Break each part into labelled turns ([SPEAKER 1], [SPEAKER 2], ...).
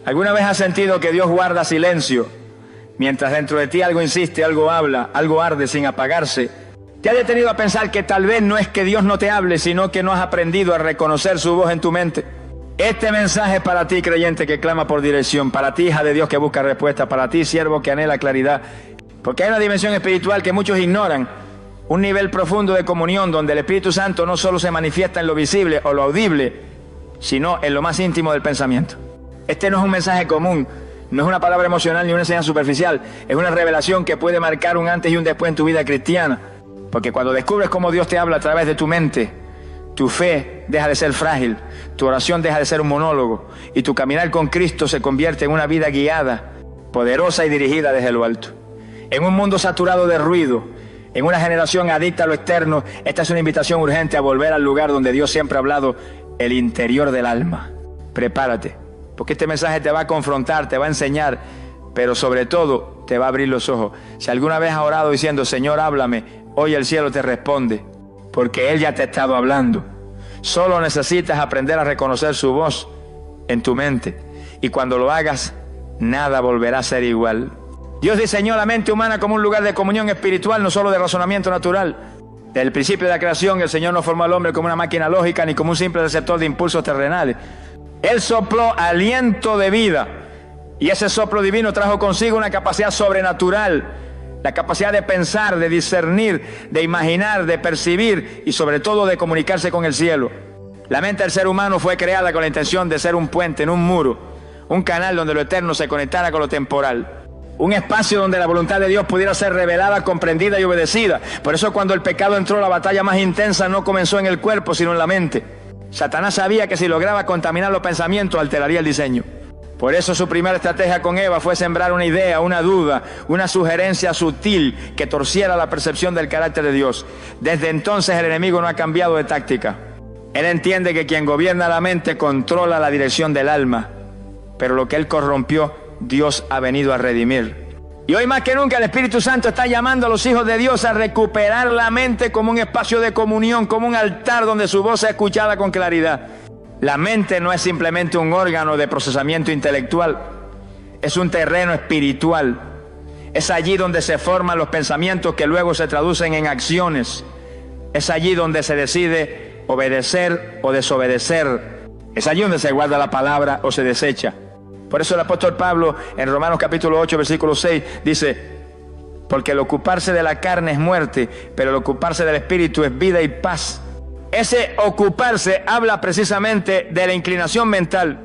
[SPEAKER 1] ¿Alguna vez has sentido que Dios guarda silencio mientras dentro de ti algo insiste, algo habla, algo arde sin apagarse? ¿Te has detenido a pensar que tal vez no es que Dios no te hable, sino que no has aprendido a reconocer su voz en tu mente? Este mensaje es para ti, creyente que clama por dirección, para ti, hija de Dios que busca respuesta, para ti, siervo que anhela claridad, porque hay una dimensión espiritual que muchos ignoran, un nivel profundo de comunión donde el Espíritu Santo no solo se manifiesta en lo visible o lo audible, sino en lo más íntimo del pensamiento. Este no es un mensaje común, no es una palabra emocional ni una enseñanza superficial, es una revelación que puede marcar un antes y un después en tu vida cristiana, porque cuando descubres cómo Dios te habla a través de tu mente, tu fe deja de ser frágil, tu oración deja de ser un monólogo y tu caminar con Cristo se convierte en una vida guiada, poderosa y dirigida desde lo alto. En un mundo saturado de ruido, en una generación adicta a lo externo, esta es una invitación urgente a volver al lugar donde Dios siempre ha hablado, el interior del alma. Prepárate, porque este mensaje te va a confrontar, te va a enseñar, pero sobre todo te va a abrir los ojos. Si alguna vez has orado diciendo, Señor, háblame, hoy el cielo te responde, porque Él ya te ha estado hablando. Solo necesitas aprender a reconocer su voz en tu mente, y cuando lo hagas, nada volverá a ser igual. Dios diseñó la mente humana como un lugar de comunión espiritual, no solo de razonamiento natural. Desde el principio de la creación, el Señor no formó al hombre como una máquina lógica, ni como un simple receptor de impulsos terrenales. Él sopló aliento de vida, y ese soplo divino trajo consigo una capacidad sobrenatural, la capacidad de pensar, de discernir, de imaginar, de percibir y sobre todo de comunicarse con el cielo. La mente del ser humano fue creada con la intención de ser un puente, en un muro, un canal donde lo eterno se conectara con lo temporal. Un espacio donde la voluntad de Dios pudiera ser revelada, comprendida y obedecida. Por eso cuando el pecado entró, la batalla más intensa no comenzó en el cuerpo, sino en la mente. Satanás sabía que si lograba contaminar los pensamientos, alteraría el diseño. Por eso su primera estrategia con Eva fue sembrar una idea, una duda, una sugerencia sutil que torciera la percepción del carácter de Dios. Desde entonces el enemigo no ha cambiado de táctica. Él entiende que quien gobierna la mente controla la dirección del alma, pero lo que él corrompió, Dios ha venido a redimir. Y hoy más que nunca el Espíritu Santo está llamando a los hijos de Dios a recuperar la mente como un espacio de comunión, como un altar donde su voz sea escuchada con claridad. La mente no es simplemente un órgano de procesamiento intelectual, es un terreno espiritual. Es allí donde se forman los pensamientos que luego se traducen en acciones. Es allí donde se decide obedecer o desobedecer. Es allí donde se guarda la palabra o se desecha. Por eso el apóstol Pablo en Romanos capítulo 8 versículo 6 dice, porque el ocuparse de la carne es muerte, pero el ocuparse del espíritu es vida y paz. Ese ocuparse habla precisamente de la inclinación mental,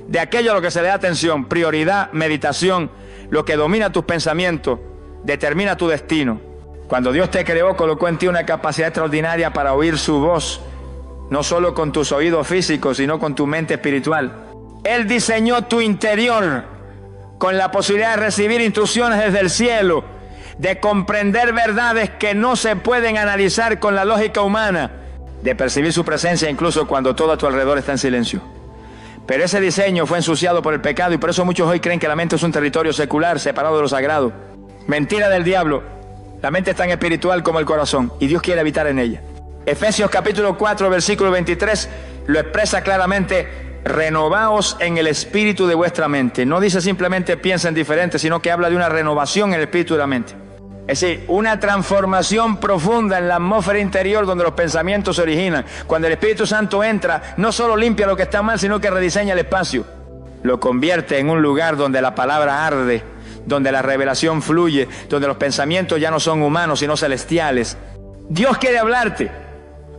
[SPEAKER 1] de aquello a lo que se le da atención, prioridad, meditación, lo que domina tus pensamientos, determina tu destino. Cuando Dios te creó, colocó en ti una capacidad extraordinaria para oír su voz, no solo con tus oídos físicos, sino con tu mente espiritual. Él diseñó tu interior con la posibilidad de recibir instrucciones desde el cielo, de comprender verdades que no se pueden analizar con la lógica humana, de percibir su presencia incluso cuando todo a tu alrededor está en silencio. Pero ese diseño fue ensuciado por el pecado y por eso muchos hoy creen que la mente es un territorio secular, separado de lo sagrado. Mentira del diablo. La mente es tan espiritual como el corazón y Dios quiere habitar en ella. Efesios capítulo 4 versículo 23 lo expresa claramente: renovaos en el espíritu de vuestra mente. No dice simplemente piensen diferente, sino que habla de una renovación en el espíritu de la mente. Es decir, una transformación profunda en la atmósfera interior donde los pensamientos se originan. Cuando el Espíritu Santo entra, no solo limpia lo que está mal, sino que rediseña el espacio. Lo convierte en un lugar donde la palabra arde, donde la revelación fluye, donde los pensamientos ya no son humanos, sino celestiales. Dios quiere hablarte,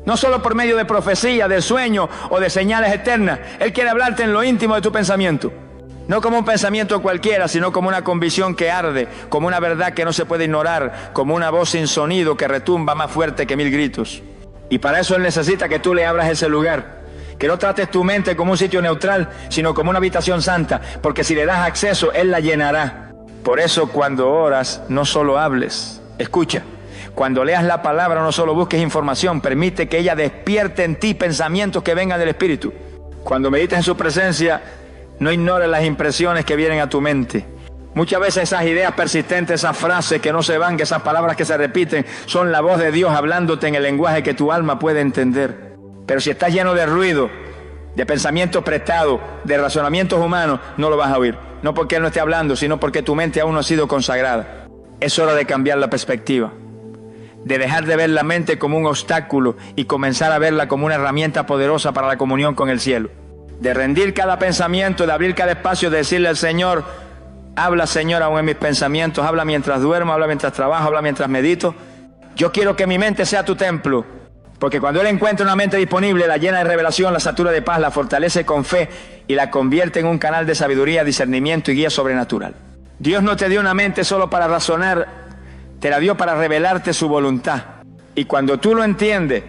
[SPEAKER 1] no solo por medio de profecía, de sueño o de señales eternas. Él quiere hablarte en lo íntimo de tu pensamiento. No como un pensamiento cualquiera, sino como una convicción que arde, como una verdad que no se puede ignorar, como una voz sin sonido que retumba más fuerte que 1000 gritos. Y para eso Él necesita que tú le abras ese lugar, que no trates tu mente como un sitio neutral, sino como una habitación santa, porque si le das acceso, Él la llenará. Por eso cuando oras, no solo hables, escucha. Cuando leas la palabra, no solo busques información, permite que ella despierte en ti pensamientos que vengan del Espíritu. Cuando medites en su presencia, no ignores las impresiones que vienen a tu mente. Muchas veces esas ideas persistentes, esas frases que no se van, esas palabras que se repiten, son la voz de Dios hablándote en el lenguaje que tu alma puede entender. Pero si estás lleno de ruido, de pensamientos prestados, de razonamientos humanos, no lo vas a oír. No porque Él no esté hablando, sino porque tu mente aún no ha sido consagrada. Es hora de cambiar la perspectiva, de dejar de ver la mente como un obstáculo y comenzar a verla como una herramienta poderosa para la comunión con el cielo. De rendir cada pensamiento, de abrir cada espacio, de decirle al Señor: habla, Señor, aún en mis pensamientos, habla mientras duermo, habla mientras trabajo, habla mientras medito. Yo quiero que mi mente sea tu templo, porque cuando Él encuentra una mente disponible, la llena de revelación, la satura de paz, la fortalece con fe y la convierte en un canal de sabiduría, discernimiento y guía sobrenatural. Dios no te dio una mente solo para razonar, te la dio para revelarte su voluntad. Y cuando tú lo entiendes,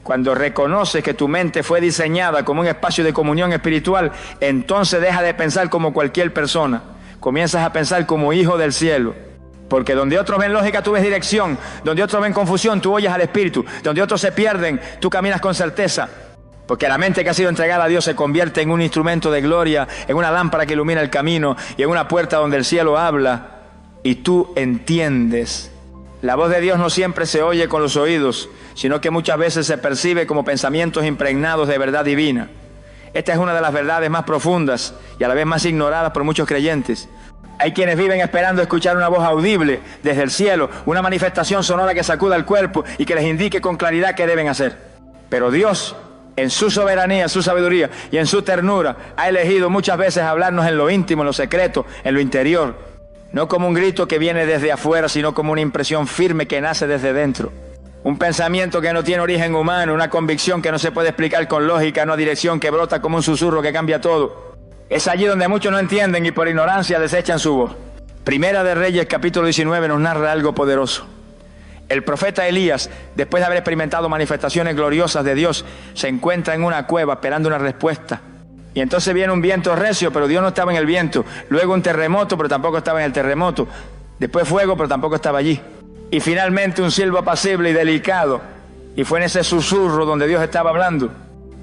[SPEAKER 1] cuando reconoces que tu mente fue diseñada como un espacio de comunión espiritual, entonces deja de pensar como cualquier persona. Comienzas a pensar como hijo del cielo. Porque donde otros ven lógica, tú ves dirección. Donde otros ven confusión, tú oyes al Espíritu. Donde otros se pierden, tú caminas con certeza. Porque la mente que ha sido entregada a Dios se convierte en un instrumento de gloria, en una lámpara que ilumina el camino y en una puerta donde el cielo habla y tú entiendes. La voz de Dios no siempre se oye con los oídos, sino que muchas veces se percibe como pensamientos impregnados de verdad divina. Esta es una de las verdades más profundas y a la vez más ignoradas por muchos creyentes. Hay quienes viven esperando escuchar una voz audible desde el cielo, una manifestación sonora que sacuda el cuerpo y que les indique con claridad qué deben hacer. Pero Dios, en su soberanía, su sabiduría y en su ternura, ha elegido muchas veces hablarnos en lo íntimo, en lo secreto, en lo interior. No como un grito que viene desde afuera, sino como una impresión firme que nace desde dentro. Un pensamiento que no tiene origen humano, una convicción que no se puede explicar con lógica, una dirección que brota como un susurro que cambia todo. Es allí donde muchos no entienden y por ignorancia desechan su voz. Primera de Reyes, capítulo 19, nos narra algo poderoso. El profeta Elías, después de haber experimentado manifestaciones gloriosas de Dios, se encuentra en una cueva esperando una respuesta. Y entonces viene un viento recio, pero Dios no estaba en el viento. Luego un terremoto, pero tampoco estaba en el terremoto. Después fuego, pero tampoco estaba allí. Y finalmente un silbo apacible y delicado. Y fue en ese susurro donde Dios estaba hablando.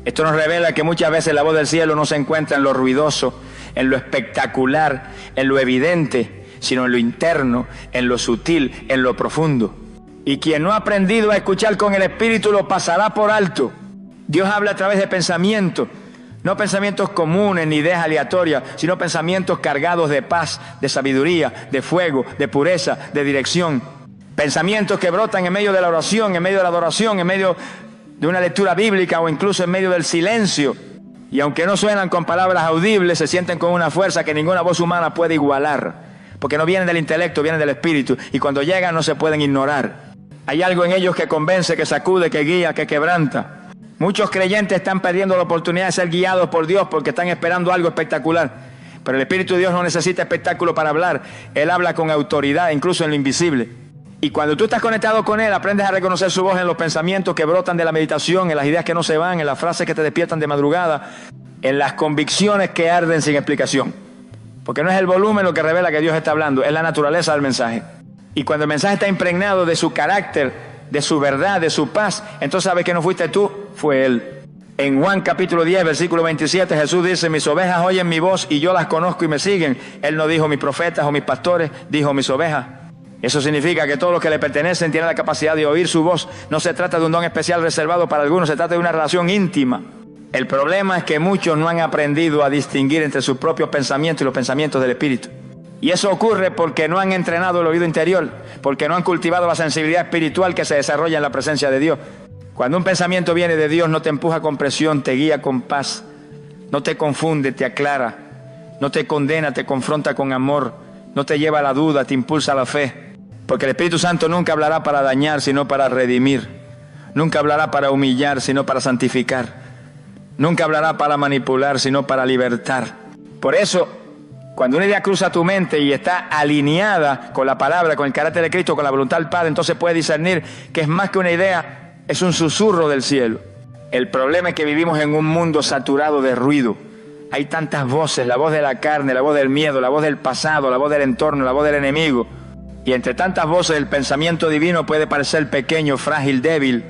[SPEAKER 1] Esto nos revela que muchas veces la voz del cielo no se encuentra en lo ruidoso, en lo espectacular, en lo evidente, sino en lo interno, en lo sutil, en lo profundo. Y quien no ha aprendido a escuchar con el Espíritu lo pasará por alto. Dios habla a través de pensamientos, no pensamientos comunes ni ideas aleatorias, sino pensamientos cargados de paz, de sabiduría, de fuego, de pureza, de dirección. Pensamientos que brotan en medio de la oración, en medio de la adoración, en medio de una lectura bíblica o incluso en medio del silencio. Y aunque no suenan con palabras audibles, se sienten con una fuerza que ninguna voz humana puede igualar. Porque no vienen del intelecto, vienen del Espíritu. Y cuando llegan no se pueden ignorar. Hay algo en ellos que convence, que sacude, que guía, que quebranta. Muchos creyentes están perdiendo la oportunidad de ser guiados por Dios porque están esperando algo espectacular. Pero el Espíritu de Dios no necesita espectáculo para hablar. Él habla con autoridad, incluso en lo invisible. Y cuando tú estás conectado con Él, aprendes a reconocer su voz en los pensamientos que brotan de la meditación, en las ideas que no se van, en las frases que te despiertan de madrugada, en las convicciones que arden sin explicación. Porque no es el volumen lo que revela que Dios está hablando, es la naturaleza del mensaje. Y cuando el mensaje está impregnado de su carácter, de su verdad, de su paz, entonces sabes que no fuiste tú, fue Él. En Juan capítulo 10, versículo 27, Jesús dice: mis ovejas oyen mi voz y yo las conozco y me siguen. Él no dijo mis profetas o mis pastores, dijo mis ovejas. Eso significa que todos los que le pertenecen tienen la capacidad de oír su voz. No se trata de un don especial reservado para algunos, se trata de una relación íntima. El problema es que muchos no han aprendido a distinguir entre sus propios pensamientos y los pensamientos del Espíritu. Y eso ocurre porque no han entrenado el oído interior, porque no han cultivado la sensibilidad espiritual que se desarrolla en la presencia de Dios. Cuando un pensamiento viene de Dios, no te empuja con presión, te guía con paz, no te confunde, te aclara, no te condena, te confronta con amor, no te lleva a la duda, te impulsa a la fe. Porque el Espíritu Santo nunca hablará para dañar, sino para redimir. Nunca hablará para humillar, sino para santificar. Nunca hablará para manipular, sino para libertar. Por eso, cuando una idea cruza tu mente y está alineada con la palabra, con el carácter de Cristo, con la voluntad del Padre, entonces puedes discernir que es más que una idea, es un susurro del cielo. El problema es que vivimos en un mundo saturado de ruido. Hay tantas voces, la voz de la carne, la voz del miedo, la voz del pasado, la voz del entorno, la voz del enemigo. Y entre tantas voces el pensamiento divino puede parecer pequeño, frágil, débil,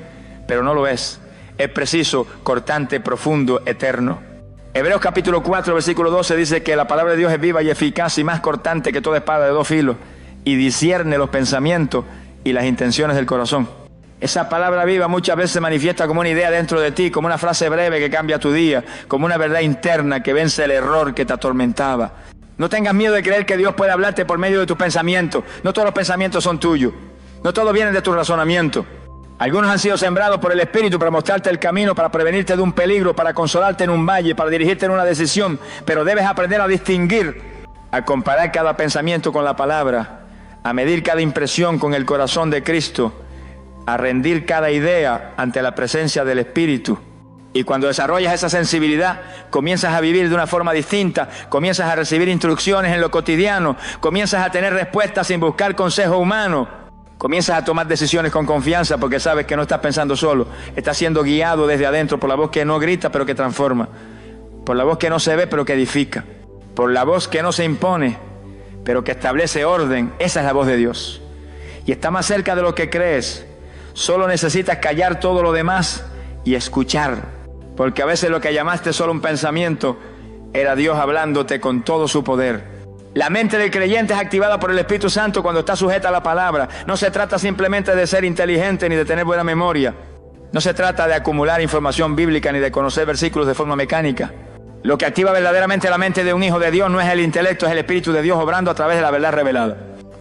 [SPEAKER 1] pero no lo es. Es preciso, cortante, profundo, eterno. Hebreos capítulo 4, versículo 12 dice que la palabra de Dios es viva y eficaz y más cortante que toda espada de dos filos y discierne los pensamientos y las intenciones del corazón. Esa palabra viva muchas veces se manifiesta como una idea dentro de ti, como una frase breve que cambia tu día, como una verdad interna que vence el error que te atormentaba. No tengas miedo de creer que Dios puede hablarte por medio de tus pensamientos. No todos los pensamientos son tuyos. No todos vienen de tu razonamiento. Algunos han sido sembrados por el Espíritu para mostrarte el camino, para prevenirte de un peligro, para consolarte en un valle, para dirigirte en una decisión. Pero debes aprender a distinguir, a comparar cada pensamiento con la palabra, a medir cada impresión con el corazón de Cristo, a rendir cada idea ante la presencia del Espíritu. Y cuando desarrollas esa sensibilidad, comienzas a vivir de una forma distinta, comienzas a recibir instrucciones en lo cotidiano, comienzas a tener respuestas sin buscar consejo humano, comienzas a tomar decisiones con confianza porque sabes que no estás pensando solo, estás siendo guiado desde adentro por la voz que no grita pero que transforma, por la voz que no se ve pero que edifica, por la voz que no se impone pero que establece orden. Esa es la voz de Dios y está más cerca de lo que crees. Solo necesitas callar todo lo demás y escuchar, porque a veces lo que llamaste solo un pensamiento era Dios hablándote con todo su poder. La mente del creyente es activada por el Espíritu Santo cuando está sujeta a la palabra. No se trata simplemente de ser inteligente ni de tener buena memoria. No se trata de acumular información bíblica ni de conocer versículos de forma mecánica. Lo que activa verdaderamente la mente de un hijo de Dios no es el intelecto, es el Espíritu de Dios obrando a través de la verdad revelada.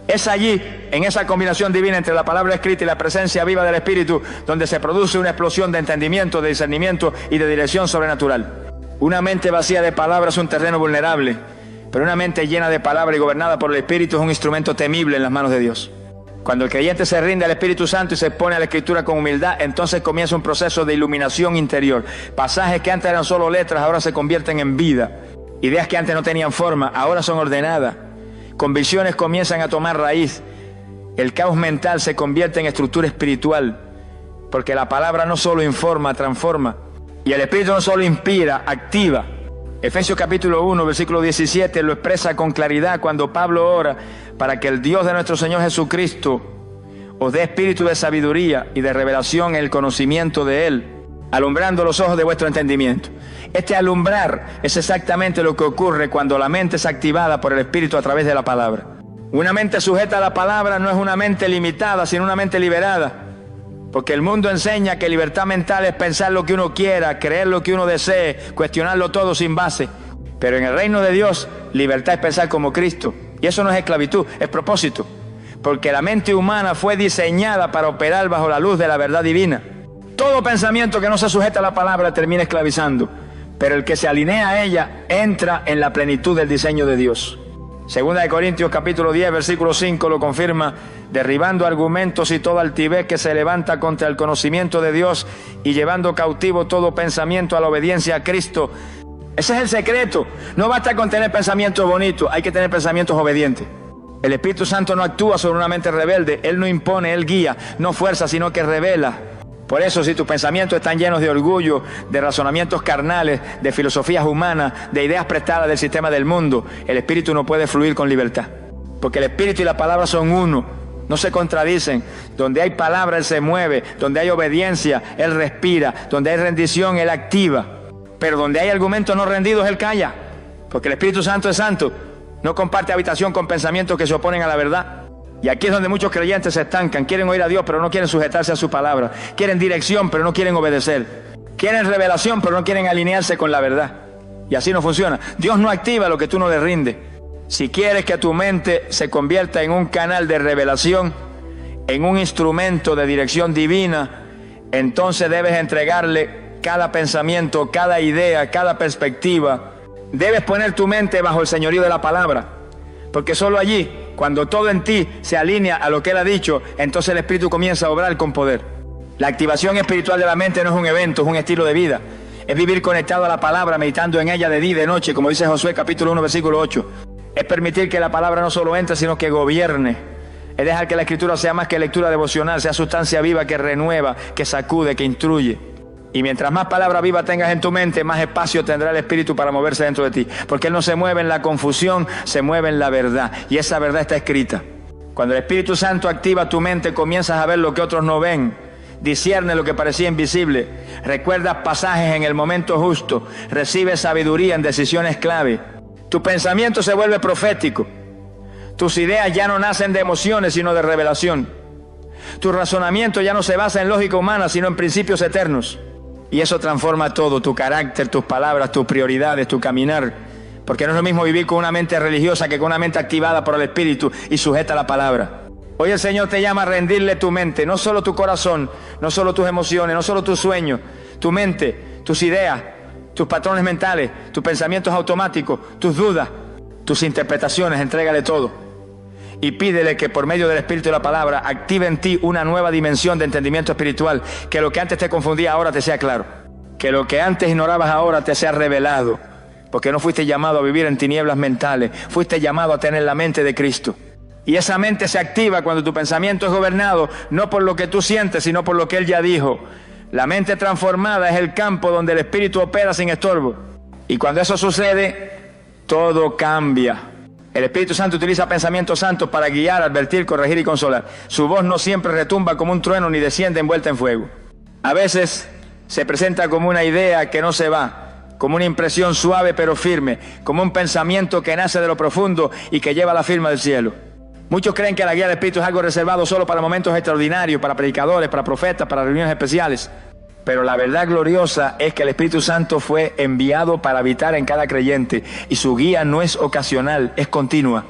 [SPEAKER 1] Es allí, en esa combinación divina entre la palabra escrita y la presencia viva del Espíritu, donde se produce una explosión de entendimiento, de discernimiento y de dirección sobrenatural. Una mente vacía de palabras es un terreno vulnerable, pero una mente llena de palabra y gobernada por el Espíritu es un instrumento temible en las manos de Dios. Cuando el creyente se rinde al Espíritu Santo y se expone a la Escritura con humildad, entonces comienza un proceso de iluminación interior. Pasajes que antes eran solo letras, ahora se convierten en vida. Ideas que antes no tenían forma, ahora son ordenadas. Convicciones comienzan a tomar raíz. El caos mental se convierte en estructura espiritual, porque la palabra no solo informa, transforma. Y el Espíritu no solo inspira, activa. Efesios capítulo 1, versículo 17 lo expresa con claridad cuando Pablo ora para que el Dios de nuestro Señor Jesucristo os dé espíritu de sabiduría y de revelación en el conocimiento de Él, alumbrando los ojos de vuestro entendimiento. Este alumbrar es exactamente lo que ocurre cuando la mente es activada por el Espíritu a través de la palabra. Una mente sujeta a la palabra no es una mente limitada, sino una mente liberada. Porque el mundo enseña que libertad mental es pensar lo que uno quiera, creer lo que uno desee, cuestionarlo todo sin base. Pero en el reino de Dios, libertad es pensar como Cristo. Y eso no es esclavitud, es propósito. Porque la mente humana fue diseñada para operar bajo la luz de la verdad divina. Todo pensamiento que no se sujeta a la palabra termina esclavizando. Pero el que se alinea a ella entra en la plenitud del diseño de Dios. Segunda de Corintios capítulo 10 versículo 5 lo confirma: derribando argumentos y toda altivez que se levanta contra el conocimiento de Dios y llevando cautivo todo pensamiento a la obediencia a Cristo. Ese es el secreto. No basta con tener pensamientos bonitos, hay que tener pensamientos obedientes. El Espíritu Santo no actúa sobre una mente rebelde, Él no impone, Él guía, no fuerza, sino que revela. Por eso, si tus pensamientos están llenos de orgullo, de razonamientos carnales, de filosofías humanas, de ideas prestadas del sistema del mundo, el Espíritu no puede fluir con libertad. Porque el Espíritu y la palabra son uno, no se contradicen. Donde hay palabra, Él se mueve. Donde hay obediencia, Él respira. Donde hay rendición, Él activa. Pero donde hay argumentos no rendidos, Él calla. Porque el Espíritu Santo es santo. No comparte habitación con pensamientos que se oponen a la verdad. Y aquí es donde muchos creyentes se estancan. Quieren oír a Dios, pero no quieren sujetarse a su palabra. Quieren dirección, pero no quieren obedecer. Quieren revelación, pero no quieren alinearse con la verdad. Y así no funciona. Dios no activa lo que tú no le rindes. Si quieres que tu mente se convierta en un canal de revelación, en un instrumento de dirección divina, entonces debes entregarle cada pensamiento, cada idea, cada perspectiva. Debes poner tu mente bajo el señorío de la palabra. Porque solo allí, cuando todo en ti se alinea a lo que Él ha dicho, entonces el Espíritu comienza a obrar con poder. La activación espiritual de la mente no es un evento, es un estilo de vida. Es vivir conectado a la palabra, meditando en ella de día y de noche, como dice Josué capítulo 1, versículo 8. Es permitir que la palabra no solo entre, sino que gobierne. Es dejar que la Escritura sea más que lectura devocional, sea sustancia viva que renueva, que sacude, que instruye. Y mientras más palabra viva tengas en tu mente, más espacio tendrá el Espíritu para moverse dentro de ti. Porque Él no se mueve en la confusión, se mueve en la verdad. Y esa verdad está escrita. Cuando el Espíritu Santo activa tu mente, comienzas a ver lo que otros no ven. Discierne lo que parecía invisible. Recuerdas pasajes en el momento justo. Recibes sabiduría en decisiones clave. Tu pensamiento se vuelve profético. Tus ideas ya no nacen de emociones, sino de revelación. Tu razonamiento ya no se basa en lógica humana, sino en principios eternos. Y eso transforma todo, tu carácter, tus palabras, tus prioridades, tu caminar. Porque no es lo mismo vivir con una mente religiosa que con una mente activada por el Espíritu y sujeta a la palabra. Hoy el Señor te llama a rendirle tu mente, no solo tu corazón, no solo tus emociones, no solo tus sueños, tu mente, tus ideas, tus patrones mentales, tus pensamientos automáticos, tus dudas, tus interpretaciones, entrégale todo. Y pídele que por medio del Espíritu y la palabra active en ti una nueva dimensión de entendimiento espiritual, que lo que antes te confundía ahora te sea claro, que lo que antes ignorabas ahora te sea revelado, porque no fuiste llamado a vivir en tinieblas mentales, fuiste llamado a tener la mente de Cristo. Y esa mente se activa cuando tu pensamiento es gobernado no por lo que tú sientes, sino por lo que Él ya dijo. La mente transformada es el campo donde el Espíritu opera sin estorbo. Y cuando eso sucede, todo cambia. El Espíritu Santo utiliza pensamientos santos para guiar, advertir, corregir y consolar. Su voz no siempre retumba como un trueno ni desciende envuelta en fuego. A veces se presenta como una idea que no se va, como una impresión suave pero firme, como un pensamiento que nace de lo profundo y que lleva la firma del cielo. Muchos creen que la guía del Espíritu es algo reservado solo para momentos extraordinarios, para predicadores, para profetas, para reuniones especiales. Pero la verdad gloriosa es que el Espíritu Santo fue enviado para habitar en cada creyente y su guía no es ocasional, es continua.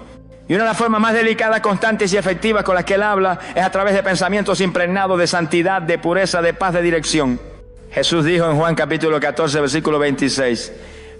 [SPEAKER 1] Y una de las formas más delicadas, constantes y efectivas con las que Él habla es a través de pensamientos impregnados de santidad, de pureza, de paz, de dirección. Jesús dijo en Juan capítulo 14, versículo 26,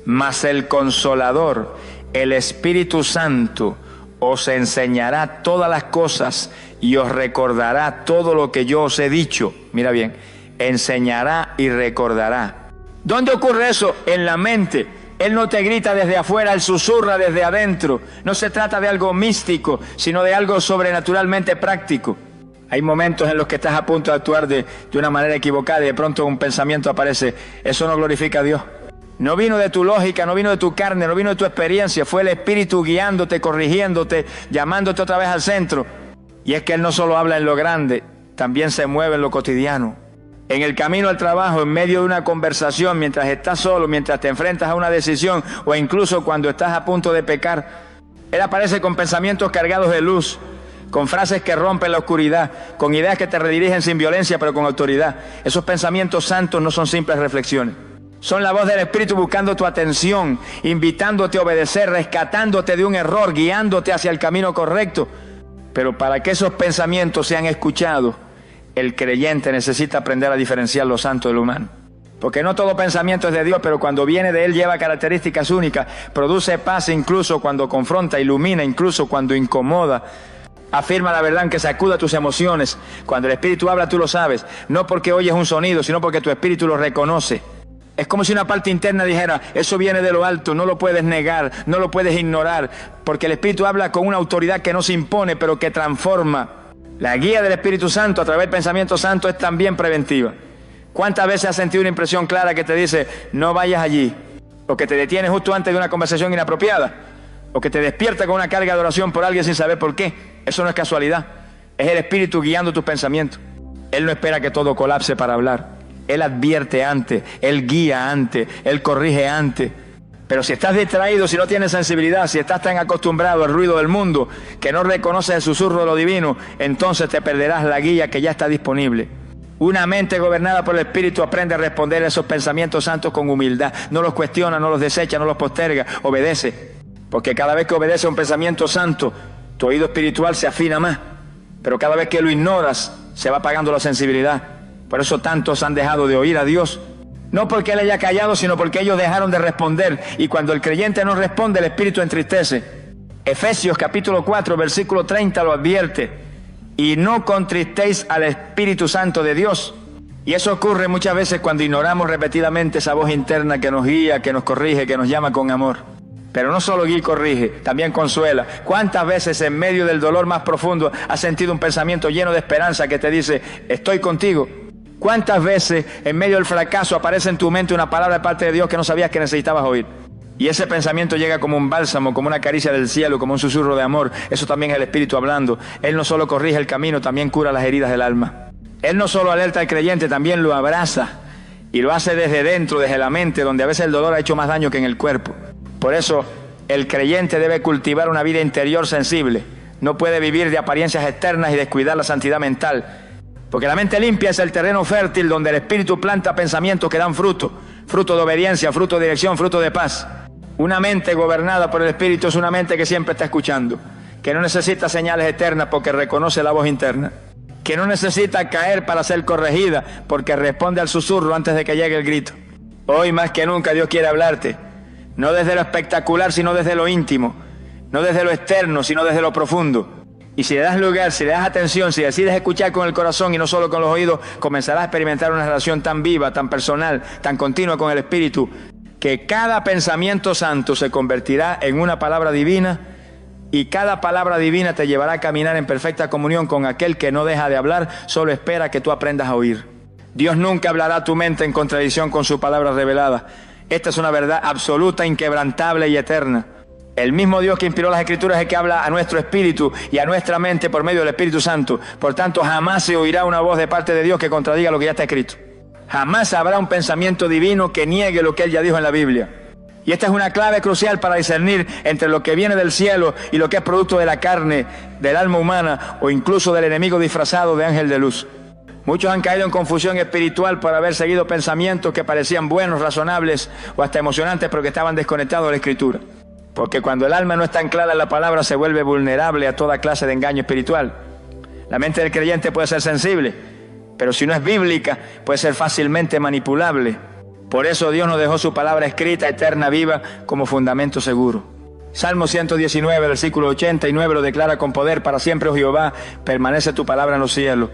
[SPEAKER 1] mas el Consolador, el Espíritu Santo, os enseñará todas las cosas y os recordará todo lo que yo os he dicho. Mira bien, enseñará y recordará. ¿Dónde ocurre eso? En la mente. Él no te grita desde afuera, Él susurra desde adentro. No se trata de algo místico, sino de algo sobrenaturalmente práctico. Hay momentos en los que estás a punto de actuar de una manera equivocada y de pronto un pensamiento aparece. Eso no glorifica a Dios. No vino de tu lógica, no vino de tu carne, no vino de tu experiencia. Fue el Espíritu guiándote, corrigiéndote, llamándote otra vez al centro. Y es que Él no solo habla en lo grande, también se mueve en lo cotidiano. En el camino al trabajo, en medio de una conversación, mientras estás solo, mientras te enfrentas a una decisión o incluso cuando estás a punto de pecar, Él aparece con pensamientos cargados de luz, con frases que rompen la oscuridad, con ideas que te redirigen sin violencia pero con autoridad. Esos pensamientos santos no son simples reflexiones. Son la voz del Espíritu buscando tu atención, invitándote a obedecer, rescatándote de un error, guiándote hacia el camino correcto. Pero para que esos pensamientos sean escuchados, el creyente necesita aprender a diferenciar lo santo de lo humano. Porque no todo pensamiento es de Dios, pero cuando viene de Él lleva características únicas, produce paz incluso cuando confronta, ilumina incluso cuando incomoda. Afirma la verdad que sacuda tus emociones. Cuando el Espíritu habla tú lo sabes, no porque oyes un sonido, sino porque tu Espíritu lo reconoce. Es como si una parte interna dijera, eso viene de lo alto, no lo puedes negar, no lo puedes ignorar, porque el Espíritu habla con una autoridad que no se impone, pero que transforma. La guía del Espíritu Santo a través del pensamiento santo es también preventiva. ¿Cuántas veces has sentido una impresión clara que te dice, no vayas allí? O que te detiene justo antes de una conversación inapropiada. O que te despierta con una carga de oración por alguien sin saber por qué. Eso no es casualidad. Es el Espíritu guiando tus pensamientos. Él no espera que todo colapse para hablar. Él advierte antes, Él guía antes, Él corrige antes. Pero si estás distraído, si no tienes sensibilidad, si estás tan acostumbrado al ruido del mundo que no reconoces el susurro de lo divino, entonces te perderás la guía que ya está disponible. Una mente gobernada por el Espíritu aprende a responder a esos pensamientos santos con humildad. No los cuestiona, no los desecha, no los posterga, obedece. Porque cada vez que obedece a un pensamiento santo, tu oído espiritual se afina más. Pero cada vez que lo ignoras, se va apagando la sensibilidad. Por eso tantos han dejado de oír a Dios. No porque Él haya callado, sino porque ellos dejaron de responder. Y cuando el creyente no responde, el Espíritu entristece. Efesios capítulo 4, versículo 30 lo advierte. Y no contristéis al Espíritu Santo de Dios. Y eso ocurre muchas veces cuando ignoramos repetidamente esa voz interna que nos guía, que nos corrige, que nos llama con amor. Pero no solo guía y corrige, también consuela. ¿Cuántas veces en medio del dolor más profundo has sentido un pensamiento lleno de esperanza que te dice, estoy contigo? ¿Cuántas veces en medio del fracaso aparece en tu mente una palabra de parte de Dios que no sabías que necesitabas oír? Y ese pensamiento llega como un bálsamo, como una caricia del cielo, como un susurro de amor. Eso también es el Espíritu hablando. Él no solo corrige el camino, también cura las heridas del alma. Él no solo alerta al creyente, también lo abraza. Y lo hace desde dentro, desde la mente, donde a veces el dolor ha hecho más daño que en el cuerpo. Por eso, el creyente debe cultivar una vida interior sensible. No puede vivir de apariencias externas y descuidar la santidad mental. Porque la mente limpia es el terreno fértil donde el Espíritu planta pensamientos que dan fruto. Fruto de obediencia, fruto de dirección, fruto de paz. Una mente gobernada por el Espíritu es una mente que siempre está escuchando. Que no necesita señales eternas porque reconoce la voz interna. Que no necesita caer para ser corregida porque responde al susurro antes de que llegue el grito. Hoy más que nunca Dios quiere hablarte. No desde lo espectacular, sino desde lo íntimo. No desde lo externo, sino desde lo profundo. Y si le das lugar, si le das atención, si decides escuchar con el corazón y no solo con los oídos, comenzarás a experimentar una relación tan viva, tan personal, tan continua con el Espíritu, que cada pensamiento santo se convertirá en una palabra divina y cada palabra divina te llevará a caminar en perfecta comunión con aquel que no deja de hablar, solo espera que tú aprendas a oír. Dios nunca hablará a tu mente en contradicción con su palabra revelada. Esta es una verdad absoluta, inquebrantable y eterna. El mismo Dios que inspiró las Escrituras es el que habla a nuestro espíritu y a nuestra mente por medio del Espíritu Santo. Por tanto, jamás se oirá una voz de parte de Dios que contradiga lo que ya está escrito. Jamás habrá un pensamiento divino que niegue lo que Él ya dijo en la Biblia. Y esta es una clave crucial para discernir entre lo que viene del cielo y lo que es producto de la carne, del alma humana o incluso del enemigo disfrazado de ángel de luz. Muchos han caído en confusión espiritual por haber seguido pensamientos que parecían buenos, razonables o hasta emocionantes, pero que estaban desconectados de la Escritura. Porque cuando el alma no está anclada en la palabra, se vuelve vulnerable a toda clase de engaño espiritual. La mente del creyente puede ser sensible, pero si no es bíblica, puede ser fácilmente manipulable. Por eso Dios nos dejó su palabra escrita, eterna, viva, como fundamento seguro. Salmo 119, versículo 89, lo declara con poder: para siempre, oh Jehová, permanece tu palabra en los cielos.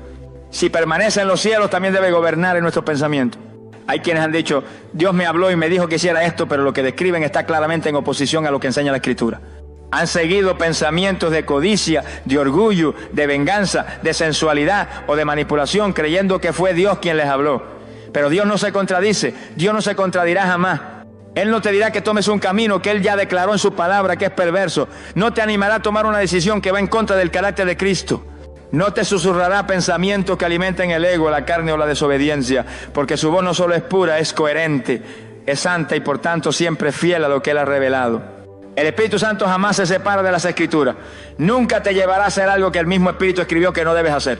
[SPEAKER 1] Si permanece en los cielos, también debe gobernar en nuestros pensamientos. Hay quienes han dicho: Dios me habló y me dijo que hiciera esto, pero lo que describen está claramente en oposición a lo que enseña la Escritura. Han seguido pensamientos de codicia, de orgullo, de venganza, de sensualidad o de manipulación, creyendo que fue Dios quien les habló. Pero Dios no se contradice, Dios no se contradirá jamás. Él no te dirá que tomes un camino que Él ya declaró en su palabra que es perverso. No te animará a tomar una decisión que va en contra del carácter de Cristo. No te susurrará pensamientos que alimenten el ego, la carne o la desobediencia, porque su voz no solo es pura, es coherente, es santa y por tanto siempre fiel a lo que Él ha revelado. El Espíritu Santo jamás se separa de las Escrituras. Nunca te llevará a hacer algo que el mismo Espíritu escribió que no debes hacer.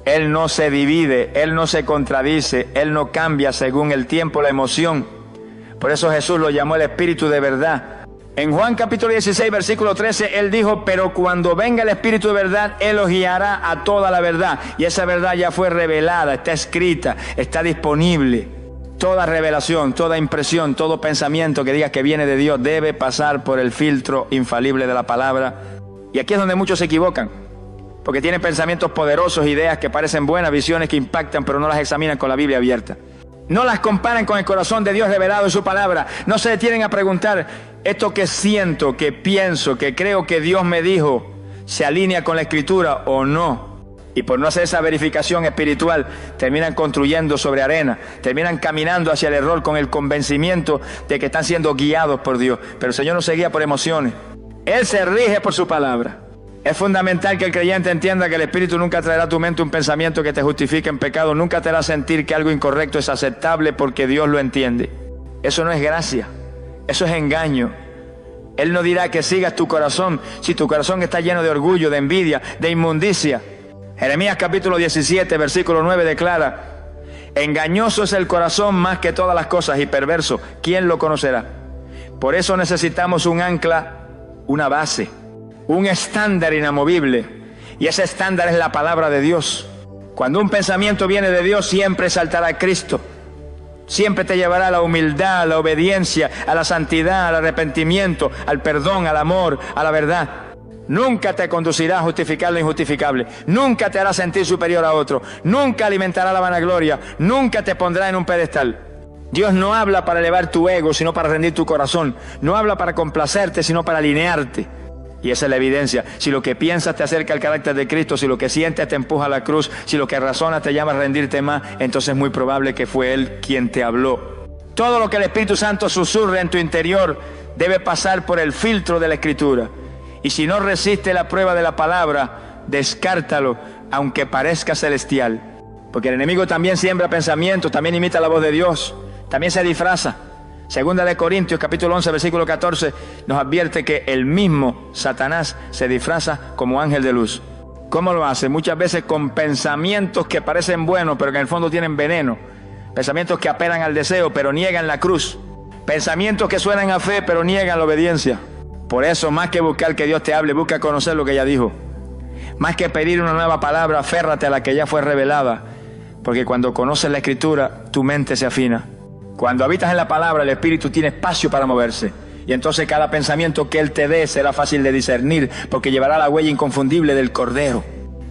[SPEAKER 1] Él no se divide, Él no se contradice, Él no cambia según el tiempo, la emoción. Por eso Jesús lo llamó el Espíritu de verdad. En Juan capítulo 16, versículo 13, Él dijo: pero cuando venga el Espíritu de verdad, Él os guiará a toda la verdad. Y esa verdad ya fue revelada, está escrita, está disponible. Toda revelación, toda impresión, todo pensamiento que diga que viene de Dios debe pasar por el filtro infalible de la palabra. Y aquí es donde muchos se equivocan, porque tienen pensamientos poderosos, ideas que parecen buenas, visiones que impactan, pero no las examinan con la Biblia abierta. No las comparan con el corazón de Dios revelado en su palabra. No se detienen a preguntar: ¿esto que siento, que pienso, que creo que Dios me dijo, se alinea con la Escritura o no? Y por no hacer esa verificación espiritual, terminan construyendo sobre arena, terminan caminando hacia el error con el convencimiento de que están siendo guiados por Dios. Pero el Señor no se guía por emociones. Él se rige por su palabra. Es fundamental que el creyente entienda que el Espíritu nunca traerá a tu mente un pensamiento que te justifique en pecado, nunca te hará sentir que algo incorrecto es aceptable porque Dios lo entiende. Eso no es gracia, eso es engaño. Él no dirá que sigas tu corazón si tu corazón está lleno de orgullo, de envidia, de inmundicia. Jeremías capítulo 17, versículo 9 declara: engañoso es el corazón más que todas las cosas y perverso, ¿quién lo conocerá? Por eso necesitamos un ancla, una base, un estándar inamovible, y ese estándar es la palabra de Dios. Cuando un pensamiento viene de Dios, siempre saltará a Cristo, siempre te llevará a la humildad, a la obediencia, a la santidad, al arrepentimiento, al perdón, al amor, a la verdad. Nunca te conducirá a justificar lo injustificable, nunca te hará sentir superior a otro, nunca alimentará la vanagloria, nunca te pondrá en un pedestal. Dios no habla para elevar tu ego, sino para rendir tu corazón. No habla para complacerte, sino para alinearte. Y esa es la evidencia. Si lo que piensas te acerca al carácter de Cristo, si lo que sientes te empuja a la cruz, si lo que razonas te llama a rendirte más, entonces es muy probable que fue Él quien te habló. Todo lo que el Espíritu Santo susurra en tu interior debe pasar por el filtro de la Escritura. Y si no resiste la prueba de la palabra, descártalo, aunque parezca celestial. Porque el enemigo también siembra pensamientos, también imita la voz de Dios, también se disfraza. Segunda de Corintios, capítulo 11, versículo 14, nos advierte que el mismo Satanás se disfraza como ángel de luz. ¿Cómo lo hace? Muchas veces con pensamientos que parecen buenos, pero que en el fondo tienen veneno. Pensamientos que apelan al deseo, pero niegan la cruz. Pensamientos que suenan a fe, pero niegan la obediencia. Por eso, más que buscar que Dios te hable, busca conocer lo que ya dijo. Más que pedir una nueva palabra, aférrate a la que ya fue revelada. Porque cuando conoces la Escritura, tu mente se afina. Cuando habitas en la palabra, el Espíritu tiene espacio para moverse. Y entonces cada pensamiento que Él te dé será fácil de discernir, porque llevará la huella inconfundible del Cordero.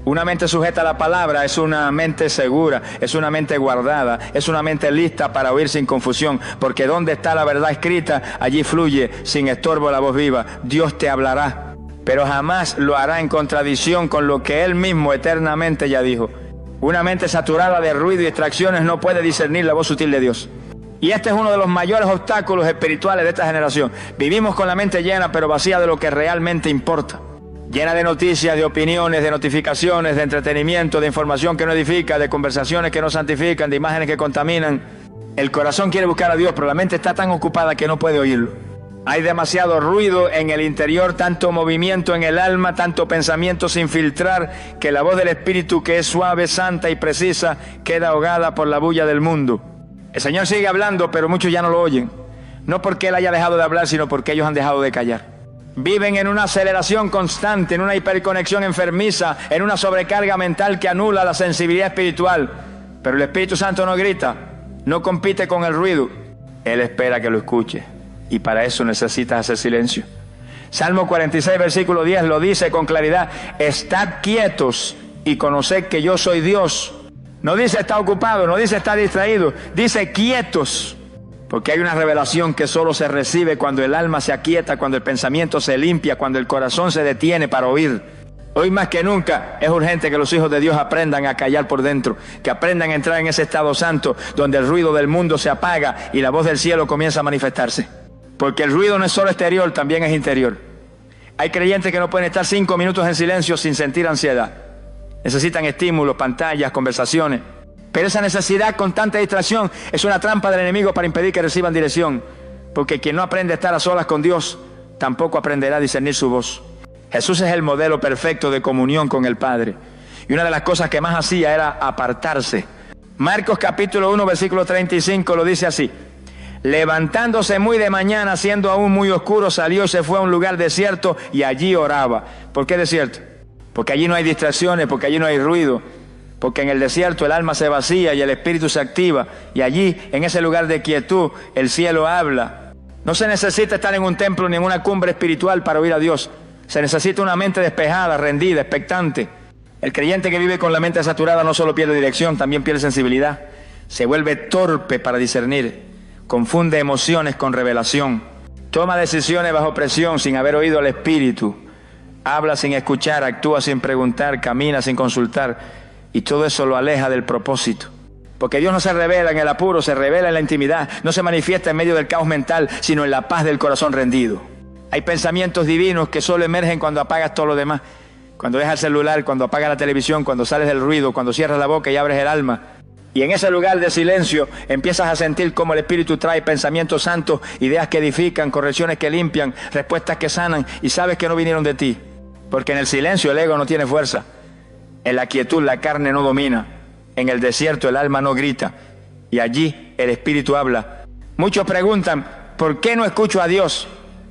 [SPEAKER 1] Una mente sujeta a la palabra es una mente segura, es una mente guardada, es una mente lista para oír sin confusión, porque donde está la verdad escrita, allí fluye sin estorbo la voz viva. Dios te hablará, pero jamás lo hará en contradicción con lo que Él mismo eternamente ya dijo. Una mente saturada de ruido y distracciones no puede discernir la voz sutil de Dios. Y este es uno de los mayores obstáculos espirituales de esta generación. Vivimos con la mente llena, pero vacía de lo que realmente importa. Llena de noticias, de opiniones, de notificaciones, de entretenimiento, de información que no edifica, de conversaciones que no santifican, de imágenes que contaminan. El corazón quiere buscar a Dios, pero la mente está tan ocupada que no puede oírlo. Hay demasiado ruido en el interior, tanto movimiento en el alma, tanto pensamiento sin filtrar, que la voz del Espíritu, que es suave, santa y precisa, queda ahogada por la bulla del mundo. El Señor sigue hablando, pero muchos ya no lo oyen. No porque Él haya dejado de hablar, sino porque ellos han dejado de callar. Viven en una aceleración constante, en una hiperconexión enfermiza, en una sobrecarga mental que anula la sensibilidad espiritual. Pero el Espíritu Santo no grita, no compite con el ruido. Él espera que lo escuche. Y para eso necesitas hacer silencio. Salmo 46, versículo 10 lo dice con claridad. Estad quietos y conoced que yo soy Dios. No dice está ocupado, no dice está distraído, dice quietos. Porque hay una revelación que solo se recibe cuando el alma se aquieta, cuando el pensamiento se limpia, cuando el corazón se detiene para oír. Hoy más que nunca es urgente que los hijos de Dios aprendan a callar por dentro, que aprendan a entrar en ese estado santo donde el ruido del mundo se apaga y la voz del cielo comienza a manifestarse. Porque el ruido no es solo exterior, también es interior. Hay creyentes que no pueden estar 5 minutos en silencio sin sentir ansiedad. Necesitan estímulos, pantallas, conversaciones. Pero esa necesidad con tanta distracción es una trampa del enemigo para impedir que reciban dirección. Porque quien no aprende a estar a solas con Dios, tampoco aprenderá a discernir su voz. Jesús es el modelo perfecto de comunión con el Padre. Y una de las cosas que más hacía era apartarse. Marcos capítulo 1, versículo 35 lo dice así. Levantándose muy de mañana, siendo aún muy oscuro, salió y se fue a un lugar desierto y allí oraba. ¿Por qué desierto? Porque allí no hay distracciones, porque allí no hay ruido, porque en el desierto el alma se vacía y el espíritu se activa, y allí, en ese lugar de quietud, el cielo habla. No se necesita estar en un templo ni en una cumbre espiritual para oír a Dios. Se necesita una mente despejada, rendida, expectante. El creyente que vive con la mente saturada no solo pierde dirección, también pierde sensibilidad. Se vuelve torpe para discernir, confunde emociones con revelación, toma decisiones bajo presión sin haber oído al Espíritu. Habla sin escuchar, actúa sin preguntar, camina sin consultar, y todo eso lo aleja del propósito. Porque Dios no se revela en el apuro, se revela en la intimidad, no se manifiesta en medio del caos mental, sino en la paz del corazón rendido. Hay pensamientos divinos que solo emergen cuando apagas todo lo demás, cuando dejas el celular, cuando apagas la televisión, cuando sales del ruido, cuando cierras la boca y abres el alma. Y en ese lugar de silencio empiezas a sentir cómo el Espíritu trae pensamientos santos, ideas que edifican, correcciones que limpian, respuestas que sanan, y sabes que no vinieron de ti. Porque en el silencio el ego no tiene fuerza. En la quietud la carne no domina. En el desierto el alma no grita. Y allí el Espíritu habla. Muchos preguntan, ¿por qué no escucho a Dios?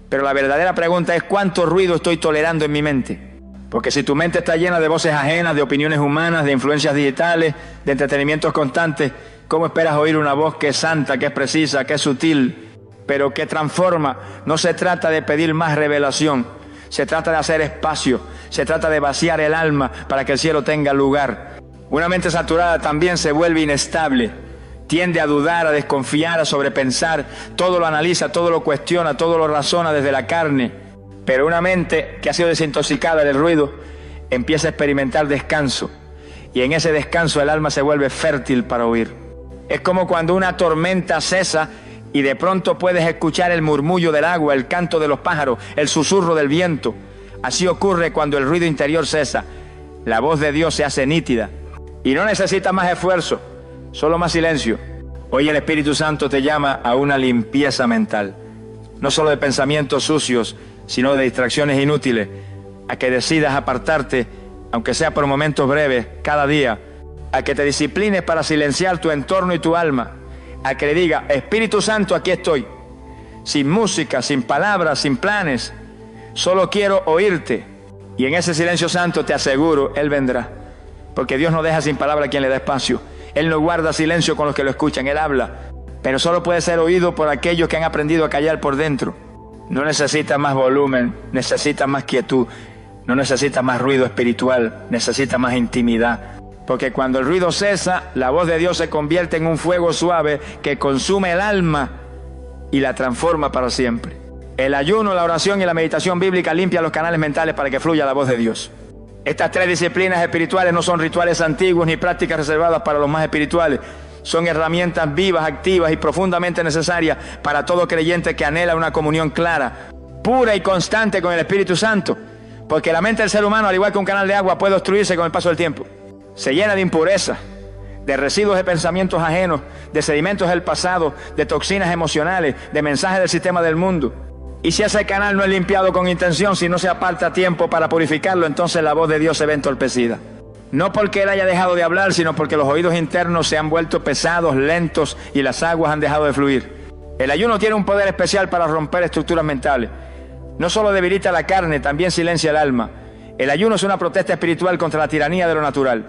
[SPEAKER 1] Pero la verdadera pregunta es, ¿cuánto ruido estoy tolerando en mi mente? Porque si tu mente está llena de voces ajenas, de opiniones humanas, de influencias digitales, de entretenimientos constantes, ¿cómo esperas oír una voz que es santa, que es precisa, que es sutil, pero que transforma? No se trata de pedir más revelación. Se trata de hacer espacio, se trata de vaciar el alma para que el cielo tenga lugar. Una mente saturada también se vuelve inestable, tiende a dudar, a desconfiar, a sobrepensar, todo lo analiza, todo lo cuestiona, todo lo razona desde la carne. Pero una mente que ha sido desintoxicada del ruido empieza a experimentar descanso, y en ese descanso el alma se vuelve fértil para oír. Es como cuando una tormenta cesa y de pronto puedes escuchar el murmullo del agua, el canto de los pájaros, el susurro del viento. Así ocurre cuando el ruido interior cesa. La voz de Dios se hace nítida y no necesita más esfuerzo, solo más silencio. Hoy el Espíritu Santo te llama a una limpieza mental, no solo de pensamientos sucios, sino de distracciones inútiles, a que decidas apartarte aunque sea por momentos breves, cada día, a que te disciplines para silenciar tu entorno y tu alma, a que le diga, Espíritu Santo, aquí estoy, sin música, sin palabras, sin planes, solo quiero oírte. Y en ese silencio santo te aseguro, Él vendrá, porque Dios no deja sin palabra a quien le da espacio. Él no guarda silencio con los que lo escuchan, Él habla, pero solo puede ser oído por aquellos que han aprendido a callar por dentro. No necesita más volumen, necesita más quietud, no necesita más ruido espiritual, necesita más intimidad. Porque cuando el ruido cesa, la voz de Dios se convierte en un fuego suave que consume el alma y la transforma para siempre. El ayuno, la oración y la meditación bíblica limpian los canales mentales para que fluya la voz de Dios. Estas tres disciplinas espirituales no son rituales antiguos ni prácticas reservadas para los más espirituales. Son herramientas vivas, activas y profundamente necesarias para todo creyente que anhela una comunión clara, pura y constante con el Espíritu Santo. Porque la mente del ser humano, al igual que un canal de agua, puede obstruirse con el paso del tiempo. Se llena de impurezas, de residuos de pensamientos ajenos, de sedimentos del pasado, de toxinas emocionales, de mensajes del sistema del mundo. Y si ese canal no es limpiado con intención, si no se aparta tiempo para purificarlo, entonces la voz de Dios se ve entorpecida. No porque Él haya dejado de hablar, sino porque los oídos internos se han vuelto pesados, lentos y las aguas han dejado de fluir. El ayuno tiene un poder especial para romper estructuras mentales. No solo debilita la carne, también silencia el alma. El ayuno es una protesta espiritual contra la tiranía de lo natural.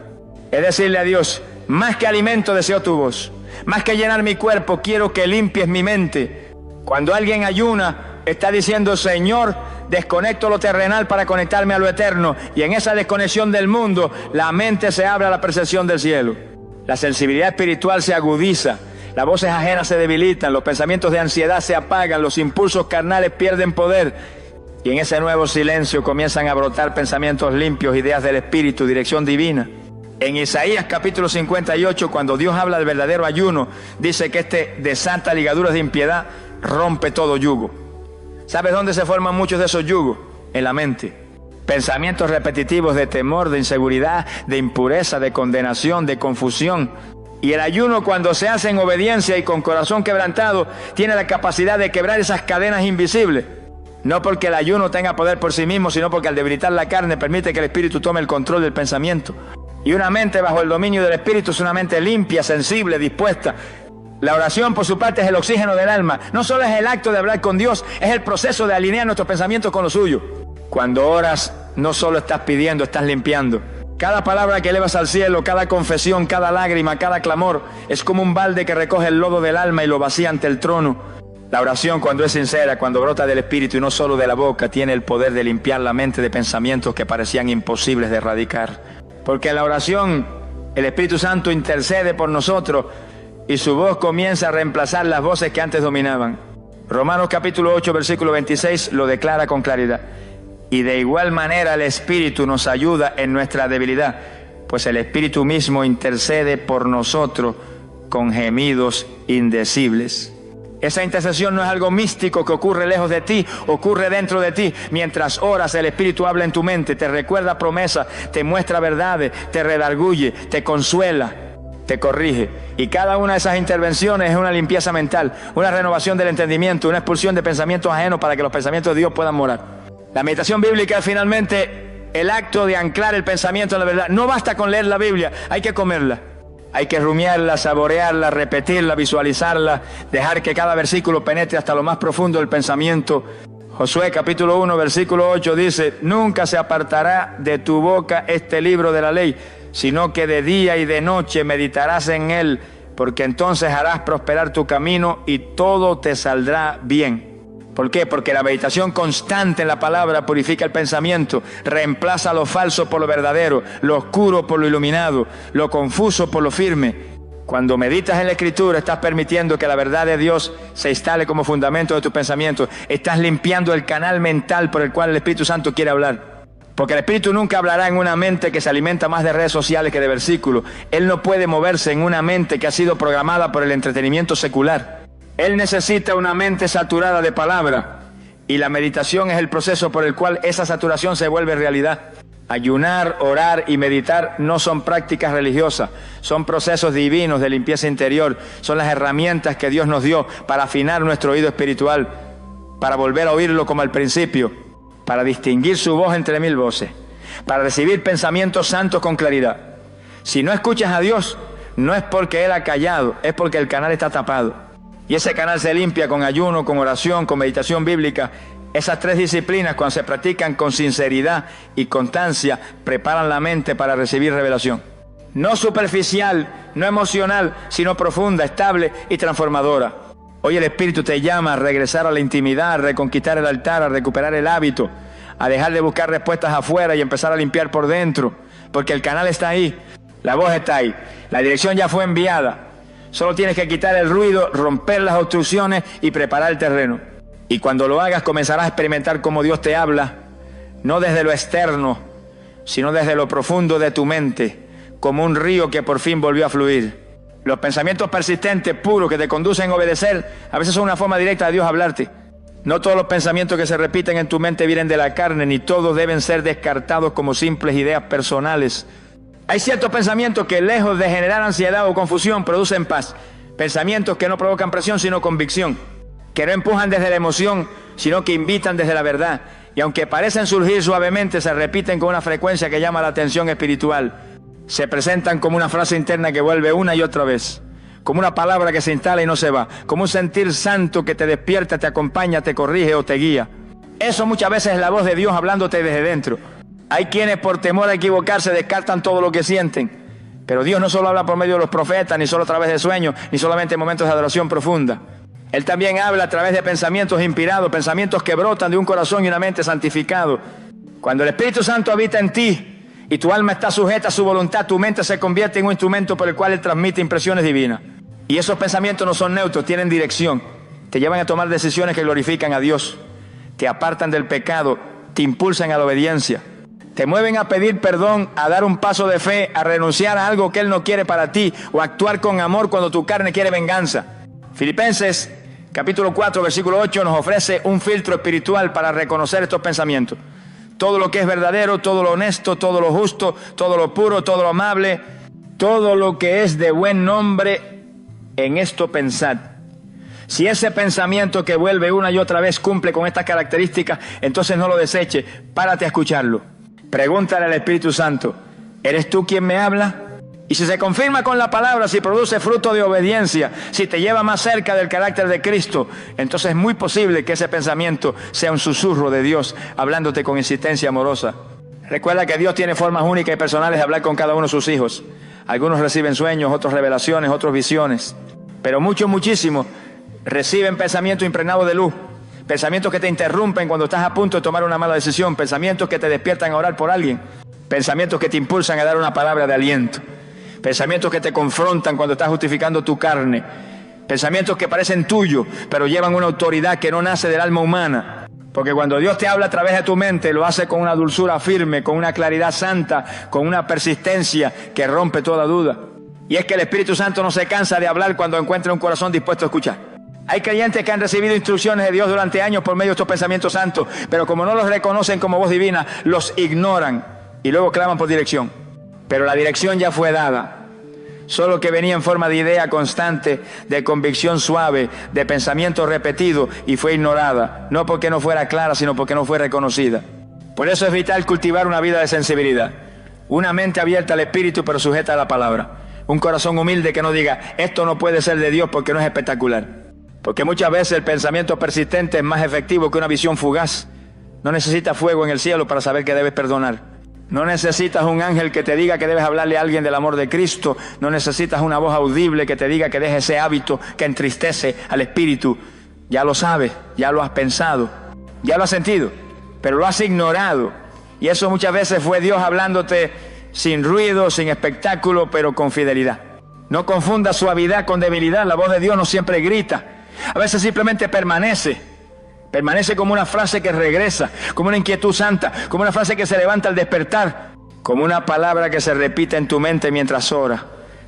[SPEAKER 1] Es decirle a Dios, más que alimento deseo tu voz, más que llenar mi cuerpo, quiero que limpies mi mente. Cuando alguien ayuna, está diciendo, Señor, desconecto lo terrenal para conectarme a lo eterno. Y en esa desconexión del mundo, la mente se abre a la percepción del cielo. La sensibilidad espiritual se agudiza, las voces ajenas se debilitan, los pensamientos de ansiedad se apagan, los impulsos carnales pierden poder. Y en ese nuevo silencio comienzan a brotar pensamientos limpios, ideas del Espíritu, dirección divina. En Isaías capítulo 58, cuando Dios habla del verdadero ayuno, dice que este desata ligaduras de impiedad, rompe todo yugo. ¿Sabes dónde se forman muchos de esos yugos? En la mente. Pensamientos repetitivos de temor, de inseguridad, de impureza, de condenación, de confusión. Y el ayuno, cuando se hace en obediencia y con corazón quebrantado, tiene la capacidad de quebrar esas cadenas invisibles. No porque el ayuno tenga poder por sí mismo, sino porque al debilitar la carne permite que el Espíritu tome el control del pensamiento. Y una mente bajo el dominio del Espíritu es una mente limpia, sensible, dispuesta. La oración, por su parte, es el oxígeno del alma. No solo es el acto de hablar con Dios, es el proceso de alinear nuestros pensamientos con los suyos. Cuando oras, no solo estás pidiendo, estás limpiando. Cada palabra que elevas al cielo, cada confesión, cada lágrima, cada clamor, es como un balde que recoge el lodo del alma y lo vacía ante el trono. La oración, cuando es sincera, cuando brota del Espíritu y no solo de la boca, tiene el poder de limpiar la mente de pensamientos que parecían imposibles de erradicar. Porque en la oración, el Espíritu Santo intercede por nosotros y su voz comienza a reemplazar las voces que antes dominaban. Romanos capítulo 8, versículo 26 lo declara con claridad. Y de igual manera el Espíritu nos ayuda en nuestra debilidad, pues el Espíritu mismo intercede por nosotros con gemidos indecibles. Esa intercesión no es algo místico que ocurre lejos de ti, ocurre dentro de ti. Mientras oras, el Espíritu habla en tu mente, te recuerda promesas, te muestra verdades, te redarguye, te consuela, te corrige. Y cada una de esas intervenciones es una limpieza mental, una renovación del entendimiento, una expulsión de pensamientos ajenos para que los pensamientos de Dios puedan morar. La meditación bíblica es finalmente el acto de anclar el pensamiento en la verdad. No basta con leer la Biblia, hay que comerla. Hay que rumiarla, saborearla, repetirla, visualizarla, dejar que cada versículo penetre hasta lo más profundo del pensamiento. Josué capítulo 1, versículo 8 dice, nunca se apartará de tu boca este libro de la ley, sino que de día y de noche meditarás en él, porque entonces harás prosperar tu camino y todo te saldrá bien. ¿Por qué? Porque la meditación constante en la palabra purifica el pensamiento, reemplaza lo falso por lo verdadero, lo oscuro por lo iluminado, lo confuso por lo firme. Cuando meditas en la Escritura, estás permitiendo que la verdad de Dios se instale como fundamento de tus pensamientos. Estás limpiando el canal mental por el cual el Espíritu Santo quiere hablar. Porque el Espíritu nunca hablará en una mente que se alimenta más de redes sociales que de versículos. Él no puede moverse en una mente que ha sido programada por el entretenimiento secular. Él necesita una mente saturada de palabra, y la meditación es el proceso por el cual esa saturación se vuelve realidad. Ayunar, orar y meditar no son prácticas religiosas, son procesos divinos de limpieza interior, son las herramientas que Dios nos dio para afinar nuestro oído espiritual, para volver a oírlo como al principio, para distinguir su voz entre mil voces, para recibir pensamientos santos con claridad. Si no escuchas a Dios, no es porque Él ha callado, es porque el canal está tapado. Y ese canal se limpia con ayuno, con oración, con meditación bíblica. Esas tres disciplinas, cuando se practican con sinceridad y constancia, preparan la mente para recibir revelación. No superficial, no emocional, sino profunda, estable y transformadora. Hoy el Espíritu te llama a regresar a la intimidad, a reconquistar el altar, a recuperar el hábito, a dejar de buscar respuestas afuera y empezar a limpiar por dentro, porque el canal está ahí, la voz está ahí, la dirección ya fue enviada. Solo tienes que quitar el ruido, romper las obstrucciones y preparar el terreno. Y cuando lo hagas comenzarás a experimentar cómo Dios te habla, no desde lo externo, sino desde lo profundo de tu mente, como un río que por fin volvió a fluir. Los pensamientos persistentes, puros, que te conducen a obedecer, a veces son una forma directa de Dios hablarte. No todos los pensamientos que se repiten en tu mente vienen de la carne, ni todos deben ser descartados como simples ideas personales. Hay ciertos pensamientos que, lejos de generar ansiedad o confusión, producen paz. Pensamientos que no provocan presión, sino convicción. Que no empujan desde la emoción, sino que invitan desde la verdad. Y aunque parecen surgir suavemente, se repiten con una frecuencia que llama la atención espiritual. Se presentan como una frase interna que vuelve una y otra vez. Como una palabra que se instala y no se va. Como un sentir santo que te despierta, te acompaña, te corrige o te guía. Eso muchas veces es la voz de Dios hablándote desde dentro. Hay quienes por temor a equivocarse descartan todo lo que sienten. Pero Dios no solo habla por medio de los profetas, ni solo a través de sueños, ni solamente en momentos de adoración profunda. Él también habla a través de pensamientos inspirados, pensamientos que brotan de un corazón y una mente santificado. Cuando el Espíritu Santo habita en ti y tu alma está sujeta a su voluntad, tu mente se convierte en un instrumento por el cual Él transmite impresiones divinas. Y esos pensamientos no son neutros, tienen dirección. Te llevan a tomar decisiones que glorifican a Dios. Te apartan del pecado, te impulsan a la obediencia. Te mueven a pedir perdón, a dar un paso de fe, a renunciar a algo que Él no quiere para ti, o a actuar con amor cuando tu carne quiere venganza. Filipenses, capítulo 4, versículo 8, nos ofrece un filtro espiritual para reconocer estos pensamientos. Todo lo que es verdadero, todo lo honesto, todo lo justo, todo lo puro, todo lo amable, todo lo que es de buen nombre, en esto pensad. Si ese pensamiento que vuelve una y otra vez cumple con estas características, entonces no lo deseches, párate a escucharlo. Pregúntale al Espíritu Santo, ¿eres tú quien me habla? Y si se confirma con la palabra, si produce fruto de obediencia, si te lleva más cerca del carácter de Cristo, entonces es muy posible que ese pensamiento sea un susurro de Dios, hablándote con insistencia amorosa. Recuerda que Dios tiene formas únicas y personales de hablar con cada uno de sus hijos. Algunos reciben sueños, otros revelaciones, otros visiones. Pero muchísimos reciben pensamientos impregnados de luz. Pensamientos que te interrumpen cuando estás a punto de tomar una mala decisión. Pensamientos que te despiertan a orar por alguien. Pensamientos que te impulsan a dar una palabra de aliento. Pensamientos que te confrontan cuando estás justificando tu carne. Pensamientos que parecen tuyos, pero llevan una autoridad que no nace del alma humana. Porque cuando Dios te habla a través de tu mente, lo hace con una dulzura firme, con una claridad santa, con una persistencia que rompe toda duda. Y es que el Espíritu Santo no se cansa de hablar cuando encuentra un corazón dispuesto a escuchar. Hay creyentes que han recibido instrucciones de Dios durante años por medio de estos pensamientos santos, pero como no los reconocen como voz divina, los ignoran y luego claman por dirección. Pero la dirección ya fue dada, solo que venía en forma de idea constante, de convicción suave, de pensamiento repetido y fue ignorada, no porque no fuera clara, sino porque no fue reconocida. Por eso es vital cultivar una vida de sensibilidad, una mente abierta al Espíritu pero sujeta a la palabra, un corazón humilde que no diga, esto no puede ser de Dios porque no es espectacular. Porque muchas veces el pensamiento persistente es más efectivo que una visión fugaz. No necesitas fuego en el cielo para saber que debes perdonar. No necesitas un ángel que te diga que debes hablarle a alguien del amor de Cristo. No necesitas una voz audible que te diga que dejes ese hábito que entristece al espíritu. Ya lo sabes, ya lo has pensado, ya lo has sentido, pero lo has ignorado. Y eso muchas veces fue Dios hablándote sin ruido, sin espectáculo, pero con fidelidad. No confundas suavidad con debilidad. La voz de Dios no siempre grita. A veces simplemente permanece como una frase que regresa, como una inquietud santa, como una frase que se levanta al despertar, como una palabra que se repite en tu mente mientras oras,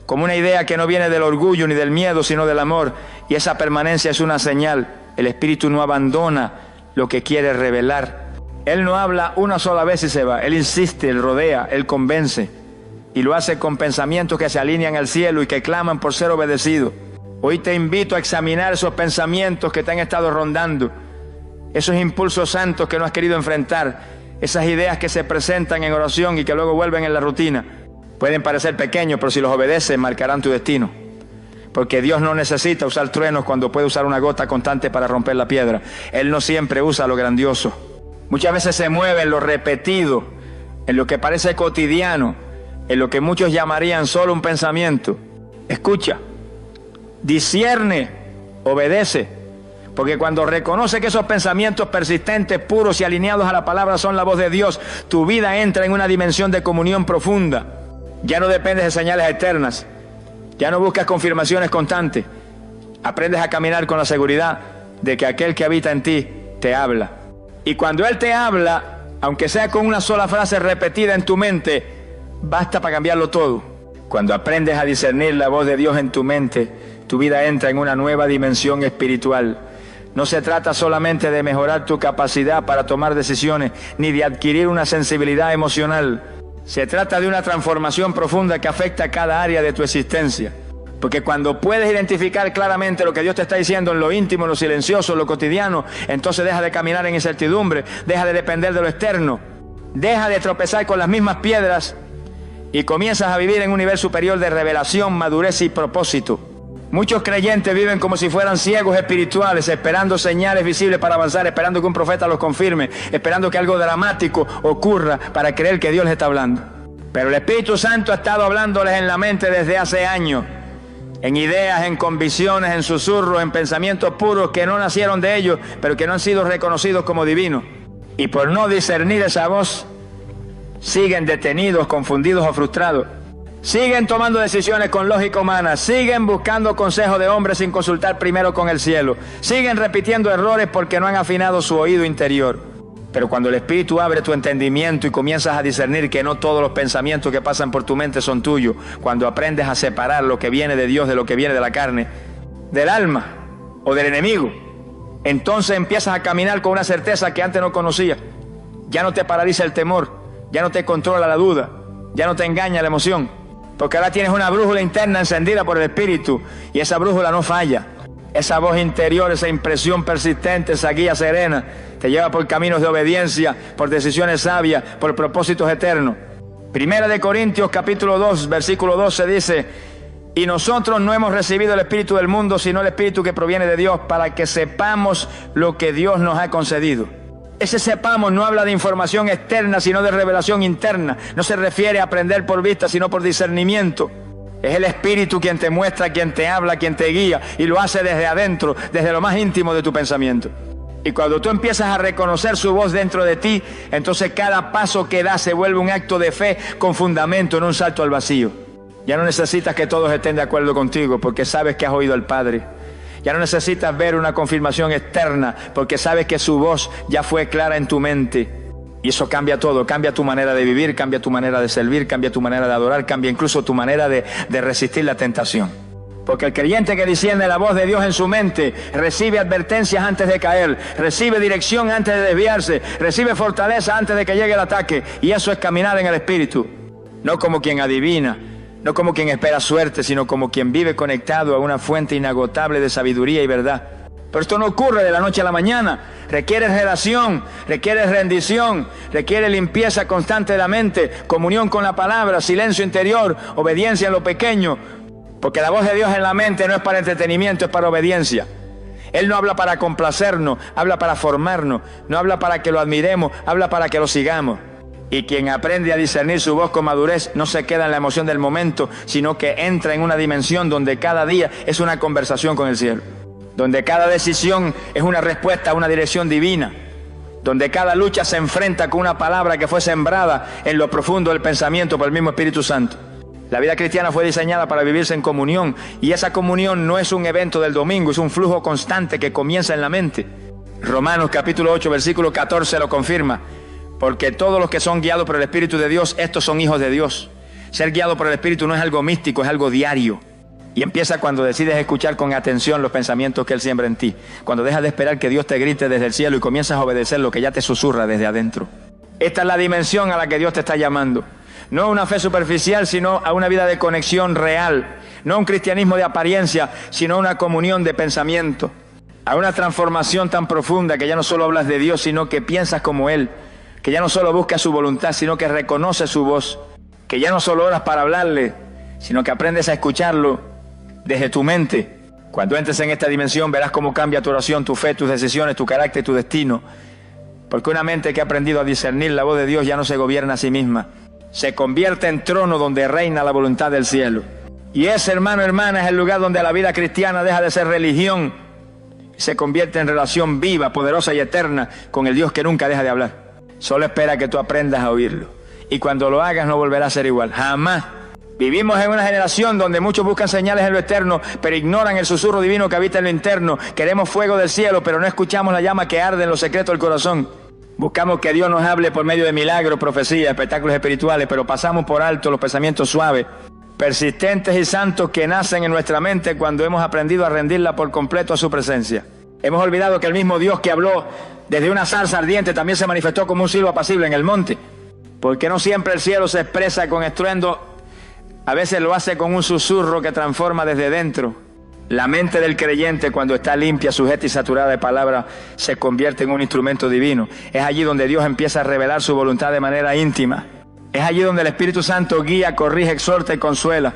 [SPEAKER 1] como una idea que no viene del orgullo ni del miedo, sino del amor. Y esa permanencia es una señal. El Espíritu no abandona lo que quiere revelar. Él no habla una sola vez y se va. Él insiste, Él rodea, Él convence. Y lo hace con pensamientos que se alinean al cielo y que claman por ser obedecidos. Hoy te invito a examinar esos pensamientos que te han estado rondando, esos impulsos santos que no has querido enfrentar, Esas ideas que se presentan en oración y que luego vuelven en la rutina, pueden parecer pequeños, pero si los obedeces marcarán tu destino. Porque Dios no necesita usar truenos cuando puede usar una gota constante para romper la piedra. Él no siempre usa lo grandioso. Muchas veces se mueve en lo repetido, en lo que parece cotidiano, en lo que muchos llamarían solo un pensamiento. Escucha, discierne, obedece, porque cuando reconoce que esos pensamientos persistentes, puros y alineados a la palabra son la voz de Dios, tu vida entra en una dimensión de comunión profunda. Ya no dependes de señales externas, ya no buscas confirmaciones constantes, aprendes a caminar con la seguridad de que aquel que habita en ti te habla. Y cuando Él te habla, aunque sea con una sola frase repetida en tu mente, basta para cambiarlo todo. Cuando aprendes a discernir la voz de Dios en tu mente, tu vida entra en una nueva dimensión espiritual. No se trata solamente de mejorar tu capacidad para tomar decisiones, ni de adquirir una sensibilidad emocional. Se trata de una transformación profunda que afecta a cada área de tu existencia. Porque cuando puedes identificar claramente lo que Dios te está diciendo en lo íntimo, en lo silencioso, en lo cotidiano, entonces deja de caminar en incertidumbre, deja de depender de lo externo, deja de tropezar con las mismas piedras y comienzas a vivir en un nivel superior de revelación, madurez y propósito. Muchos creyentes viven como si fueran ciegos espirituales, esperando señales visibles para avanzar, esperando que un profeta los confirme, esperando que algo dramático ocurra para creer que Dios les está hablando. Pero el Espíritu Santo ha estado hablándoles en la mente desde hace años, en ideas, en convicciones, en susurros, en pensamientos puros que no nacieron de ellos, pero que no han sido reconocidos como divinos. Y por no discernir esa voz, siguen detenidos, confundidos o frustrados. Siguen tomando decisiones con lógica humana, siguen buscando consejos de hombres sin consultar primero con el cielo, siguen repitiendo errores porque no han afinado su oído interior. Pero cuando el Espíritu abre tu entendimiento y comienzas a discernir que no todos los pensamientos que pasan por tu mente son tuyos, cuando aprendes a separar lo que viene de Dios de lo que viene de la carne, del alma o del enemigo, entonces empiezas a caminar con una certeza que antes no conocías. Ya no te paraliza el temor, ya no te controla la duda, ya no te engaña la emoción, porque ahora tienes una brújula interna encendida por el Espíritu y esa brújula no falla. Esa voz interior, esa impresión persistente, esa guía serena, te lleva por caminos de obediencia, por decisiones sabias, por propósitos eternos. Primera de Corintios capítulo 2, versículo 12 dice: y nosotros no hemos recibido el espíritu del mundo, sino el espíritu que proviene de Dios, para que sepamos lo que Dios nos ha concedido. Ese sepamos no habla de información externa, sino de revelación interna. No se refiere a aprender por vista, sino por discernimiento. Es el Espíritu quien te muestra, quien te habla, quien te guía, y lo hace desde adentro, desde lo más íntimo de tu pensamiento. Y cuando tú empiezas a reconocer su voz dentro de ti, entonces cada paso que das se vuelve un acto de fe con fundamento, no un salto al vacío. Ya no necesitas que todos estén de acuerdo contigo, porque sabes que has oído al Padre. Ya no necesitas ver una confirmación externa, porque sabes que su voz ya fue clara en tu mente. Y eso cambia todo, cambia tu manera de vivir, cambia tu manera de servir, cambia tu manera de adorar, cambia incluso tu manera de resistir la tentación. Porque el creyente que discierne la voz de Dios en su mente, recibe advertencias antes de caer, recibe dirección antes de desviarse, recibe fortaleza antes de que llegue el ataque. Y eso es caminar en el Espíritu. No como quien adivina, no como quien espera suerte, sino como quien vive conectado a una fuente inagotable de sabiduría y verdad. Pero esto no ocurre de la noche a la mañana. Requiere relación, requiere rendición, requiere limpieza constante de la mente, comunión con la palabra, silencio interior, obediencia en lo pequeño. Porque la voz de Dios en la mente no es para entretenimiento, es para obediencia. Él no habla para complacernos, habla para formarnos. No habla para que lo admiremos, habla para que lo sigamos. Y quien aprende a discernir su voz con madurez no se queda en la emoción del momento, sino que entra en una dimensión donde cada día es una conversación con el cielo. Donde cada decisión es una respuesta a una dirección divina, donde cada lucha se enfrenta con una palabra que fue sembrada en lo profundo del pensamiento por el mismo Espíritu Santo. La vida cristiana fue diseñada para vivirse en comunión, y esa comunión no es un evento del domingo, es un flujo constante que comienza en la mente. Romanos capítulo 8, versículo 14 lo confirma: porque todos los que son guiados por el Espíritu de Dios, estos son hijos de Dios. Ser guiado por el Espíritu no es algo místico, es algo diario. Y empieza cuando decides escuchar con atención los pensamientos que Él siembra en ti. Cuando dejas de esperar que Dios te grite desde el cielo y comienzas a obedecer lo que ya te susurra desde adentro. Esta es la dimensión a la que Dios te está llamando. No a una fe superficial, sino a una vida de conexión real. No a un cristianismo de apariencia, sino a una comunión de pensamiento. A una transformación tan profunda que ya no solo hablas de Dios, sino que piensas como Él. que ya no solo buscas su voluntad, sino que reconoces su voz, que ya no solo oras para hablarle, sino que aprendes a escucharlo desde tu mente. Cuando entres en esta dimensión verás cómo cambia tu oración, tu fe, tus decisiones, tu carácter, tu destino. Porque una mente que ha aprendido a discernir la voz de Dios ya no se gobierna a sí misma. Se convierte en trono donde reina la voluntad del cielo. Y ese, hermano, hermana, es el lugar donde la vida cristiana deja de ser religión y se convierte en relación viva, poderosa y eterna con el Dios que nunca deja de hablar. Solo espera que tú aprendas a oírlo. Y cuando lo hagas no volverá a ser igual, jamás. Vivimos en una generación donde muchos buscan señales en lo externo, pero ignoran el susurro divino que habita en lo interno. Queremos fuego del cielo, pero no escuchamos la llama que arde en los secretos del corazón. Buscamos que Dios nos hable por medio de milagros, profecías, espectáculos espirituales, pero pasamos por alto los pensamientos suaves, persistentes y santos que nacen en nuestra mente cuando hemos aprendido a rendirla por completo a su presencia. Hemos olvidado que el mismo Dios que habló desde una zarza ardiente también se manifestó como un silbo apacible en el monte. Porque no siempre el cielo se expresa con estruendo, a veces lo hace con un susurro que transforma desde dentro. La mente del creyente, cuando está limpia, sujeta y saturada de palabra, se convierte en un instrumento divino. Es allí donde Dios empieza a revelar su voluntad de manera íntima. Es allí donde el Espíritu Santo guía, corrige, exhorta y consuela.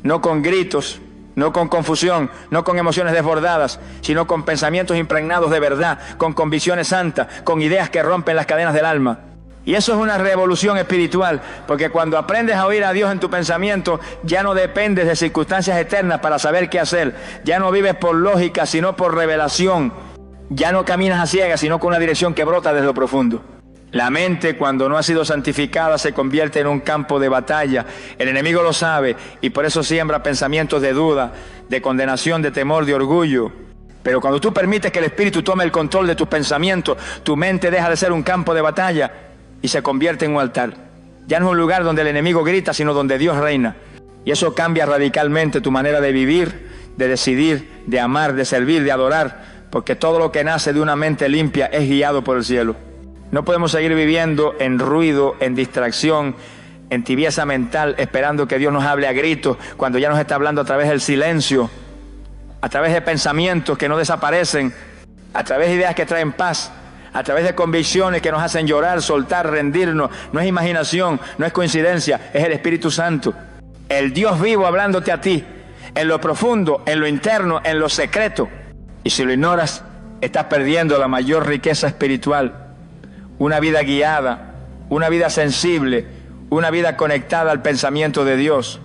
[SPEAKER 1] No con gritos, no con confusión, no con emociones desbordadas, sino con pensamientos impregnados de verdad, con convicciones santas, con ideas que rompen las cadenas del alma. Y eso es una revolución espiritual, porque cuando aprendes a oír a Dios en tu pensamiento, ya no dependes de circunstancias externas para saber qué hacer. Ya no vives por lógica, sino por revelación. Ya no caminas a ciegas, sino con una dirección que brota desde lo profundo. La mente, cuando no ha sido santificada, se convierte en un campo de batalla. El enemigo lo sabe y por eso siembra pensamientos de duda, de condenación, de temor, de orgullo. Pero cuando tú permites que el Espíritu tome el control de tus pensamientos, tu mente deja de ser un campo de batalla y se convierte en un altar. Ya no es un lugar donde el enemigo grita, sino donde Dios reina. Y eso cambia radicalmente tu manera de vivir, de decidir, de amar, de servir, de adorar, porque todo lo que nace de una mente limpia es guiado por el cielo. No podemos seguir viviendo en ruido, en distracción, en tibieza mental, esperando que Dios nos hable a gritos, cuando ya nos está hablando a través del silencio, a través de pensamientos que no desaparecen, a través de ideas que traen paz, a través de convicciones que nos hacen llorar, soltar, rendirnos. No es imaginación, no es coincidencia, es el Espíritu Santo. El Dios vivo hablándote a ti, en lo profundo, en lo interno, en lo secreto. Y si lo ignoras, estás perdiendo la mayor riqueza espiritual. Una vida guiada, una vida sensible, una vida conectada al pensamiento de Dios.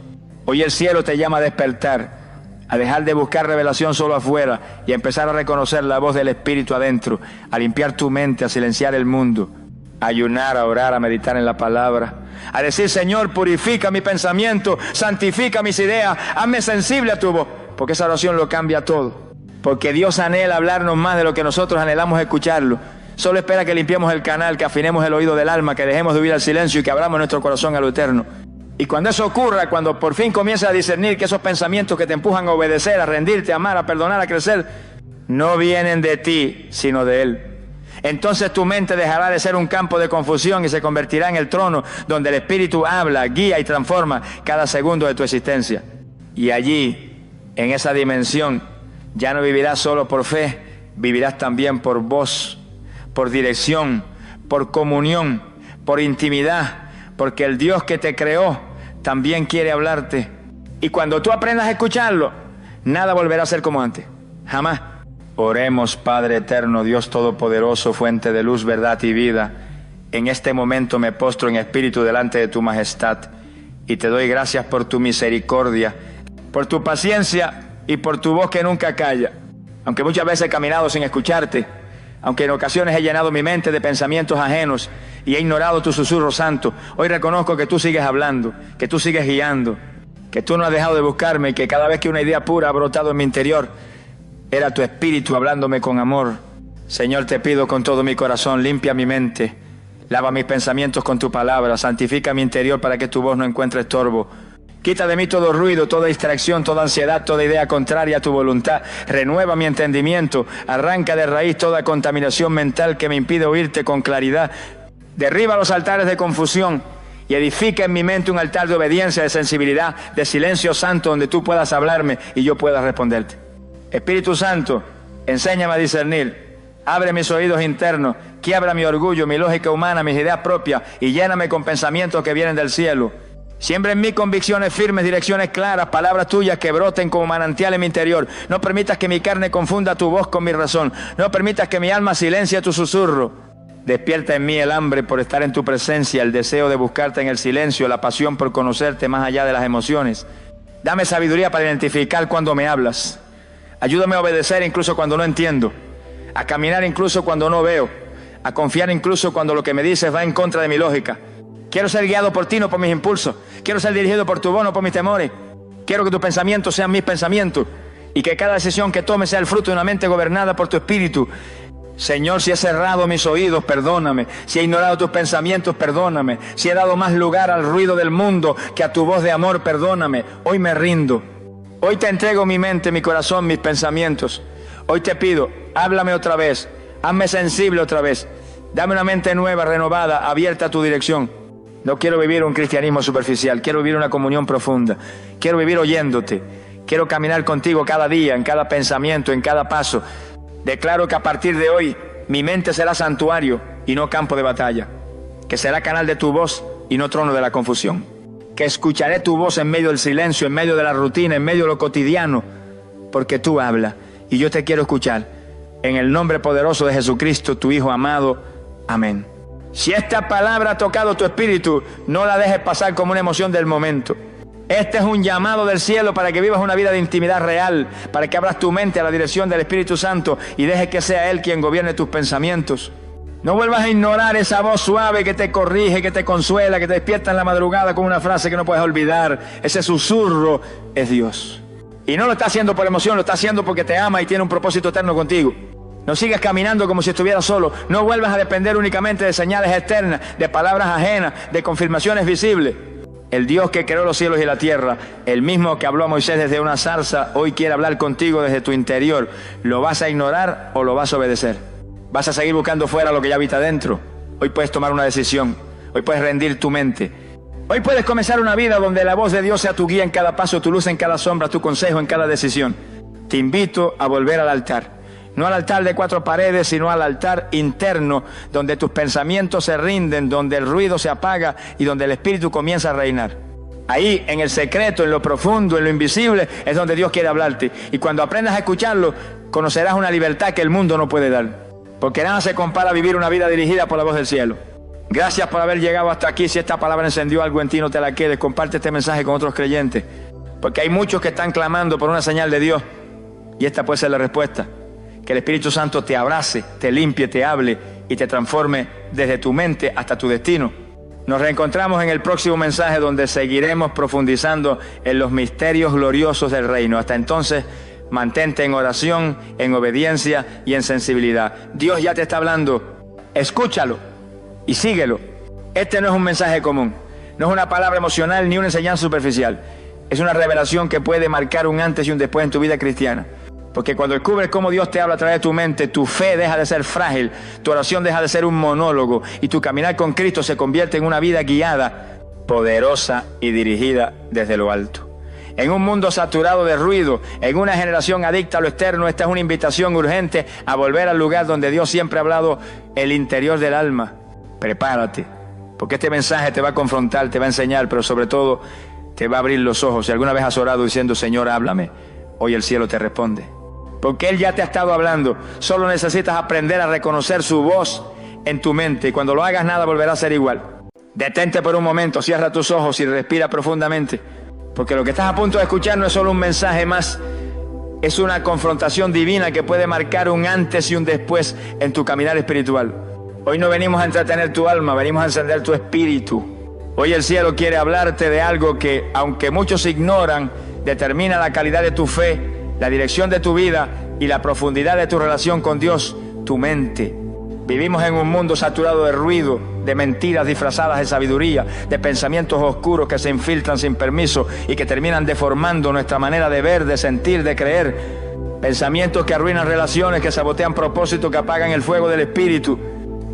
[SPEAKER 1] Hoy el cielo te llama a despertar, a dejar de buscar revelación solo afuera y a empezar a reconocer la voz del Espíritu adentro, a limpiar tu mente, a silenciar el mundo, a ayunar, a orar, a meditar en la palabra, a decir: Señor, purifica mi pensamiento, santifica mis ideas, hazme sensible a tu voz, porque esa oración lo cambia todo. Porque Dios anhela hablarnos más de lo que nosotros anhelamos escucharlo. Solo espera que limpiemos el canal, que afinemos el oído del alma, que dejemos de huir al silencio y que abramos nuestro corazón a lo eterno. Y cuando eso ocurra, cuando por fin comiences a discernir que esos pensamientos que te empujan a obedecer, a rendirte, a amar, a perdonar, a crecer, no vienen de ti, sino de Él. Entonces tu mente dejará de ser un campo de confusión y se convertirá en el trono donde el Espíritu habla, guía y transforma cada segundo de tu existencia. Y allí, en esa dimensión, ya no vivirás solo por fe, vivirás también por voz, por dirección, por comunión, por intimidad, porque el Dios que te creó también quiere hablarte. Y cuando tú aprendas a escucharlo, nada volverá a ser como antes, jamás. Oremos. Padre eterno, Dios todopoderoso, fuente de luz, verdad y vida, en este momento me postro en espíritu delante de tu majestad y te doy gracias por tu misericordia, por tu paciencia y por tu voz que nunca calla. Aunque muchas veces he caminado sin escucharte, aunque en ocasiones he llenado mi mente de pensamientos ajenos y he ignorado tu susurro santo, hoy reconozco que tú sigues hablando, que tú sigues guiando, que tú no has dejado de buscarme y que cada vez que una idea pura ha brotado en mi interior, era tu Espíritu hablándome con amor. Señor, te pido con todo mi corazón, limpia mi mente, lava mis pensamientos con tu palabra, santifica mi interior para que tu voz no encuentre estorbo. Quita de mí todo ruido, toda distracción, toda ansiedad, toda idea contraria a tu voluntad. Renueva mi entendimiento, arranca de raíz toda contaminación mental que me impide oírte con claridad. Derriba los altares de confusión y edifica en mi mente un altar de obediencia, de sensibilidad, de silencio santo donde tú puedas hablarme y yo pueda responderte. Espíritu Santo, enséñame a discernir, abre mis oídos internos Quiebra mi orgullo, mi lógica humana, mis ideas propias y lléname con pensamientos que vienen del cielo. Siembra en mí convicciones firmes, direcciones claras, palabras tuyas que broten como manantial en mi interior. No permitas que mi carne confunda tu voz con mi razón. No permitas que mi alma silencie tu susurro. Despierta en mí el hambre por estar en tu presencia, el deseo de buscarte en el silencio, la pasión por conocerte más allá de las emociones. Dame sabiduría para identificar cuando me hablas. Ayúdame a obedecer incluso cuando no entiendo, a caminar incluso cuando no veo, a confiar incluso cuando lo que me dices va en contra de mi lógica. Quiero ser guiado por ti, no por mis impulsos. Quiero ser dirigido por tu voz, no por mis temores. Quiero que tus pensamientos sean mis pensamientos y que cada decisión que tome sea el fruto de una mente gobernada por tu espíritu. Señor, si he cerrado mis oídos, perdóname. Si he ignorado tus pensamientos, perdóname. Si he dado más lugar al ruido del mundo que a tu voz de amor, perdóname. Hoy me rindo. Hoy te entrego mi mente, mi corazón, mis pensamientos. Hoy te pido, háblame otra vez. Hazme sensible otra vez. Dame una mente nueva, renovada, abierta a tu dirección. No quiero vivir un cristianismo superficial, quiero vivir una comunión profunda. Quiero vivir oyéndote. Quiero caminar contigo cada día, en cada pensamiento, en cada paso. Declaro que a partir de hoy mi mente será santuario y no campo de batalla. Que será canal de tu voz y no trono de la confusión. Que escucharé tu voz en medio del silencio, en medio de la rutina, en medio de lo cotidiano. Porque tú hablas y yo te quiero escuchar. En el nombre poderoso de Jesucristo, tu Hijo amado. Amén. Si esta palabra ha tocado tu espíritu, no la dejes pasar como una emoción del momento. Este es un llamado del cielo para que vivas una vida de intimidad real, para que abras tu mente a la dirección del Espíritu Santo y dejes que sea Él quien gobierne tus pensamientos. No vuelvas a ignorar esa voz suave que te corrige, que te consuela, que te despierta en la madrugada con una frase que no puedes olvidar. Ese susurro es Dios. Y no lo está haciendo por emoción, lo está haciendo porque te ama y tiene un propósito eterno contigo. No sigas caminando como si estuvieras solo. No vuelvas a depender únicamente de señales externas, de palabras ajenas, de confirmaciones visibles. El Dios que creó los cielos y la tierra, el mismo que habló a Moisés desde una zarza, hoy quiere hablar contigo desde tu interior. ¿Lo vas a ignorar o lo vas a obedecer? ¿Vas a seguir buscando fuera lo que ya habita dentro? Hoy puedes tomar una decisión. Hoy puedes rendir tu mente. Hoy puedes comenzar una vida donde la voz de Dios sea tu guía en cada paso, tu luz en cada sombra, tu consejo en cada decisión. Te invito a volver al altar. No al altar de 4 paredes, sino al altar interno, donde tus pensamientos se rinden, donde el ruido se apaga y donde el Espíritu comienza a reinar. Ahí, en el secreto, en lo profundo, en lo invisible, es donde Dios quiere hablarte. Y cuando aprendas a escucharlo, conocerás una libertad que el mundo no puede dar. Porque nada se compara a vivir una vida dirigida por la voz del cielo. Gracias por haber llegado hasta aquí. Si esta palabra encendió algo en ti, no te la quedes. Comparte este mensaje con otros creyentes. Porque hay muchos que están clamando por una señal de Dios. Y esta puede ser la respuesta. Que el Espíritu Santo te abrace, te limpie, te hable y te transforme desde tu mente hasta tu destino. Nos reencontramos en el próximo mensaje donde seguiremos profundizando en los misterios gloriosos del reino. Hasta entonces, mantente en oración, en obediencia y en sensibilidad. Dios ya te está hablando. Escúchalo y síguelo. Este no es un mensaje común. No es una palabra emocional ni una enseñanza superficial. Es una revelación que puede marcar un antes y un después en tu vida cristiana. Porque cuando descubres cómo Dios te habla a través de tu mente, tu fe deja de ser frágil, tu oración deja de ser un monólogo y tu caminar con Cristo se convierte en una vida guiada, poderosa y dirigida desde lo alto. En un mundo saturado de ruido, en una generación adicta a lo externo, esta es una invitación urgente a volver al lugar donde Dios siempre ha hablado, el interior del alma. Prepárate, porque este mensaje te va a confrontar, te va a enseñar, pero sobre todo te va a abrir los ojos. Si alguna vez has orado diciendo, Señor, háblame, hoy el cielo te responde. Porque Él ya te ha estado hablando. Solo necesitas aprender a reconocer su voz en tu mente. Y cuando lo hagas, nada volverá a ser igual. Detente por un momento, cierra tus ojos y respira profundamente. Porque lo que estás a punto de escuchar no es solo un mensaje más. Es una confrontación divina que puede marcar un antes y un después en tu caminar espiritual. Hoy no venimos a entretener tu alma, venimos a encender tu espíritu. Hoy el cielo quiere hablarte de algo que, aunque muchos ignoran, determina la calidad de tu fe, la dirección de tu vida y la profundidad de tu relación con Dios, tu mente. Vivimos en un mundo saturado de ruido, de mentiras disfrazadas de sabiduría, de pensamientos oscuros que se infiltran sin permiso y que terminan deformando nuestra manera de ver, de sentir, de creer. Pensamientos que arruinan relaciones, que sabotean propósitos, que apagan el fuego del espíritu.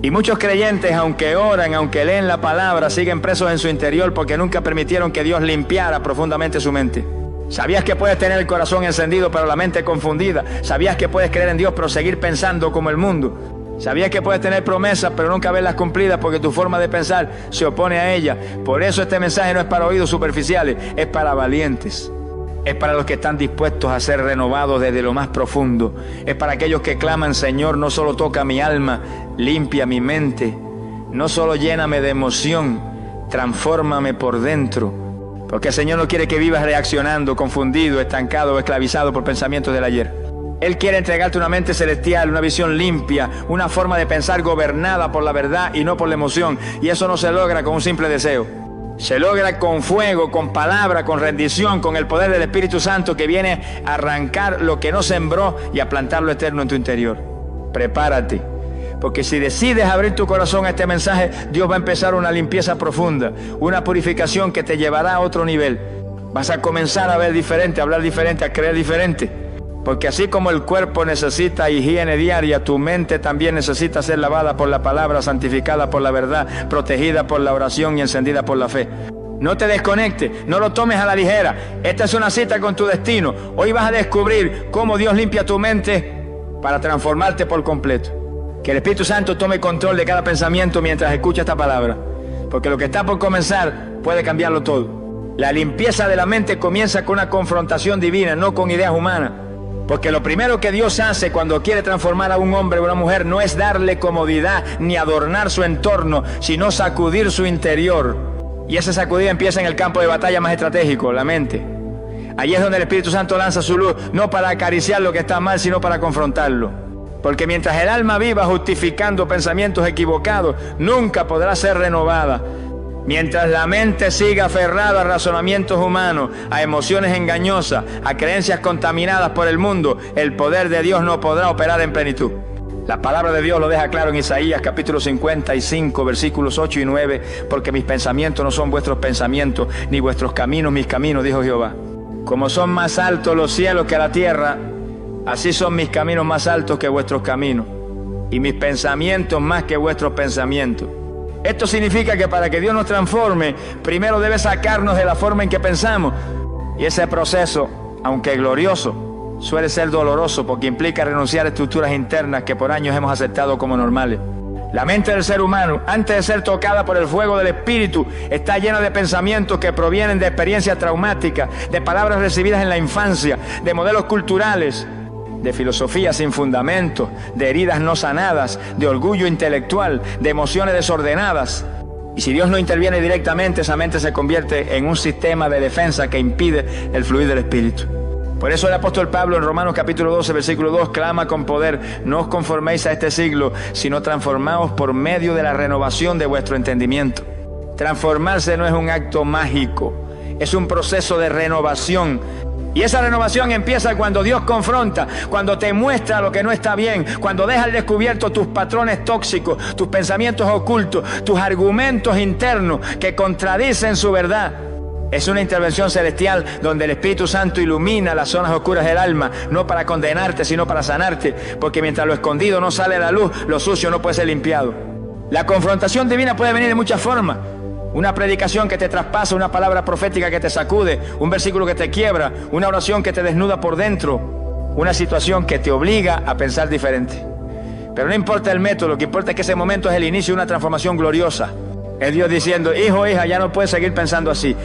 [SPEAKER 1] Y muchos creyentes, aunque oran, aunque leen la palabra, siguen presos en su interior porque nunca permitieron que Dios limpiara profundamente su mente. ¿Sabías que puedes tener el corazón encendido pero la mente confundida? ¿Sabías que puedes creer en Dios pero seguir pensando como el mundo? Sabías que puedes tener promesas, pero nunca verlas cumplidas porque tu forma de pensar se opone a ellas. Por eso este mensaje no es para oídos superficiales, es para valientes. Es para los que están dispuestos a ser renovados desde lo más profundo. Es para aquellos que claman: Señor, no solo toca mi alma, limpia mi mente. No solo lléname de emoción, transfórmame por dentro. Porque el Señor no quiere que vivas reaccionando, confundido, estancado o esclavizado por pensamientos del ayer. Él quiere entregarte una mente celestial, una visión limpia, una forma de pensar gobernada por la verdad y no por la emoción. Y eso no se logra con un simple deseo. Se logra con fuego, con palabra, con rendición, con el poder del Espíritu Santo que viene a arrancar lo que no sembró y a plantar lo eterno en tu interior. Prepárate, porque si decides abrir tu corazón a este mensaje, Dios va a empezar una limpieza profunda, una purificación que te llevará a otro nivel. Vas a comenzar a ver diferente, a hablar diferente, a creer diferente. Porque así como el cuerpo necesita higiene diaria, tu mente también necesita ser lavada por la palabra, santificada por la verdad, protegida por la oración y encendida por la fe. No te desconectes, no lo tomes a la ligera. Esta es una cita con tu destino. Hoy vas a descubrir cómo Dios limpia tu mente para transformarte por completo. Que el Espíritu Santo tome control de cada pensamiento mientras escucha esta palabra. Porque lo que está por comenzar puede cambiarlo todo. La limpieza de la mente comienza con una confrontación divina, no con ideas humanas. Porque lo primero que Dios hace cuando quiere transformar a un hombre o una mujer no es darle comodidad ni adornar su entorno, sino sacudir su interior. Y esa sacudida empieza en el campo de batalla más estratégico, la mente. Allí es donde el Espíritu Santo lanza su luz, no para acariciar lo que está mal, sino para confrontarlo. Porque mientras el alma viva justificando pensamientos equivocados, nunca podrá ser renovada. Mientras la mente siga aferrada a razonamientos humanos, a emociones engañosas, a creencias contaminadas por el mundo, el poder de Dios no podrá operar en plenitud. La palabra de Dios lo deja claro en Isaías capítulo 55, versículos 8 y 9, porque mis pensamientos no son vuestros pensamientos, ni vuestros caminos mis caminos, dijo Jehová. Como son más altos los cielos que la tierra, así son mis caminos más altos que vuestros caminos, y mis pensamientos más que vuestros pensamientos. Esto significa que para que Dios nos transforme, primero debe sacarnos de la forma en que pensamos. Y ese proceso, aunque glorioso, suele ser doloroso porque implica renunciar a estructuras internas que por años hemos aceptado como normales. La mente del ser humano, antes de ser tocada por el fuego del Espíritu, está llena de pensamientos que provienen de experiencias traumáticas, de palabras recibidas en la infancia, de modelos culturales, de filosofía sin fundamento, de heridas no sanadas, de orgullo intelectual, de emociones desordenadas. Y si Dios no interviene directamente, esa mente se convierte en un sistema de defensa que impide el fluir del Espíritu. Por eso el apóstol Pablo en Romanos capítulo 12, versículo 2, clama con poder: no os conforméis a este siglo, sino transformaos por medio de la renovación de vuestro entendimiento. Transformarse no es un acto mágico, es un proceso de renovación. Y esa renovación empieza cuando Dios confronta, cuando te muestra lo que no está bien, cuando deja al descubierto tus patrones tóxicos, tus pensamientos ocultos, tus argumentos internos que contradicen su verdad. Es una intervención celestial donde el Espíritu Santo ilumina las zonas oscuras del alma, no para condenarte, sino para sanarte, porque mientras lo escondido no sale a la luz, lo sucio no puede ser limpiado. La confrontación divina puede venir de muchas formas. Una predicación que te traspasa, una palabra profética que te sacude, un versículo que te quiebra, una oración que te desnuda por dentro, una situación que te obliga a pensar diferente. Pero no importa el método, lo que importa es que ese momento es el inicio de una transformación gloriosa. Es Dios diciendo: hijo, hija, ya no puedes seguir pensando así.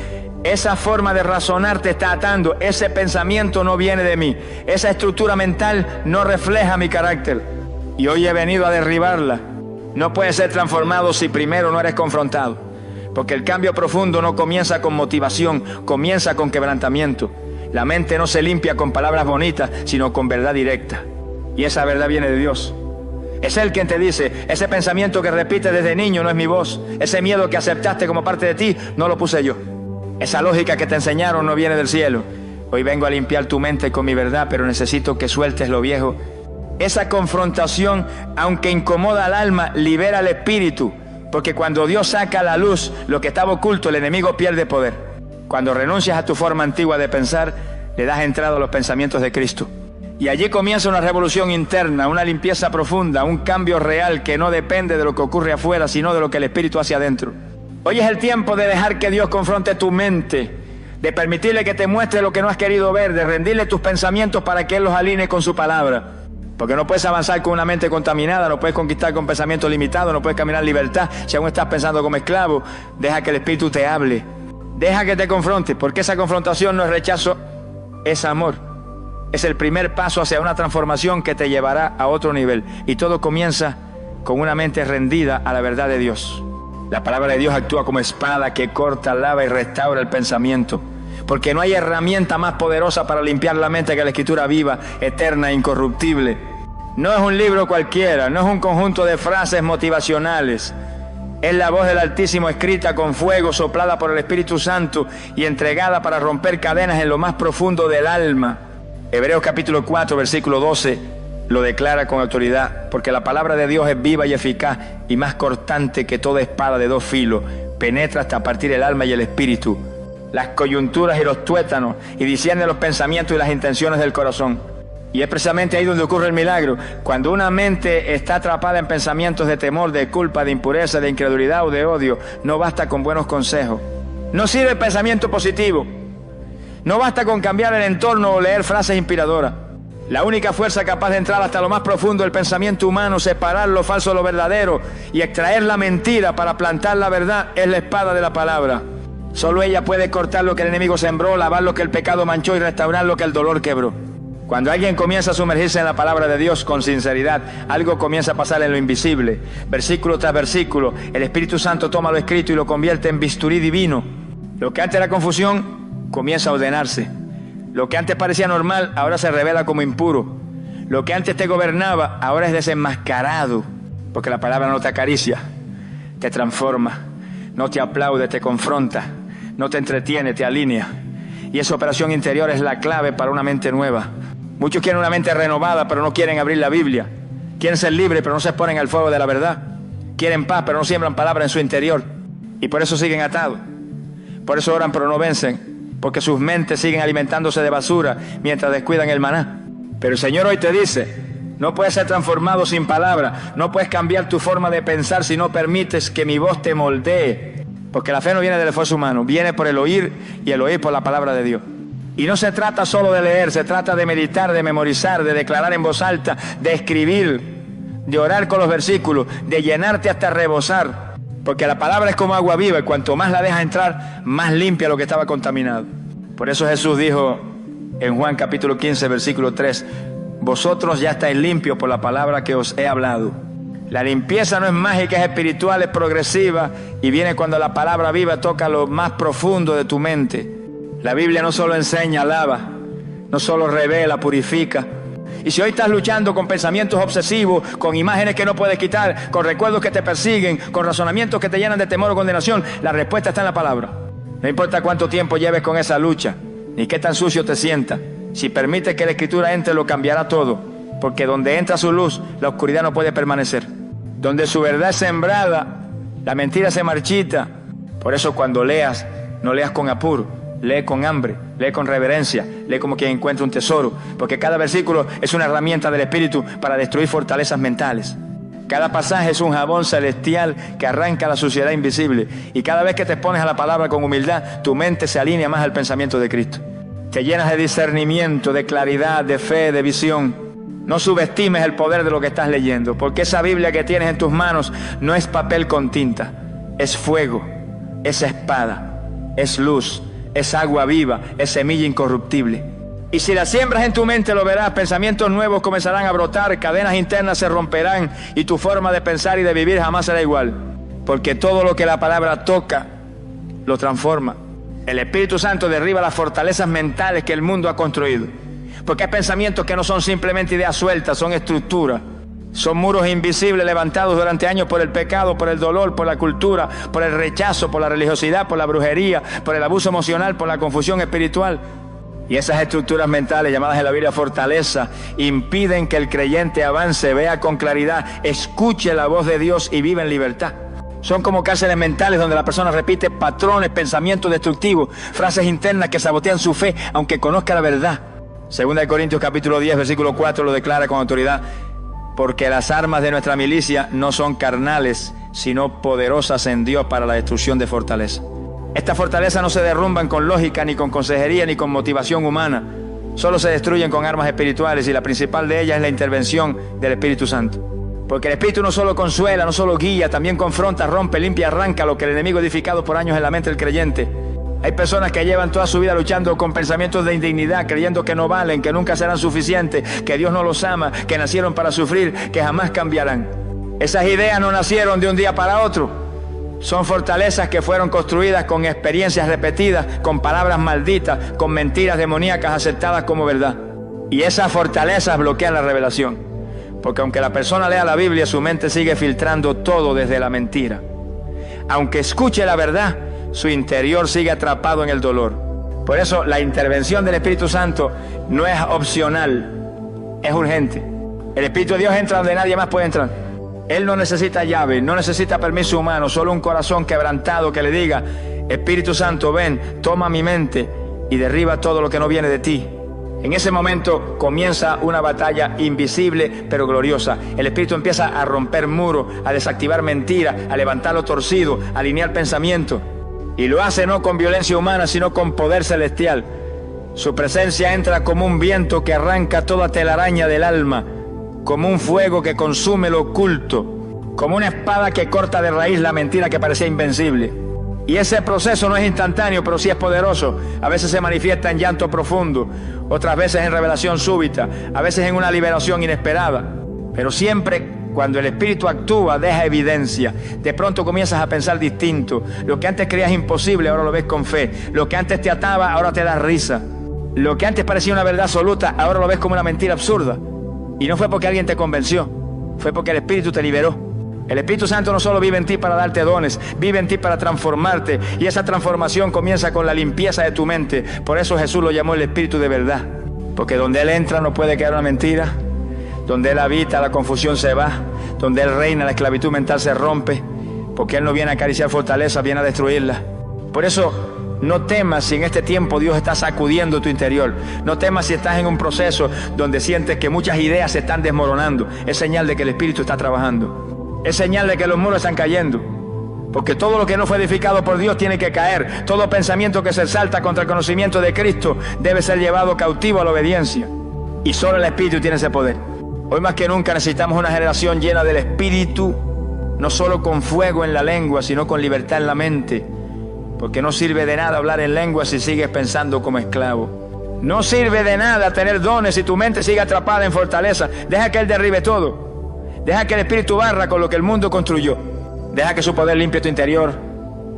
[SPEAKER 1] Esa forma de razonar te está atando, ese pensamiento no viene de mí, esa estructura mental no refleja mi carácter. Y hoy he venido a derribarla. No puedes ser transformado si primero no eres confrontado. Porque el cambio profundo no comienza con motivación, comienza con quebrantamiento. La mente no se limpia con palabras bonitas, sino con verdad directa. Y esa verdad viene de Dios. Es Él quien te dice: ese pensamiento que repites desde niño no es mi voz. Ese miedo que aceptaste como parte de ti, no lo puse yo. Esa lógica que te enseñaron no viene del cielo. Hoy vengo a limpiar tu mente con mi verdad, pero necesito que sueltes lo viejo. Esa confrontación, aunque incomoda al alma, libera al espíritu. Porque cuando Dios saca a la luz lo que estaba oculto, el enemigo pierde poder. Cuando renuncias a tu forma antigua de pensar, le das entrada a los pensamientos de Cristo. Y allí comienza una revolución interna, una limpieza profunda, un cambio real que no depende de lo que ocurre afuera, sino de lo que el Espíritu hace adentro. Hoy es el tiempo de dejar que Dios confronte tu mente, de permitirle que te muestre lo que no has querido ver, de rendirle tus pensamientos para que Él los alinee con su palabra. Porque no puedes avanzar con una mente contaminada, no puedes conquistar con pensamientos limitados, no puedes caminar en libertad si aún estás pensando como esclavo. Deja que el Espíritu te hable, deja que te confronte, porque esa confrontación no es rechazo, es amor. Es el primer paso hacia una transformación que te llevará a otro nivel. Y todo comienza con una mente rendida a la verdad de Dios. La palabra de Dios actúa como espada que corta, lava y restaura el pensamiento. Porque no hay herramienta más poderosa para limpiar la mente que la Escritura viva, eterna e incorruptible. No es un libro cualquiera, no es un conjunto de frases motivacionales. Es la voz del Altísimo escrita con fuego, soplada por el Espíritu Santo y entregada para romper cadenas en lo más profundo del alma. Hebreos capítulo 4, versículo 12, lo declara con autoridad, porque la palabra de Dios es viva y eficaz y más cortante que toda espada de dos filos, penetra hasta partir el alma y el espíritu, las coyunturas y los tuétanos, y discierne los pensamientos y las intenciones del corazón. Y es precisamente ahí donde ocurre el milagro. Cuando una mente está atrapada en pensamientos de temor, de culpa, de impureza, de incredulidad o de odio, no basta con buenos consejos. No sirve el pensamiento positivo. No basta con cambiar el entorno o leer frases inspiradoras. La única fuerza capaz de entrar hasta lo más profundo del pensamiento humano, separar lo falso de lo verdadero y extraer la mentira para plantar la verdad, es la espada de la palabra. Solo ella puede cortar lo que el enemigo sembró, lavar lo que el pecado manchó y restaurar lo que el dolor quebró. Cuando alguien comienza a sumergirse en la palabra de Dios con sinceridad, algo comienza a pasar en lo invisible. Versículo tras versículo, el Espíritu Santo toma lo escrito y lo convierte en bisturí divino. Lo que antes era confusión, comienza a ordenarse. Lo que antes parecía normal, ahora se revela como impuro. Lo que antes te gobernaba, ahora es desenmascarado. Porque la palabra no te acaricia, te transforma, no te aplaude, te confronta, no te entretiene, te alinea. Y esa operación interior es la clave para una mente nueva. Muchos quieren una mente renovada, pero no quieren abrir la Biblia. Quieren ser libres, pero no se exponen al fuego de la verdad. Quieren paz, pero no siembran palabra en su interior. Y por eso siguen atados. Por eso oran, pero no vencen. Porque sus mentes siguen alimentándose de basura mientras descuidan el maná. Pero el Señor hoy te dice, no puedes ser transformado sin palabra. No puedes cambiar tu forma de pensar si no permites que mi voz te moldee. Porque la fe no viene del esfuerzo humano, viene por el oír y el oír por la palabra de Dios. Y no se trata solo de leer, se trata de meditar, de memorizar, de declarar en voz alta, de escribir, de orar con los versículos, de llenarte hasta rebosar. Porque la palabra es como agua viva y cuanto más la dejas entrar, más limpia lo que estaba contaminado. Por eso Jesús dijo en Juan capítulo 15, versículo 3, vosotros ya estáis limpios por la palabra que os he hablado. La limpieza no es mágica, es espiritual, es progresiva y viene cuando la palabra viva toca lo más profundo de tu mente. La Biblia no solo enseña, alaba, no solo revela, purifica. Y si hoy estás luchando con pensamientos obsesivos, con imágenes que no puedes quitar, con recuerdos que te persiguen, con razonamientos que te llenan de temor o condenación, la respuesta está en la palabra. No importa cuánto tiempo lleves con esa lucha, ni qué tan sucio te sientas. Si permites que la Escritura entre, lo cambiará todo. Porque donde entra su luz, la oscuridad no puede permanecer. Donde su verdad es sembrada, la mentira se marchita. Por eso cuando leas, no leas con apuro. Lee con hambre, lee con reverencia, lee como quien encuentra un tesoro, porque cada versículo es una herramienta del Espíritu para destruir fortalezas mentales. Cada pasaje es un jabón celestial que arranca la suciedad invisible, y cada vez que te expones a la palabra con humildad, tu mente se alinea más al pensamiento de Cristo. Te llenas de discernimiento, de claridad, de fe, de visión. No subestimes el poder de lo que estás leyendo, porque esa Biblia que tienes en tus manos no es papel con tinta, es fuego, es espada, es luz, es agua viva, es semilla incorruptible. Y si la siembras en tu mente, lo verás, pensamientos nuevos comenzarán a brotar, cadenas internas se romperán y tu forma de pensar y de vivir jamás será igual. Porque todo lo que la palabra toca, lo transforma. El Espíritu Santo derriba las fortalezas mentales que el mundo ha construido. Porque hay pensamientos que no son simplemente ideas sueltas, son estructuras. Son muros invisibles levantados durante años por el pecado, por el dolor, por la cultura, por el rechazo, por la religiosidad, por la brujería, por el abuso emocional, por la confusión espiritual. Y esas estructuras mentales, llamadas en la Biblia fortaleza, impiden que el creyente avance, vea con claridad, escuche la voz de Dios y viva en libertad. Son como cárceles mentales donde la persona repite patrones, pensamientos destructivos, frases internas que sabotean su fe, aunque conozca la verdad. Segunda de Corintios capítulo 10, versículo 4 lo declara con autoridad. Porque las armas de nuestra milicia no son carnales, sino poderosas en Dios para la destrucción de fortaleza. Estas fortalezas no se derrumban con lógica, ni con consejería, ni con motivación humana. solo se destruyen con armas espirituales, y la principal de ellas es la intervención del Espíritu Santo. Porque el Espíritu no solo consuela, no solo guía, también confronta, rompe, limpia, arranca lo que el enemigo ha edificado por años en la mente del creyente. Hay personas que llevan toda su vida luchando con pensamientos de indignidad, creyendo que no valen, que nunca serán suficientes, que Dios no los ama, que nacieron para sufrir, que jamás cambiarán. Esas ideas no nacieron de un día para otro. Son fortalezas que fueron construidas con experiencias repetidas, con palabras malditas, con mentiras demoníacas aceptadas como verdad. Y esas fortalezas bloquean la revelación. Porque aunque la persona lea la Biblia, su mente sigue filtrando todo desde la mentira. Aunque escuche la verdad, su interior sigue atrapado en el dolor. Por eso la intervención del Espíritu Santo no es opcional, es urgente. El Espíritu de Dios entra donde nadie más puede entrar. Él no necesita llave, no necesita permiso humano, solo un corazón quebrantado que le diga: Espíritu Santo, ven, toma mi mente y derriba todo lo que no viene de ti. En ese momento comienza una batalla invisible pero gloriosa. El Espíritu empieza a romper muros, a desactivar mentiras, a levantar lo torcido, a alinear pensamientos. Y lo hace no con violencia humana, sino con poder celestial. Su presencia entra como un viento que arranca toda telaraña del alma, como un fuego que consume lo oculto, como una espada que corta de raíz la mentira que parecía invencible. Y ese proceso no es instantáneo, pero sí es poderoso. A veces se manifiesta en llanto profundo, otras veces en revelación súbita, a veces en una liberación inesperada. Pero siempre cuando el Espíritu actúa, deja evidencia. De pronto comienzas a pensar distinto. Lo que antes creías imposible, ahora lo ves con fe. Lo que antes te ataba, ahora te da risa. Lo que antes parecía una verdad absoluta, ahora lo ves como una mentira absurda. Y no fue porque alguien te convenció, fue porque el Espíritu te liberó. El Espíritu Santo no solo vive en ti para darte dones, vive en ti para transformarte. Y esa transformación comienza con la limpieza de tu mente. Por eso Jesús lo llamó el Espíritu de verdad. Porque donde Él entra no puede quedar una mentira. Donde Él habita, la confusión se va. Donde Él reina, la esclavitud mental se rompe. Porque Él no viene a acariciar fortalezas, viene a destruirlas. Por eso no temas si en este tiempo Dios está sacudiendo tu interior. No temas si estás en un proceso donde sientes que muchas ideas se están desmoronando. Es señal de que el Espíritu está trabajando. Es señal de que los muros están cayendo. Porque todo lo que no fue edificado por Dios tiene que caer. Todo pensamiento que se exalta contra el conocimiento de Cristo debe ser llevado cautivo a la obediencia. Y solo el Espíritu tiene ese poder. Hoy más que nunca necesitamos una generación llena del Espíritu, no solo con fuego en la lengua, sino con libertad en la mente. Porque no sirve de nada hablar en lengua si sigues pensando como esclavo. No sirve de nada tener dones si tu mente sigue atrapada en fortaleza. Deja que Él derribe todo. Deja que el Espíritu barra con lo que el mundo construyó. Deja que su poder limpie tu interior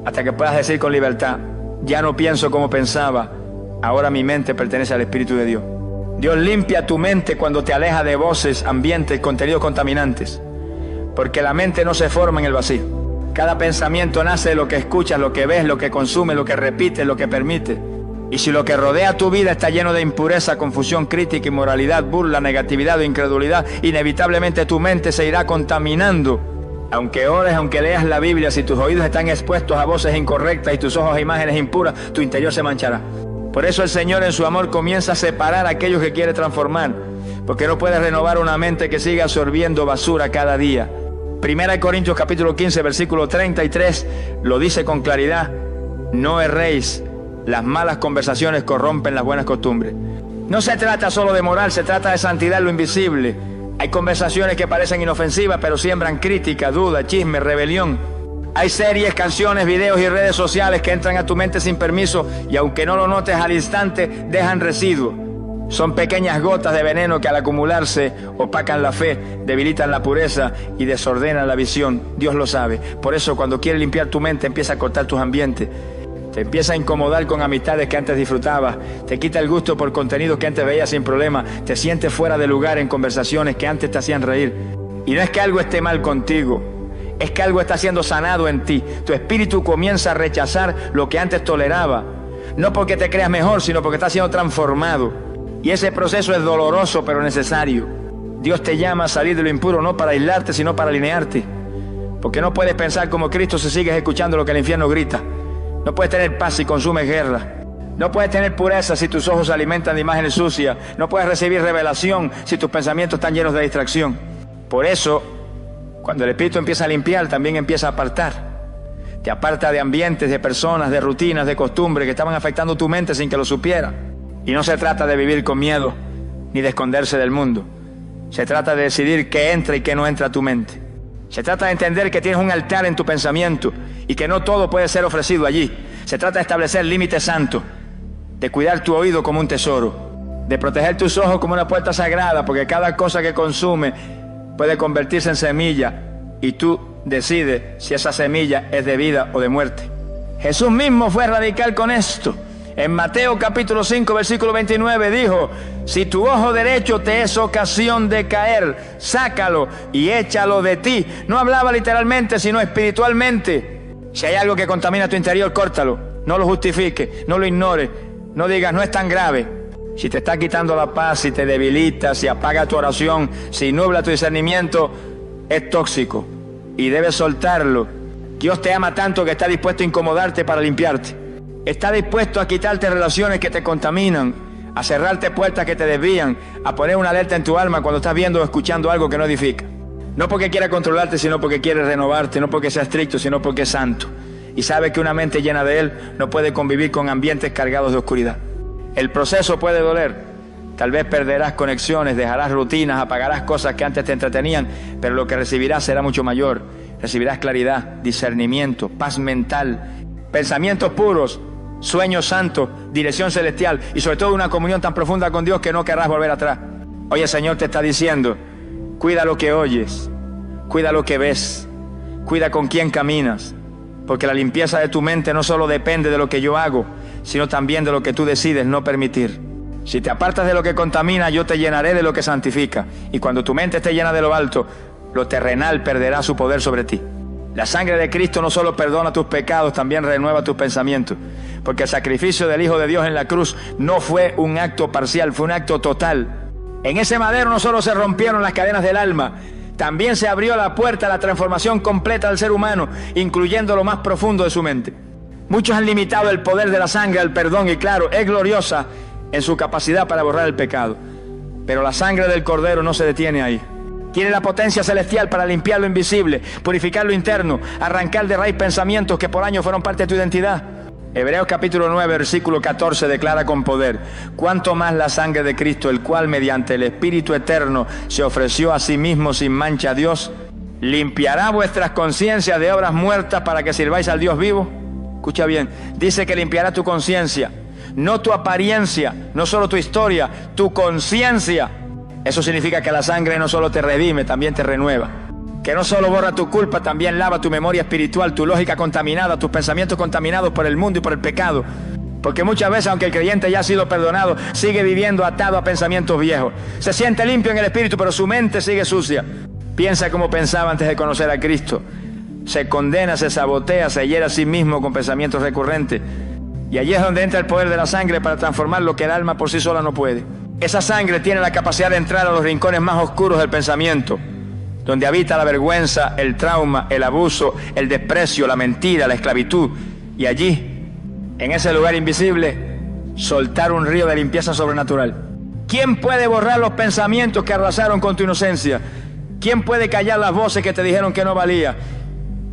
[SPEAKER 1] hasta que puedas decir con libertad: ya no pienso como pensaba, ahora mi mente pertenece al Espíritu de Dios. Dios limpia tu mente cuando te aleja de voces, ambientes, contenidos contaminantes. Porque la mente no se forma en el vacío. Cada pensamiento nace de lo que escuchas, lo que ves, lo que consumes, lo que repites, lo que permites. Y si lo que rodea tu vida está lleno de impureza, confusión, crítica, inmoralidad, burla, negatividad o incredulidad, inevitablemente tu mente se irá contaminando. Aunque ores, aunque leas la Biblia, si tus oídos están expuestos a voces incorrectas y tus ojos a imágenes impuras, tu interior se manchará. Por eso el Señor en su amor comienza a separar a aquellos que quiere transformar, porque no puede renovar una mente que siga absorbiendo basura cada día. 1 Corintios capítulo 15, versículo 33, lo dice con claridad: no erréis. Las malas conversaciones corrompen las buenas costumbres. No se trata solo de moral, se trata de santidad en lo invisible. Hay conversaciones que parecen inofensivas, pero siembran crítica, duda, chisme, rebelión. Hay series, canciones, videos y redes sociales que entran a tu mente sin permiso y aunque no lo notes al instante, dejan residuos. Son pequeñas gotas de veneno que al acumularse opacan la fe, debilitan la pureza y desordenan la visión. Dios lo sabe. Por eso cuando quiere limpiar tu mente, empieza a cortar tus ambientes. Te empieza a incomodar con amistades que antes disfrutabas. Te quita el gusto por contenidos que antes veías sin problema. Te sientes fuera de lugar en conversaciones que antes te hacían reír. Y no es que algo esté mal contigo, es que algo está siendo sanado en ti. Tu espíritu comienza a rechazar lo que antes toleraba. No porque te creas mejor, sino porque está siendo transformado. Y ese proceso es doloroso, pero necesario. Dios te llama a salir de lo impuro, no para aislarte, sino para alinearte. Porque no puedes pensar como Cristo si sigues escuchando lo que el infierno grita. No puedes tener paz si consumes guerra. No puedes tener pureza si tus ojos se alimentan de imágenes sucias. No puedes recibir revelación si tus pensamientos están llenos de distracción. Por eso, cuando el Espíritu empieza a limpiar, también empieza a apartar. Te aparta de ambientes, de personas, de rutinas, de costumbres que estaban afectando tu mente sin que lo supiera. Y no se trata de vivir con miedo, ni de esconderse del mundo. Se trata de decidir qué entra y qué no entra a tu mente. Se trata de entender que tienes un altar en tu pensamiento y que no todo puede ser ofrecido allí. Se trata de establecer límites santos, de cuidar tu oído como un tesoro, de proteger tus ojos como una puerta sagrada, porque cada cosa que consume puede convertirse en semilla y tú decides si esa semilla es de vida o de muerte. Jesús mismo fue radical con esto. En Mateo capítulo 5 versículo 29 dijo: si tu ojo derecho te es ocasión de caer, sácalo y échalo de ti. No hablaba literalmente, sino espiritualmente. Si hay algo que contamina tu interior, córtalo. No lo justifiques, no lo ignores, no digas no es tan grave. Si te está quitando la paz, si te debilita, si apaga tu oración, si nubla tu discernimiento, es tóxico y debes soltarlo. Dios te ama tanto que está dispuesto a incomodarte para limpiarte. Está dispuesto a quitarte relaciones que te contaminan, a cerrarte puertas que te desvían, a poner una alerta en tu alma cuando estás viendo o escuchando algo que no edifica. No porque quiera controlarte, sino porque quiere renovarte, no porque sea estricto, sino porque es santo. Y sabe que una mente llena de Él no puede convivir con ambientes cargados de oscuridad. El proceso puede doler. Tal vez perderás conexiones, dejarás rutinas, apagarás cosas que antes te entretenían, pero lo que recibirás será mucho mayor. Recibirás claridad, discernimiento, paz mental, pensamientos puros, sueños santos, dirección celestial y sobre todo una comunión tan profunda con Dios que no querrás volver atrás. Hoy el Señor te está diciendo: cuida lo que oyes, cuida lo que ves, cuida con quién caminas, porque la limpieza de tu mente no solo depende de lo que yo hago, sino también de lo que tú decides no permitir. Si te apartas de lo que contamina, yo te llenaré de lo que santifica, y cuando tu mente esté llena de lo alto, lo terrenal perderá su poder sobre ti. La sangre de Cristo no solo perdona tus pecados, también renueva tus pensamientos, porque el sacrificio del Hijo de Dios en la cruz no fue un acto parcial, fue un acto total. En ese madero no solo se rompieron las cadenas del alma, también se abrió la puerta a la transformación completa del ser humano, incluyendo lo más profundo de su mente. Muchos han limitado el poder de la sangre al perdón y claro, es gloriosa en su capacidad para borrar el pecado, pero la sangre del Cordero no se detiene ahí. Tiene la potencia celestial para limpiar lo invisible, purificar lo interno, arrancar de raíz pensamientos que por años fueron parte de tu identidad. Hebreos capítulo 9, versículo 14 declara con poder: cuánto más la sangre de Cristo, el cual mediante el Espíritu eterno se ofreció a sí mismo sin mancha a Dios, limpiará vuestras conciencias de obras muertas para que sirváis al Dios vivo. Escucha bien, dice que limpiará tu conciencia, no tu apariencia, no solo tu historia, tu conciencia. Eso significa que la sangre no solo te redime, también te renueva. Que no solo borra tu culpa, también lava tu memoria espiritual, tu lógica contaminada, tus pensamientos contaminados por el mundo y por el pecado. Porque muchas veces, aunque el creyente ya ha sido perdonado, sigue viviendo atado a pensamientos viejos. Se siente limpio en el espíritu, pero su mente sigue sucia. Piensa como pensaba antes de conocer a Cristo. Se condena, se sabotea, se hiere a sí mismo con pensamientos recurrentes. Y allí es donde entra el poder de la sangre para transformar lo que el alma por sí sola no puede. Esa sangre tiene la capacidad de entrar a los rincones más oscuros del pensamiento, donde habita la vergüenza, el trauma, el abuso, el desprecio, la mentira, la esclavitud. Y allí, en ese lugar invisible, soltar un río de limpieza sobrenatural. ¿Quién puede borrar los pensamientos que arrasaron con tu inocencia? ¿Quién puede callar las voces que te dijeron que no valía?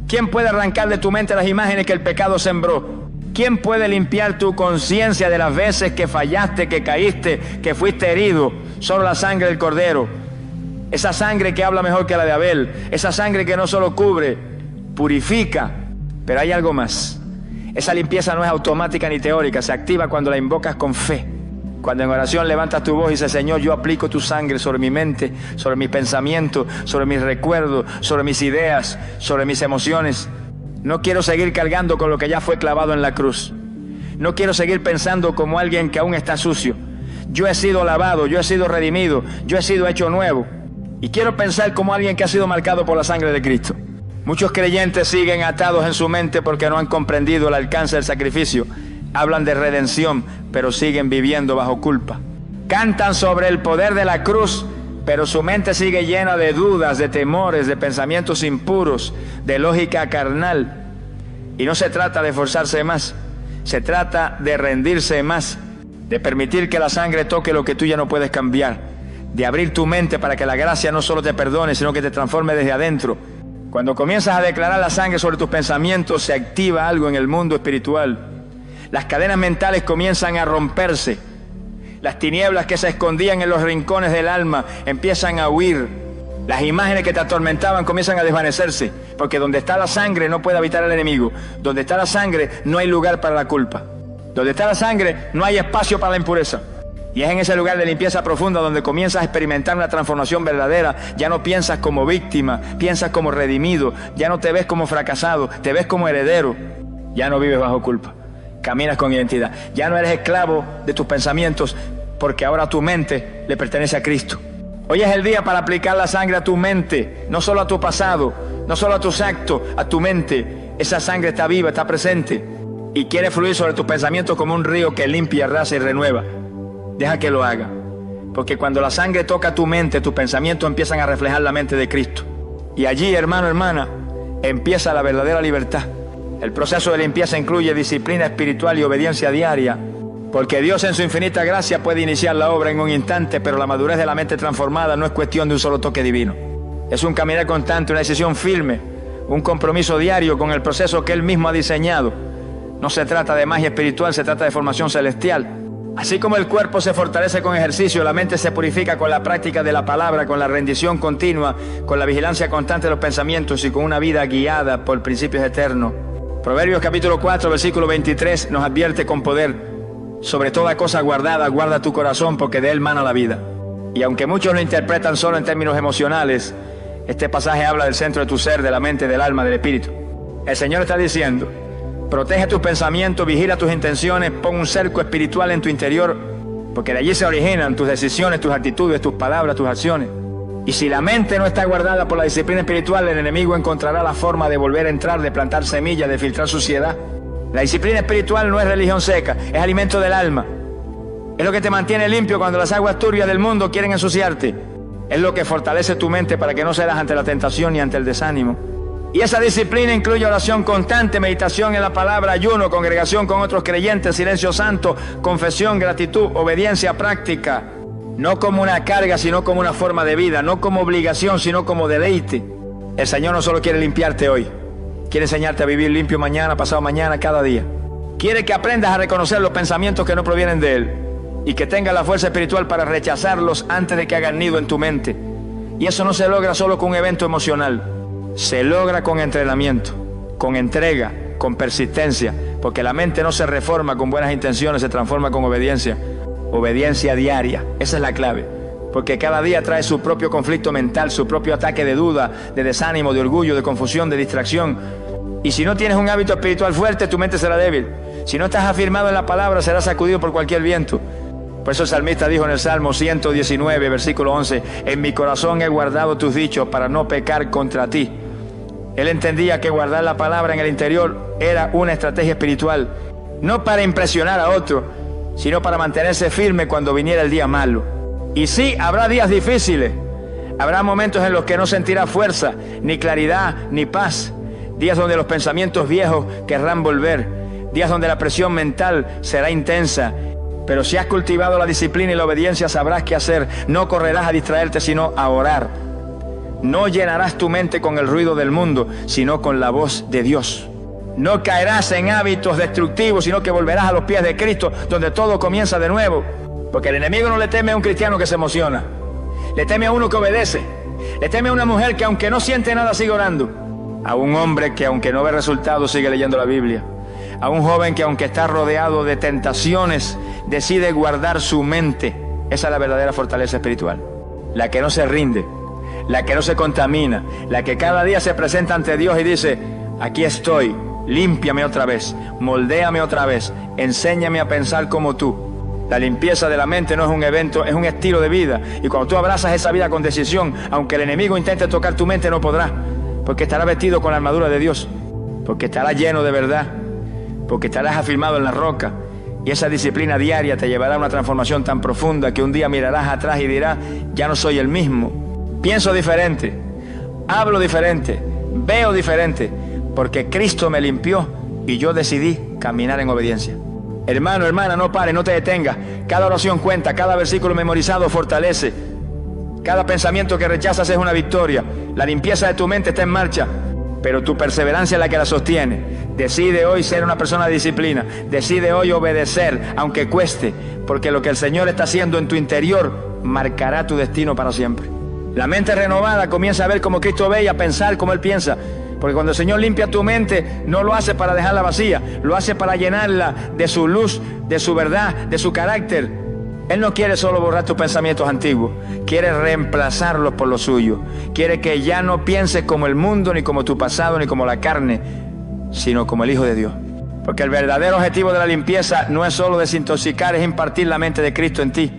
[SPEAKER 1] ¿Quién puede arrancar de tu mente las imágenes que el pecado sembró? ¿Quién puede limpiar tu conciencia de las veces que fallaste, que caíste, que fuiste herido? Solo la sangre del Cordero. Esa sangre que habla mejor que la de Abel. Esa sangre que no solo cubre, purifica. Pero hay algo más. Esa limpieza no es automática ni teórica. Se activa cuando la invocas con fe. Cuando en oración levantas tu voz y dices: Señor, yo aplico tu sangre sobre mi mente, sobre mis pensamientos, sobre mis recuerdos, sobre mis ideas, sobre mis emociones. No quiero seguir cargando con lo que ya fue clavado en la cruz. No quiero seguir pensando como alguien que aún está sucio. Yo he sido lavado, yo he sido redimido, yo he sido hecho nuevo. Y quiero pensar como alguien que ha sido marcado por la sangre de Cristo. Muchos creyentes siguen atados en su mente porque no han comprendido el alcance del sacrificio. Hablan de redención, pero siguen viviendo bajo culpa. Cantan sobre el poder de la cruz, pero su mente sigue llena de dudas, de temores, de pensamientos impuros, de lógica carnal. Y no se trata de esforzarse más, se trata de rendirse más, de permitir que la sangre toque lo que tú ya no puedes cambiar, de abrir tu mente para que la gracia no solo te perdone, sino que te transforme desde adentro. Cuando comienzas a declarar la sangre sobre tus pensamientos, se activa algo en el mundo espiritual. Las cadenas mentales comienzan a romperse. Las tinieblas que se escondían en los rincones del alma empiezan a huir. Las imágenes que te atormentaban comienzan a desvanecerse, porque donde está la sangre no puede habitar el enemigo. Donde está la sangre no hay lugar para la culpa. Donde está la sangre no hay espacio para la impureza. Y es en ese lugar de limpieza profunda donde comienzas a experimentar una transformación verdadera. Ya no piensas como víctima, piensas como redimido. Ya no te ves como fracasado, te ves como heredero. Ya no vives bajo culpa, caminas con identidad. Ya no eres esclavo de tus pensamientos, porque ahora tu mente le pertenece a Cristo. Hoy es el día para aplicar la sangre a tu mente, no solo a tu pasado, no solo a tus actos, a tu mente. Esa sangre está viva, está presente y quiere fluir sobre tus pensamientos como un río que limpia, arrasa y renueva. Deja que lo haga, porque cuando la sangre toca tu mente, tus pensamientos empiezan a reflejar la mente de Cristo. Y allí, hermano, hermana, empieza la verdadera libertad. El proceso de limpieza incluye disciplina espiritual y obediencia diaria, porque Dios en su infinita gracia puede iniciar la obra en un instante, pero la madurez de la mente transformada no es cuestión de un solo toque divino. Es un caminar constante, una decisión firme, un compromiso diario con el proceso que Él mismo ha diseñado. No se trata de magia espiritual, se trata de formación celestial. Así como el cuerpo se fortalece con ejercicio, la mente se purifica con la práctica de la palabra, con la rendición continua, con la vigilancia constante de los pensamientos y con una vida guiada por principios eternos. Proverbios capítulo 4, versículo 23 nos advierte con poder: sobre toda cosa guardada, guarda tu corazón, porque de él mana la vida. Y aunque muchos lo interpretan solo en términos emocionales, este pasaje habla del centro de tu ser, de la mente, del alma, del espíritu. El Señor está diciendo: protege tus pensamientos, vigila tus intenciones, pon un cerco espiritual en tu interior, porque de allí se originan tus decisiones, tus actitudes, tus palabras, tus acciones. Y si la mente no está guardada por la disciplina espiritual, el enemigo encontrará la forma de volver a entrar, de plantar semillas, de filtrar suciedad. La disciplina espiritual no es religión seca, es alimento del alma. Es lo que te mantiene limpio cuando las aguas turbias del mundo quieren ensuciarte. Es lo que fortalece tu mente para que no cedas ante la tentación ni ante el desánimo. Y esa disciplina incluye oración constante, meditación en la palabra, ayuno, congregación con otros creyentes, silencio santo, confesión, gratitud, obediencia práctica. No como una carga, sino como una forma de vida. No como obligación, sino como deleite. El Señor no solo quiere limpiarte hoy, quiere enseñarte a vivir limpio mañana, pasado mañana, cada día. Quiere que aprendas a reconocer los pensamientos que no provienen de Él y que tengas la fuerza espiritual para rechazarlos antes de que hagan nido en tu mente. Y eso no se logra solo con un evento emocional. Se logra con entrenamiento, con entrega, con persistencia, porque la mente no se reforma con buenas intenciones, se transforma con obediencia. Obediencia diaria, esa es la clave, porque cada día trae su propio conflicto mental, su propio ataque de duda, de desánimo, de orgullo, de confusión, de distracción. Y si no tienes un hábito espiritual fuerte, tu mente será débil. Si no estás afirmado en la palabra, serás sacudido por cualquier viento. Por eso el salmista dijo en el Salmo 119, versículo 11, en mi corazón he guardado tus dichos para no pecar contra ti. Él entendía que guardar la palabra en el interior era una estrategia espiritual, no para impresionar a otro, sino para mantenerse firme cuando viniera el día malo. Y sí, habrá días difíciles, habrá momentos en los que no sentirás fuerza, ni claridad, ni paz, días donde los pensamientos viejos querrán volver, días donde la presión mental será intensa. Pero si has cultivado la disciplina y la obediencia, sabrás qué hacer. No correrás a distraerte, sino a orar. No llenarás tu mente con el ruido del mundo, sino con la voz de Dios. No caerás en hábitos destructivos, sino que volverás a los pies de Cristo, donde todo comienza de nuevo. Porque el enemigo no le teme a un cristiano que se emociona. Le teme a uno que obedece. Le teme a una mujer que aunque no siente nada sigue orando. A un hombre que aunque no ve resultados sigue leyendo la Biblia. A un joven que aunque está rodeado de tentaciones decide guardar su mente. Esa es la verdadera fortaleza espiritual. La que no se rinde, la que no se contamina, la que cada día se presenta ante Dios y dice: aquí estoy, límpiame otra vez, moldéame otra vez, enséñame a pensar como tú. La limpieza de la mente no es un evento, es un estilo de vida. Y cuando tú abrazas esa vida con decisión, aunque el enemigo intente tocar tu mente, no podrá, porque estará vestido con la armadura de Dios, porque estará lleno de verdad, porque estarás afirmado en la roca. Y esa disciplina diaria te llevará a una transformación tan profunda que un día mirarás atrás y dirás: ya no soy el mismo, pienso diferente, hablo diferente, veo diferente, porque Cristo me limpió y yo decidí caminar en obediencia. Hermano, hermana, no pares, no te detengas. Cada oración cuenta, cada versículo memorizado fortalece. Cada pensamiento que rechazas es una victoria. La limpieza de tu mente está en marcha, pero tu perseverancia es la que la sostiene. Decide hoy ser una persona de disciplina. Decide hoy obedecer, aunque cueste, porque lo que el Señor está haciendo en tu interior marcará tu destino para siempre. La mente renovada comienza a ver como Cristo ve y a pensar como Él piensa. Porque cuando el Señor limpia tu mente, no lo hace para dejarla vacía, lo hace para llenarla de su luz, de su verdad, de su carácter. Él no quiere solo borrar tus pensamientos antiguos, quiere reemplazarlos por lo suyo. Quiere que ya no pienses como el mundo, ni como tu pasado, ni como la carne, sino como el Hijo de Dios. Porque el verdadero objetivo de la limpieza no es solo desintoxicar, es impartir la mente de Cristo en ti.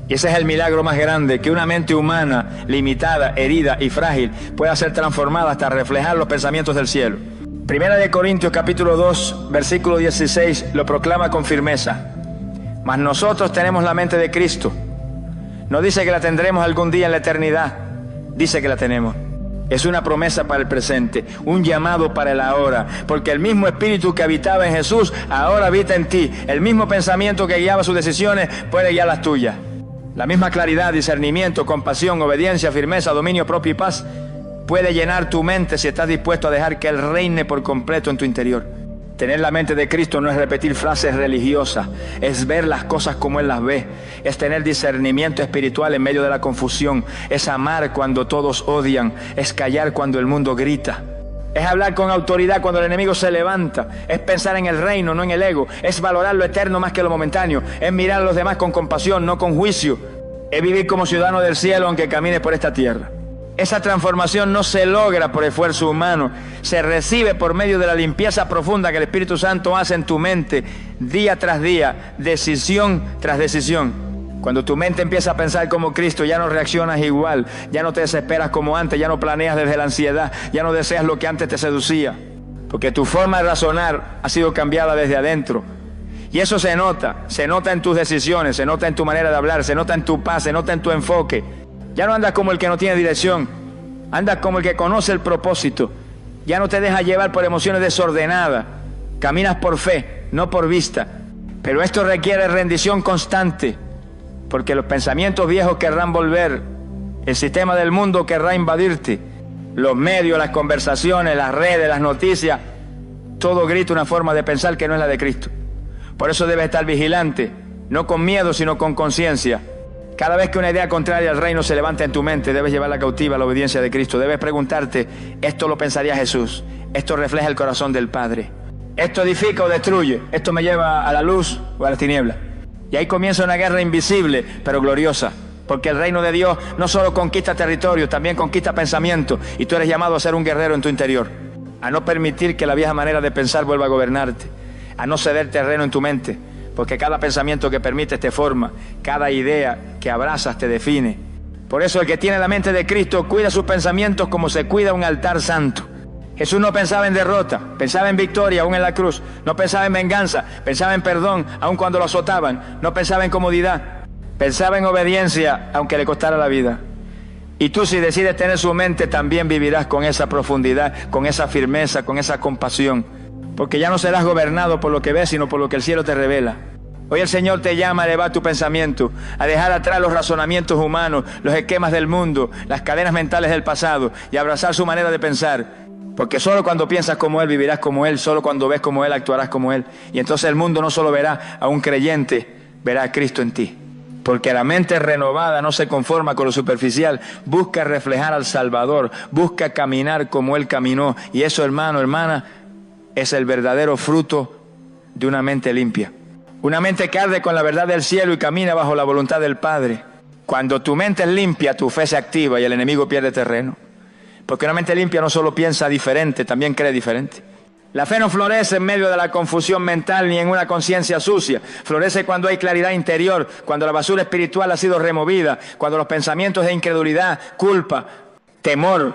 [SPEAKER 1] Y ese es el milagro más grande, que una mente humana, limitada, herida y frágil, pueda ser transformada hasta reflejar los pensamientos del cielo. Primera de Corintios capítulo 2, versículo 16, lo proclama con firmeza. Mas nosotros tenemos la mente de Cristo. No dice que la tendremos algún día en la eternidad, dice que la tenemos. Es una promesa para el presente, un llamado para el ahora, porque el mismo espíritu que habitaba en Jesús ahora habita en ti. El mismo pensamiento que guiaba sus decisiones puede guiar las tuyas. La misma claridad, discernimiento, compasión, obediencia, firmeza, dominio propio y paz puede llenar tu mente si estás dispuesto a dejar que Él reine por completo en tu interior. Tener la mente de Cristo no es repetir frases religiosas, es ver las cosas como Él las ve, es tener discernimiento espiritual en medio de la confusión, es amar cuando todos odian, es callar cuando el mundo grita, es hablar con autoridad cuando el enemigo se levanta, es pensar en el reino, no en el ego, es valorar lo eterno más que lo momentáneo, es mirar a los demás con compasión, no con juicio, es vivir como ciudadano del cielo aunque camine por esta tierra. Esa transformación no se logra por esfuerzo humano, se recibe por medio de la limpieza profunda que el Espíritu Santo hace en tu mente día tras día, decisión tras decisión. Cuando tu mente empieza a pensar como Cristo, ya no reaccionas igual, ya no te desesperas como antes, ya no planeas desde la ansiedad, ya no deseas lo que antes te seducía, porque tu forma de razonar ha sido cambiada desde adentro. Y eso se nota en tus decisiones, se nota en tu manera de hablar, se nota en tu paz, se nota en tu enfoque. Ya no andas como el que no tiene dirección, andas como el que conoce el propósito. Ya no te dejas llevar por emociones desordenadas, caminas por fe, no por vista. Pero esto requiere rendición constante, porque los pensamientos viejos querrán volver, el sistema del mundo querrá invadirte, los medios, las conversaciones, las redes, las noticias, todo grita una forma de pensar que no es la de Cristo. Por eso debes estar vigilante, no con miedo, sino con conciencia. Cada vez que una idea contraria al reino se levanta en tu mente, debes llevarla cautiva a la obediencia de Cristo. Debes preguntarte, ¿esto lo pensaría Jesús? ¿Esto refleja el corazón del Padre? ¿Esto edifica o destruye? ¿Esto me lleva a la luz o a las tinieblas? Y ahí comienza una guerra invisible, pero gloriosa. Porque el reino de Dios no solo conquista territorio, también conquista pensamiento. Y tú eres llamado a ser un guerrero en tu interior. A no permitir que la vieja manera de pensar vuelva a gobernarte. A no ceder terreno en tu mente. Porque cada pensamiento que permites te forma, cada idea que abrazas te define. Por eso el que tiene la mente de Cristo cuida sus pensamientos como se cuida un altar santo. Jesús no pensaba en derrota, pensaba en victoria aún en la cruz. No pensaba en venganza, pensaba en perdón aun cuando lo azotaban. No pensaba en comodidad, pensaba en obediencia aunque le costara la vida. Y tú, si decides tener su mente, también vivirás con esa profundidad, con esa firmeza, con esa compasión. Porque ya no serás gobernado por lo que ves, sino por lo que el cielo te revela. Hoy el Señor te llama a elevar tu pensamiento, a dejar atrás los razonamientos humanos, los esquemas del mundo, las cadenas mentales del pasado y abrazar su manera de pensar. Porque solo cuando piensas como Él, vivirás como Él, solo cuando ves como Él, actuarás como Él. Y entonces el mundo no solo verá a un creyente, verá a Cristo en ti. Porque la mente renovada no se conforma con lo superficial, busca reflejar al Salvador, busca caminar como Él caminó. Y eso, hermano, hermana, es el verdadero fruto de una mente limpia. Una mente que arde con la verdad del cielo y camina bajo la voluntad del Padre. Cuando tu mente es limpia, tu fe se activa y el enemigo pierde terreno. Porque una mente limpia no solo piensa diferente, también cree diferente. La fe no florece en medio de la confusión mental ni en una conciencia sucia. Florece cuando hay claridad interior, cuando la basura espiritual ha sido removida, cuando los pensamientos de incredulidad, culpa, temor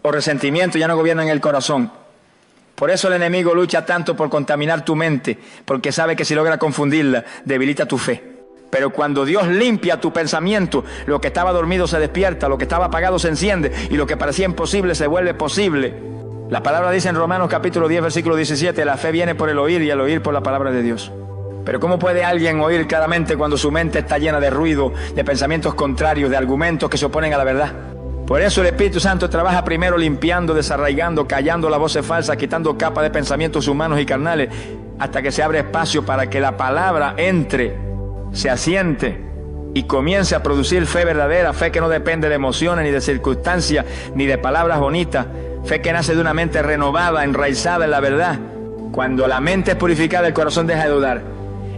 [SPEAKER 1] o resentimiento ya no gobiernan el corazón. Por eso el enemigo lucha tanto por contaminar tu mente, porque sabe que si logra confundirla, debilita tu fe. Pero cuando Dios limpia tu pensamiento, lo que estaba dormido se despierta, lo que estaba apagado se enciende y lo que parecía imposible se vuelve posible. La palabra dice en Romanos capítulo 10, versículo 17, la fe viene por el oír y el oír por la palabra de Dios. Pero ¿cómo puede alguien oír claramente cuando su mente está llena de ruido, de pensamientos contrarios, de argumentos que se oponen a la verdad? Por eso el Espíritu Santo trabaja primero limpiando, desarraigando, callando las voces falsas, quitando capas de pensamientos humanos y carnales, hasta que se abre espacio para que la palabra entre, se asiente y comience a producir fe verdadera, fe que no depende de emociones, ni de circunstancias, ni de palabras bonitas, fe que nace de una mente renovada, enraizada en la verdad. Cuando la mente es purificada, el corazón deja de dudar.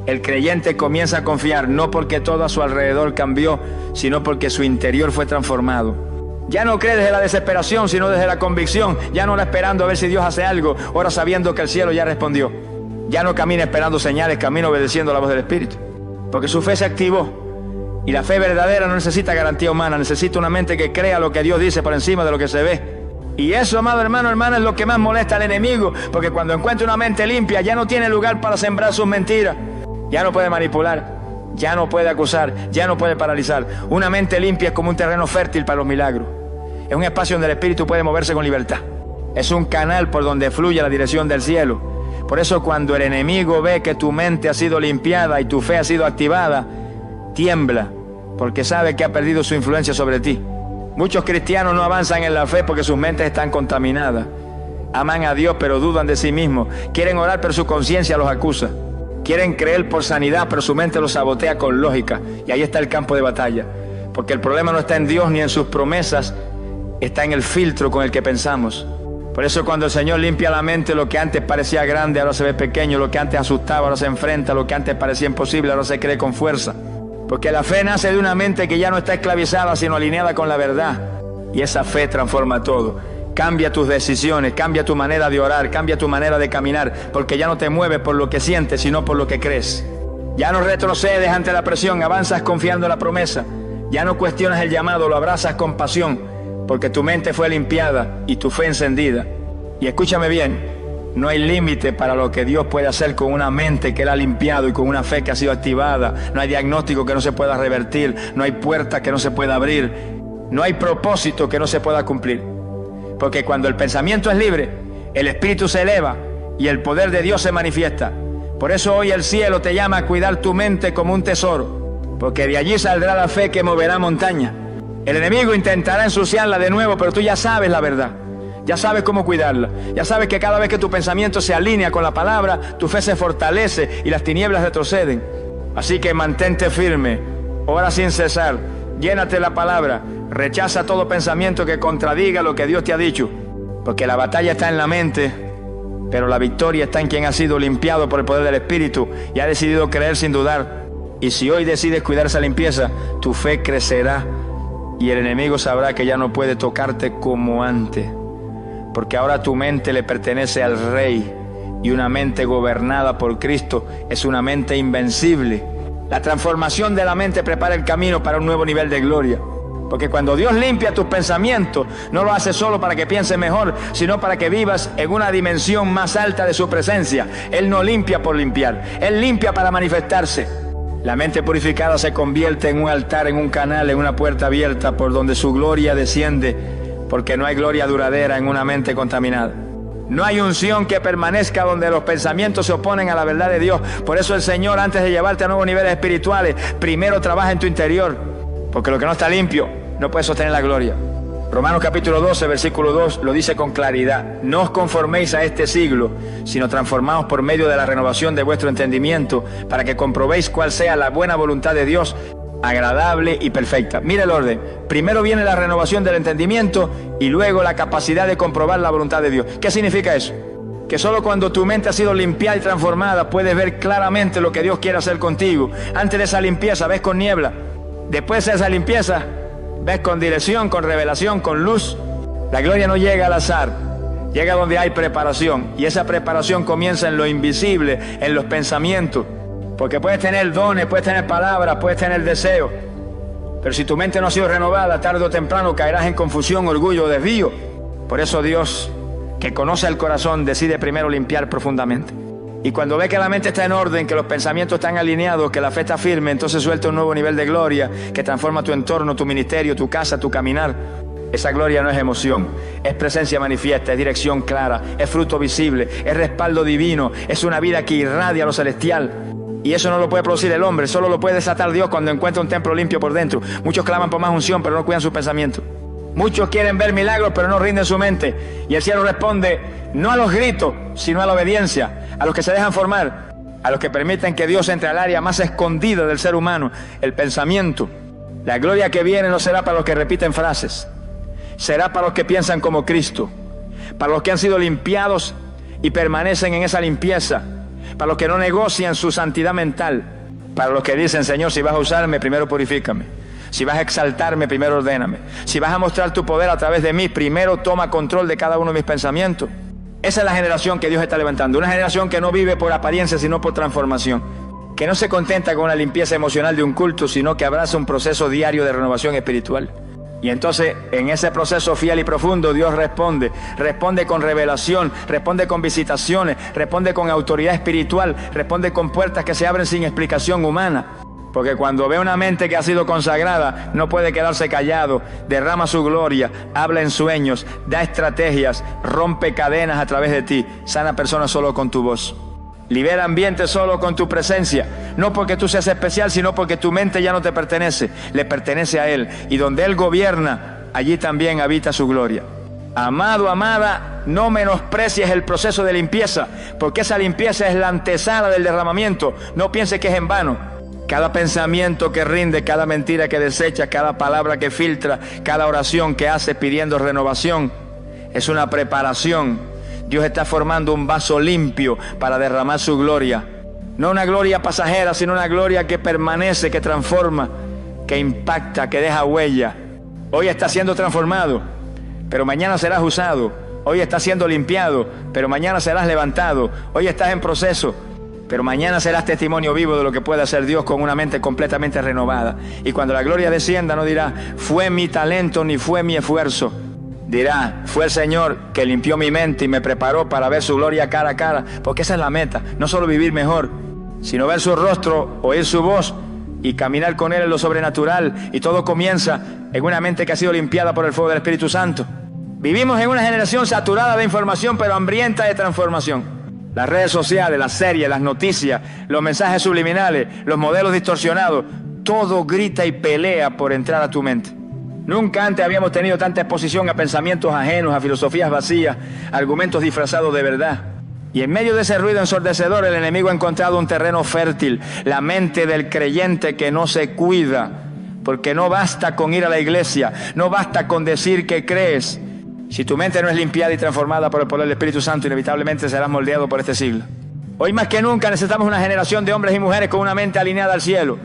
[SPEAKER 1] El creyente comienza a confiar, no porque todo a su alrededor cambió, sino porque su interior fue transformado. Ya no cree desde la desesperación, sino desde la convicción. Ya no la esperando a ver si Dios hace algo, ahora sabiendo que el cielo ya respondió. Ya no camina esperando señales, camina obedeciendo la voz del Espíritu. Porque su fe se activó. Y la fe verdadera no necesita garantía humana, necesita una mente que crea lo que Dios dice por encima de lo que se ve. Y eso, amado hermano, hermana, es lo que más molesta al enemigo. Porque cuando encuentra una mente limpia, ya no tiene lugar para sembrar sus mentiras. Ya no puede manipular, ya no puede acusar, ya no puede paralizar. Una mente limpia es como un terreno fértil para los milagros. Es un espacio donde el Espíritu puede moverse con libertad. Es un canal por donde fluye la dirección del cielo. Por eso cuando el enemigo ve que tu mente ha sido limpiada y tu fe ha sido activada, tiembla, porque sabe que ha perdido su influencia sobre ti. Muchos cristianos no avanzan en la fe porque sus mentes están contaminadas. Aman a Dios pero dudan de sí mismos. Quieren orar pero su conciencia los acusa. Quieren creer por sanidad pero su mente los sabotea con lógica. Y ahí está el campo de batalla. Porque el problema no está en Dios ni en sus promesas, está en el filtro con el que pensamos. Por eso cuando el Señor limpia la mente, lo que antes parecía grande ahora se ve pequeño, lo que antes asustaba ahora se enfrenta, lo que antes parecía imposible ahora se cree con fuerza. Porque la fe nace de una mente que ya no está esclavizada sino alineada con la verdad. Y esa fe transforma todo. Cambia tus decisiones, cambia tu manera de orar, cambia tu manera de caminar, porque ya no te mueves por lo que sientes sino por lo que crees. Ya no retrocedes ante la presión, avanzas confiando en la promesa. Ya no cuestionas el llamado, lo abrazas con pasión, porque tu mente fue limpiada y tu fe encendida. Y escúchame bien, no hay límite para lo que Dios puede hacer con una mente que Él ha limpiado y con una fe que ha sido activada. No hay diagnóstico que no se pueda revertir, no hay puerta que no se pueda abrir, no hay propósito que no se pueda cumplir. Porque cuando el pensamiento es libre, el espíritu se eleva y el poder de Dios se manifiesta. Por eso hoy el cielo te llama a cuidar tu mente como un tesoro, porque de allí saldrá la fe que moverá montaña. El enemigo intentará ensuciarla de nuevo, pero tú ya sabes la verdad. Ya sabes cómo cuidarla. Ya sabes que cada vez que tu pensamiento se alinea con la palabra, tu fe se fortalece y las tinieblas retroceden. Así que mantente firme, ora sin cesar, llénate la palabra, rechaza todo pensamiento que contradiga lo que Dios te ha dicho. Porque la batalla está en la mente, pero la victoria está en quien ha sido limpiado por el poder del Espíritu y ha decidido creer sin dudar. Y si hoy decides cuidar esa limpieza, tu fe crecerá y el enemigo sabrá que ya no puede tocarte como antes. Porque ahora tu mente le pertenece al Rey y una mente gobernada por Cristo es una mente invencible. La transformación de la mente prepara el camino para un nuevo nivel de gloria. Porque cuando Dios limpia tus pensamientos, no lo hace solo para que pienses mejor, sino para que vivas en una dimensión más alta de su presencia. Él no limpia por limpiar, Él limpia para manifestarse. La mente purificada se convierte en un altar, en un canal, en una puerta abierta por donde su gloria desciende, porque no hay gloria duradera en una mente contaminada. No hay unción que permanezca donde los pensamientos se oponen a la verdad de Dios. Por eso el Señor, antes de llevarte a nuevos niveles espirituales, primero trabaja en tu interior, porque lo que no está limpio no puede sostener la gloria. Romanos capítulo 12, versículo 2 lo dice con claridad: no os conforméis a este siglo, sino transformaos por medio de la renovación de vuestro entendimiento, para que comprobéis cuál sea la buena voluntad de Dios, agradable y perfecta. Mira el orden: primero viene la renovación del entendimiento y luego la capacidad de comprobar la voluntad de Dios. ¿Qué significa eso? Que solo cuando tu mente ha sido limpiada y transformada puedes ver claramente lo que Dios quiere hacer contigo. Antes de esa limpieza ves con niebla, después de esa limpieza ves con dirección, con revelación, con luz. La gloria no llega al azar, llega donde hay preparación, y esa preparación comienza en lo invisible, en los pensamientos. Porque puedes tener dones, puedes tener palabras, puedes tener deseos, pero si tu mente no ha sido renovada, tarde o temprano caerás en confusión, orgullo, desvío. Por eso Dios, que conoce el corazón, decide primero limpiar profundamente. Y cuando ve que la mente está en orden, que los pensamientos están alineados, que la fe está firme, entonces suelta un nuevo nivel de gloria que transforma tu entorno, tu ministerio, tu casa, tu caminar. Esa gloria no es emoción, es presencia manifiesta, es dirección clara, es fruto visible, es respaldo divino, es una vida que irradia lo celestial. Y eso no lo puede producir el hombre, solo lo puede desatar Dios cuando encuentra un templo limpio por dentro. Muchos claman por más unción, pero no cuidan sus pensamientos. Muchos quieren ver milagros, pero no rinden su mente. Y el cielo responde, no a los gritos, sino a la obediencia, a los que se dejan formar, a los que permiten que Dios entre al área más escondida del ser humano, el pensamiento. La gloria que viene no será para los que repiten frases, será para los que piensan como Cristo, para los que han sido limpiados y permanecen en esa limpieza, para los que no negocian su santidad mental, para los que dicen, Señor, si vas a usarme, primero purifícame. Si vas a exaltarme, primero ordéname. Si vas a mostrar tu poder a través de mí, primero toma control de cada uno de mis pensamientos. Esa es la generación que Dios está levantando. Una generación que no vive por apariencia, sino por transformación. Que no se contenta con la limpieza emocional de un culto, sino que abraza un proceso diario de renovación espiritual. Y entonces, en ese proceso fiel y profundo, Dios responde. Responde con revelación, responde con visitaciones, responde con autoridad espiritual, responde con puertas que se abren sin explicación humana. Porque cuando ve una mente que ha sido consagrada, no puede quedarse callado, derrama su gloria, habla en sueños, da estrategias, rompe cadenas a través de ti, sana personas solo con tu voz. Libera ambiente solo con tu presencia, no porque tú seas especial, sino porque tu mente ya no te pertenece, le pertenece a Él. Y donde Él gobierna, allí también habita su gloria. Amado, amada, no menosprecies el proceso de limpieza, porque esa limpieza es la antesala del derramamiento. No pienses que es en vano. Cada pensamiento que rinde, cada mentira que desecha, cada palabra que filtra, cada oración que hace pidiendo renovación, es una preparación. Dios está formando un vaso limpio para derramar su gloria. No una gloria pasajera, sino una gloria que permanece, que transforma, que impacta, que deja huella. Hoy está siendo transformado, pero mañana serás usado. Hoy estás siendo limpiado, pero mañana serás levantado. Hoy estás en proceso, pero mañana serás testimonio vivo de lo que puede hacer Dios con una mente completamente renovada. Y cuando la gloria descienda, no dirá, fue mi talento ni fue mi esfuerzo. Dirá, fue el Señor que limpió mi mente y me preparó para ver su gloria cara a cara. Porque esa es la meta, no solo vivir mejor, sino ver su rostro, oír su voz y caminar con Él en lo sobrenatural. Y todo comienza en una mente que ha sido limpiada por el fuego del Espíritu Santo. Vivimos en una generación saturada de información, pero hambrienta de transformación. Las redes sociales, las series, las noticias, los mensajes subliminales, los modelos distorsionados, todo grita y pelea por entrar a tu mente. Nunca antes habíamos tenido tanta exposición a pensamientos ajenos, a filosofías vacías, a argumentos disfrazados de verdad. Y en medio de ese ruido ensordecedor, el enemigo ha encontrado un terreno fértil, la mente del creyente que no se cuida, porque no basta con ir a la iglesia, no basta con decir que crees. Si tu mente no es limpiada y transformada por el poder del Espíritu Santo, inevitablemente serás moldeado por este siglo. Hoy más que nunca necesitamos una generación de hombres y mujeres con una mente alineada al cielo,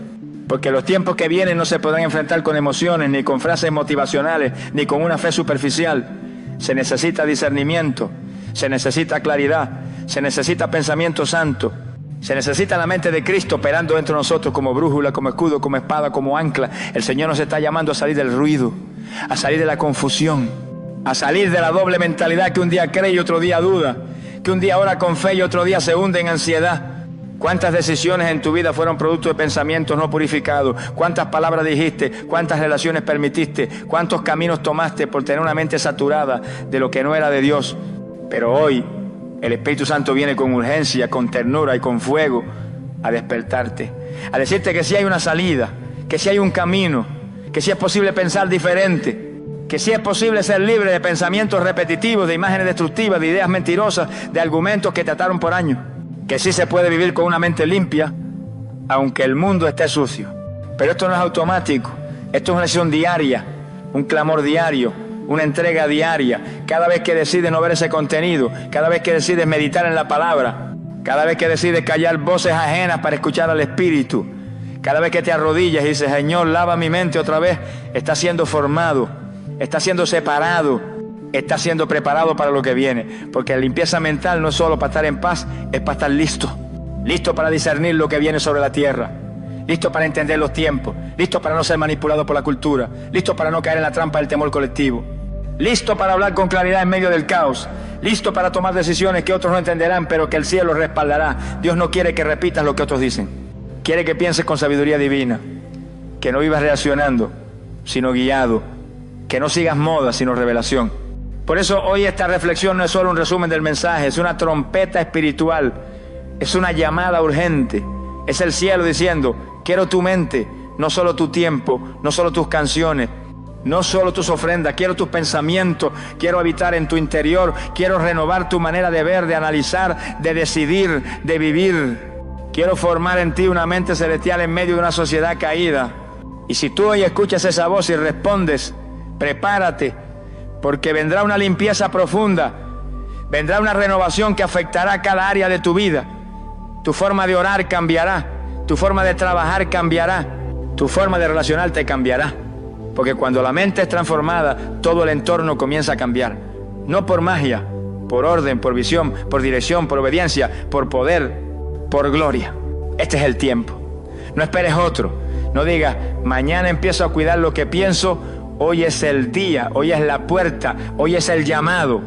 [SPEAKER 1] porque los tiempos que vienen no se podrán enfrentar con emociones, ni con frases motivacionales, ni con una fe superficial. Se necesita discernimiento, se necesita claridad, se necesita pensamiento santo, se necesita la mente de Cristo operando dentro de nosotros como brújula, como escudo, como espada, como ancla. El Señor nos está llamando a salir del ruido, a salir de la confusión, a salir de la doble mentalidad que un día cree y otro día duda, que un día ora con fe y otro día se hunde en ansiedad. ¿Cuántas decisiones en tu vida fueron producto de pensamientos no purificados? ¿Cuántas palabras dijiste? ¿Cuántas relaciones permitiste? ¿Cuántos caminos tomaste por tener una mente saturada de lo que no era de Dios? Pero hoy el Espíritu Santo viene con urgencia, con ternura y con fuego a despertarte, a decirte que sí hay una salida, que sí hay un camino, que sí es posible pensar diferente, que sí es posible ser libre de pensamientos repetitivos, de imágenes destructivas, de ideas mentirosas, de argumentos que te ataron por años. Que sí se puede vivir con una mente limpia, aunque el mundo esté sucio. Pero esto no es automático, esto es una acción diaria, un clamor diario, una entrega diaria. Cada vez que decides no ver ese contenido, cada vez que decides meditar en la palabra, cada vez que decides callar voces ajenas para escuchar al Espíritu, cada vez que te arrodillas y dices, Señor, lava mi mente otra vez, está siendo formado, está siendo separado, está siendo preparado para lo que viene. Porque la limpieza mental no es solo para estar en paz, es para estar listo. Listo para discernir lo que viene sobre la tierra. Listo para entender los tiempos. Listo para no ser manipulado por la cultura. Listo para no caer en la trampa del temor colectivo. Listo para hablar con claridad en medio del caos. Listo para tomar decisiones que otros no entenderán, pero que el cielo respaldará. Dios no quiere que repitas lo que otros dicen. Quiere que pienses con sabiduría divina. Que no vivas reaccionando, sino guiado. Que no sigas moda, sino revelación. Por eso hoy esta reflexión no es solo un resumen del mensaje, es una trompeta espiritual, es una llamada urgente. Es el cielo diciendo, quiero tu mente, no solo tu tiempo, no solo tus canciones, No solo tus ofrendas, quiero tus pensamientos, quiero habitar en tu interior, quiero renovar tu manera de ver, de analizar, de decidir, de vivir. Quiero formar en ti una mente celestial en medio de una sociedad caída. Y si tú hoy escuchas esa voz y respondes, prepárate, porque vendrá una limpieza profunda, vendrá una renovación que afectará cada área de tu vida. Tu forma de orar cambiará, tu forma de trabajar cambiará, tu forma de relacionarte cambiará. Porque cuando la mente es transformada, todo el entorno comienza a cambiar. No por magia, por orden, por visión, por dirección, por obediencia, por poder, por gloria. Este es el tiempo. No esperes otro. No digas, mañana empiezo a cuidar lo que pienso. Hoy es el día, hoy es la puerta, hoy es el llamado.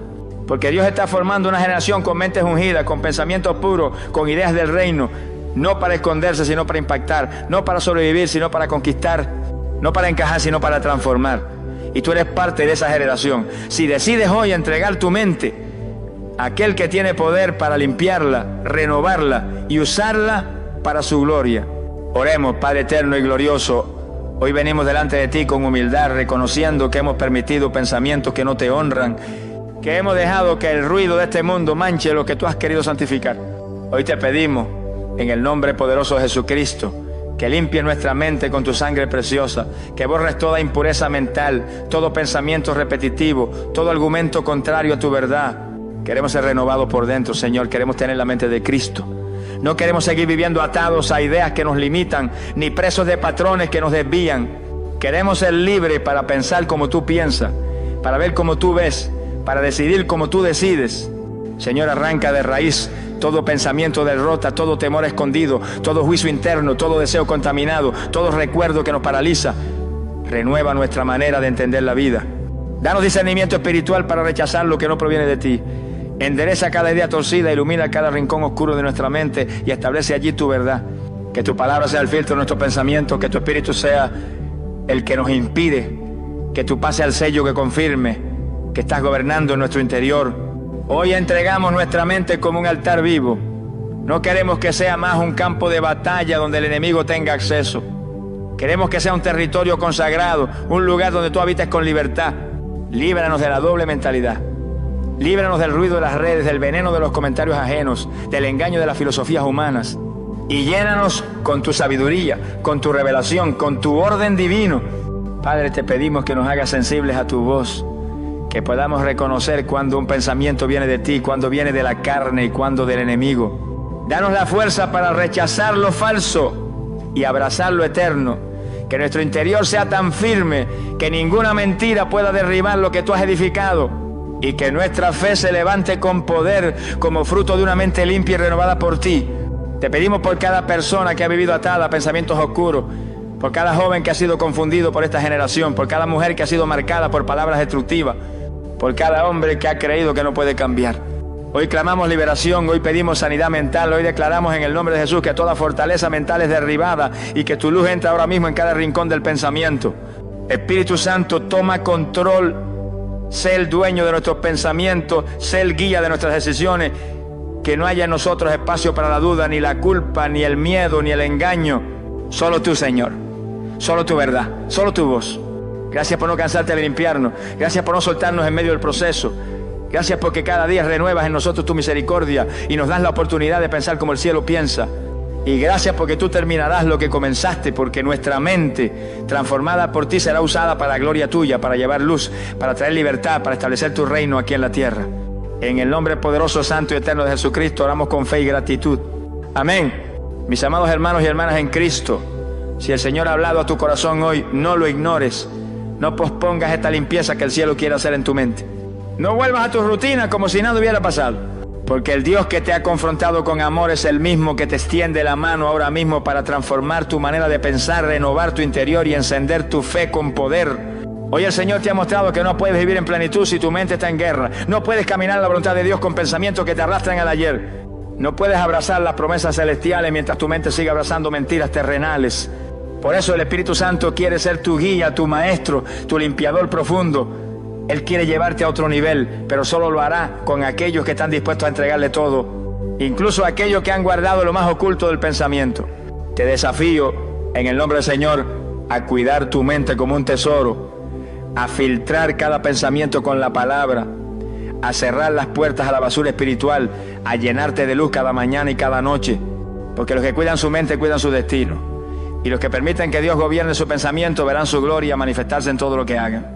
[SPEAKER 1] Porque Dios está formando una generación con mentes ungidas, con pensamientos puros, con ideas del reino. No para esconderse, sino para impactar. No para sobrevivir, sino para conquistar. No para encajar, sino para transformar. Y tú eres parte de esa generación. Si decides hoy entregar tu mente a aquel que tiene poder para limpiarla, renovarla y usarla para su gloria. Oremos, Padre eterno y glorioso. Hoy venimos delante de ti con humildad, reconociendo que hemos permitido pensamientos que no te honran, que hemos dejado que el ruido de este mundo manche lo que tú has querido santificar. Hoy te pedimos, en el nombre poderoso de Jesucristo, que limpies nuestra mente con tu sangre preciosa, que borres toda impureza mental, todo pensamiento repetitivo, todo argumento contrario a tu verdad. Queremos ser renovados por dentro, Señor, queremos tener la mente de Cristo. No queremos seguir viviendo atados a ideas que nos limitan, ni presos de patrones que nos desvían. Queremos ser libres para pensar como tú piensas, para ver como tú ves, para decidir como tú decides. Señor, arranca de raíz todo pensamiento de derrota, todo temor escondido, todo juicio interno, todo deseo contaminado, todo recuerdo que nos paraliza. Renueva nuestra manera de entender la vida. Danos discernimiento espiritual para rechazar lo que no proviene de ti. Endereza cada idea torcida, ilumina cada rincón oscuro de nuestra mente y establece allí tu verdad. Que tu palabra sea el filtro de nuestros pensamientos, que tu espíritu sea el que nos impide, que tu paz sea el sello que confirme que estás gobernando en nuestro interior. Hoy entregamos nuestra mente como un altar vivo. No queremos que sea más un campo de batalla donde el enemigo tenga acceso. Queremos que sea un territorio consagrado, un lugar donde tú habites con libertad. Líbranos de la doble mentalidad. Líbranos del ruido de las redes, del veneno de los comentarios ajenos, del engaño de las filosofías humanas. Y llénanos con tu sabiduría, con tu revelación, con tu orden divino. Padre, te pedimos que nos hagas sensibles a tu voz. Que podamos reconocer cuando un pensamiento viene de ti, cuando viene de la carne y cuando del enemigo. Danos la fuerza para rechazar lo falso y abrazar lo eterno. Que nuestro interior sea tan firme que ninguna mentira pueda derribar lo que tú has edificado. Y que nuestra fe se levante con poder como fruto de una mente limpia y renovada por ti. Te pedimos por cada persona que ha vivido atada a pensamientos oscuros, por cada joven que ha sido confundido por esta generación, por cada mujer que ha sido marcada por palabras destructivas, por cada hombre que ha creído que no puede cambiar. Hoy clamamos liberación, hoy pedimos sanidad mental, hoy declaramos en el nombre de Jesús que toda fortaleza mental es derribada y que tu luz entra ahora mismo en cada rincón del pensamiento. Espíritu Santo, toma control, sé el dueño de nuestros pensamientos, sé el guía de nuestras decisiones, que no haya en nosotros espacio para la duda, ni la culpa, ni el miedo, ni el engaño. Solo tú, Señor, solo tu verdad, solo tu voz. Gracias por no cansarte de limpiarnos. Gracias por no soltarnos en medio del proceso. Gracias porque cada día renuevas en nosotros tu misericordia y nos das la oportunidad de pensar como el cielo piensa. Y gracias porque tú terminarás lo que comenzaste, porque nuestra mente transformada por ti será usada para la gloria tuya, para llevar luz, para traer libertad, para establecer tu reino aquí en la tierra. En el nombre poderoso, santo y eterno de Jesucristo oramos con fe y gratitud. Amén. Mis amados hermanos y hermanas en Cristo, si el Señor ha hablado a tu corazón hoy, no lo ignores. No pospongas esta limpieza que el cielo quiere hacer en tu mente. No vuelvas a tu rutina como si nada hubiera pasado. Porque el Dios que te ha confrontado con amor es el mismo que te extiende la mano ahora mismo para transformar tu manera de pensar, renovar tu interior y encender tu fe con poder. Hoy el Señor te ha mostrado que no puedes vivir en plenitud si tu mente está en guerra. No puedes caminar la voluntad de Dios con pensamientos que te arrastran al ayer. No puedes abrazar las promesas celestiales mientras tu mente sigue abrazando mentiras terrenales. Por eso el Espíritu Santo quiere ser tu guía, tu maestro, tu limpiador profundo. Él quiere llevarte a otro nivel, pero solo lo hará con aquellos que están dispuestos a entregarle todo, incluso aquellos que han guardado lo más oculto del pensamiento. Te desafío, en el nombre del Señor, a cuidar tu mente como un tesoro, a filtrar cada pensamiento con la palabra, a cerrar las puertas a la basura espiritual, a llenarte de luz cada mañana y cada noche, porque los que cuidan su mente cuidan su destino, y los que permiten que Dios gobierne su pensamiento verán su gloria manifestarse en todo lo que hagan.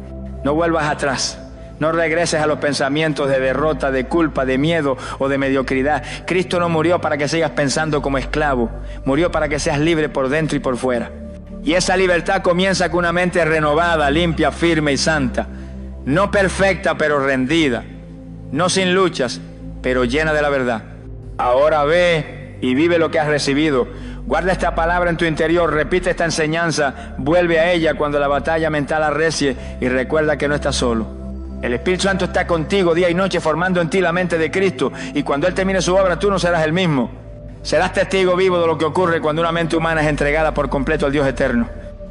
[SPEAKER 1] No vuelvas atrás, no regreses a los pensamientos de derrota, de culpa, de miedo o de mediocridad. Cristo no murió para que sigas pensando como esclavo, murió para que seas libre por dentro y por fuera. Y esa libertad comienza con una mente renovada, limpia, firme y santa, no perfecta pero rendida, no sin luchas, pero llena de la verdad. Ahora ve y vive lo que has recibido. Guarda esta palabra en tu interior, repite esta enseñanza, vuelve a ella cuando la batalla mental arrecie y recuerda que no estás solo. El Espíritu Santo está contigo día y noche formando en ti la mente de Cristo, y cuando Él termine su obra tú no serás el mismo. Serás testigo vivo de lo que ocurre cuando una mente humana es entregada por completo al Dios eterno.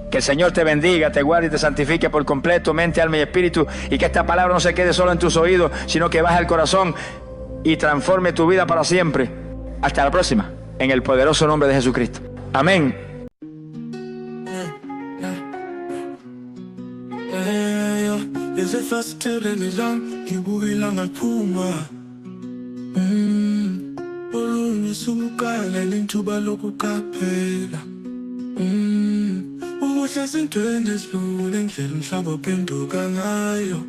[SPEAKER 1] Que el Señor te bendiga, te guarde y te santifique por completo, mente, alma y espíritu, y que esta palabra no se quede solo en tus oídos, sino que baje al corazón y transforme tu vida para siempre. Hasta la próxima, en el poderoso nombre de Jesucristo. Amén.
[SPEAKER 2] Uhle sintweni esidlule indlela umhlaba ophenduka ngayo.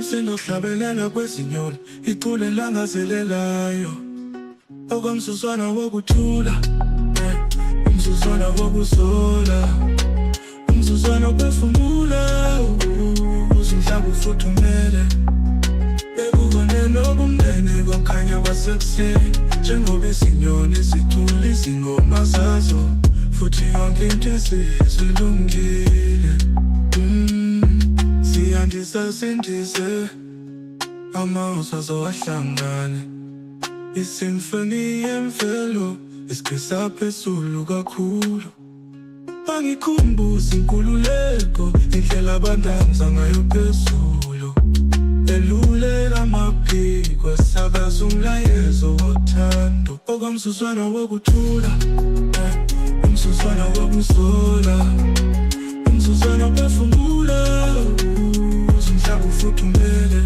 [SPEAKER 2] Sinokuhlabelela kwezinyoni, ichule langazelelayo. Okwamzuzwana wokuthula, umzuzwana wokuzola, umzuzwana wokuphefumula, uze umhlaba ufuthumele. Ekuboneni obumnene kwakhanya kwasekuseni, njengoba izinyoni zithula izingoma zazo, futhi yonke into sesilungile. Siyandisa sindise, amazwi azowahlangane, isimfoni yemvelo isiqisa phezulu kakhulu. Bangikhumbuza inkululeko, indlela abandanza ngayo phezulu, elulela amaphiko, esakaza umlayezo wothando. Okwamzuzwana wokuthula, umzuzwana wokuzola, umzuzwana wokuphefumula, uze umhlaba ufuthumele.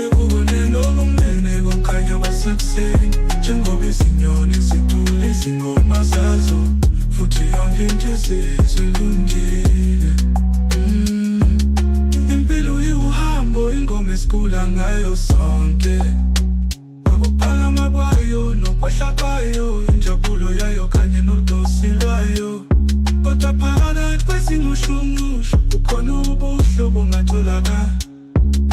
[SPEAKER 2] Ekuboneni obumnene kwakhanya kwasekuseni, njengoba izinyoni zithula izingoma zazo, futhi yonke into sesilungile. Impilo iwuhambo, ingoma esikhula ngayo sonke, ukuphakama kwayo nokwehla kwayo, injabulo yayo kanye nodosi lwayo. Kodwa phakathi kwezingushunqushu kukhona ubuhlobo ongatholakala,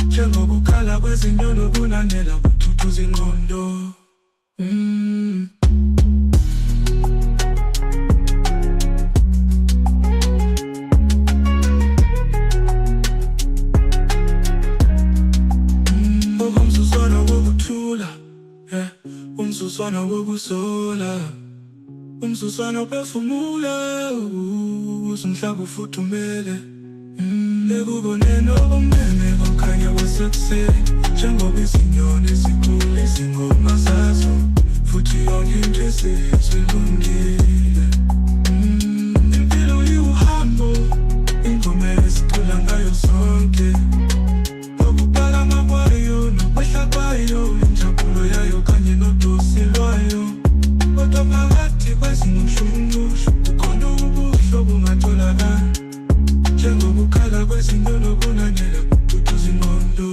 [SPEAKER 2] njengokukhala kwezinyoni okunanela kuthuthuza ingqondo. Okomzuzwana wokuthula, umzuzwana wokuzola, umzuzwana wokuphefumula, uze umhlaba ufuthumele. Ekuboneni obumnene kwakhanya kwasekuseni, njengoba izinyoni zithula izingoma zazo, futhi yonke into sesilungile. Impilo iwuhambo, ingoma esicula ngayo sonke, ukuphakama kwayo nokwehla kwayo, injabulo yayo kanye nodosi lwayo. Kodwa phakathi kwezingushunqushu kukhona ubuhlobo ongatholakala, njengokukhala kwezinyoni okunanela kuthuthuza ingqondo.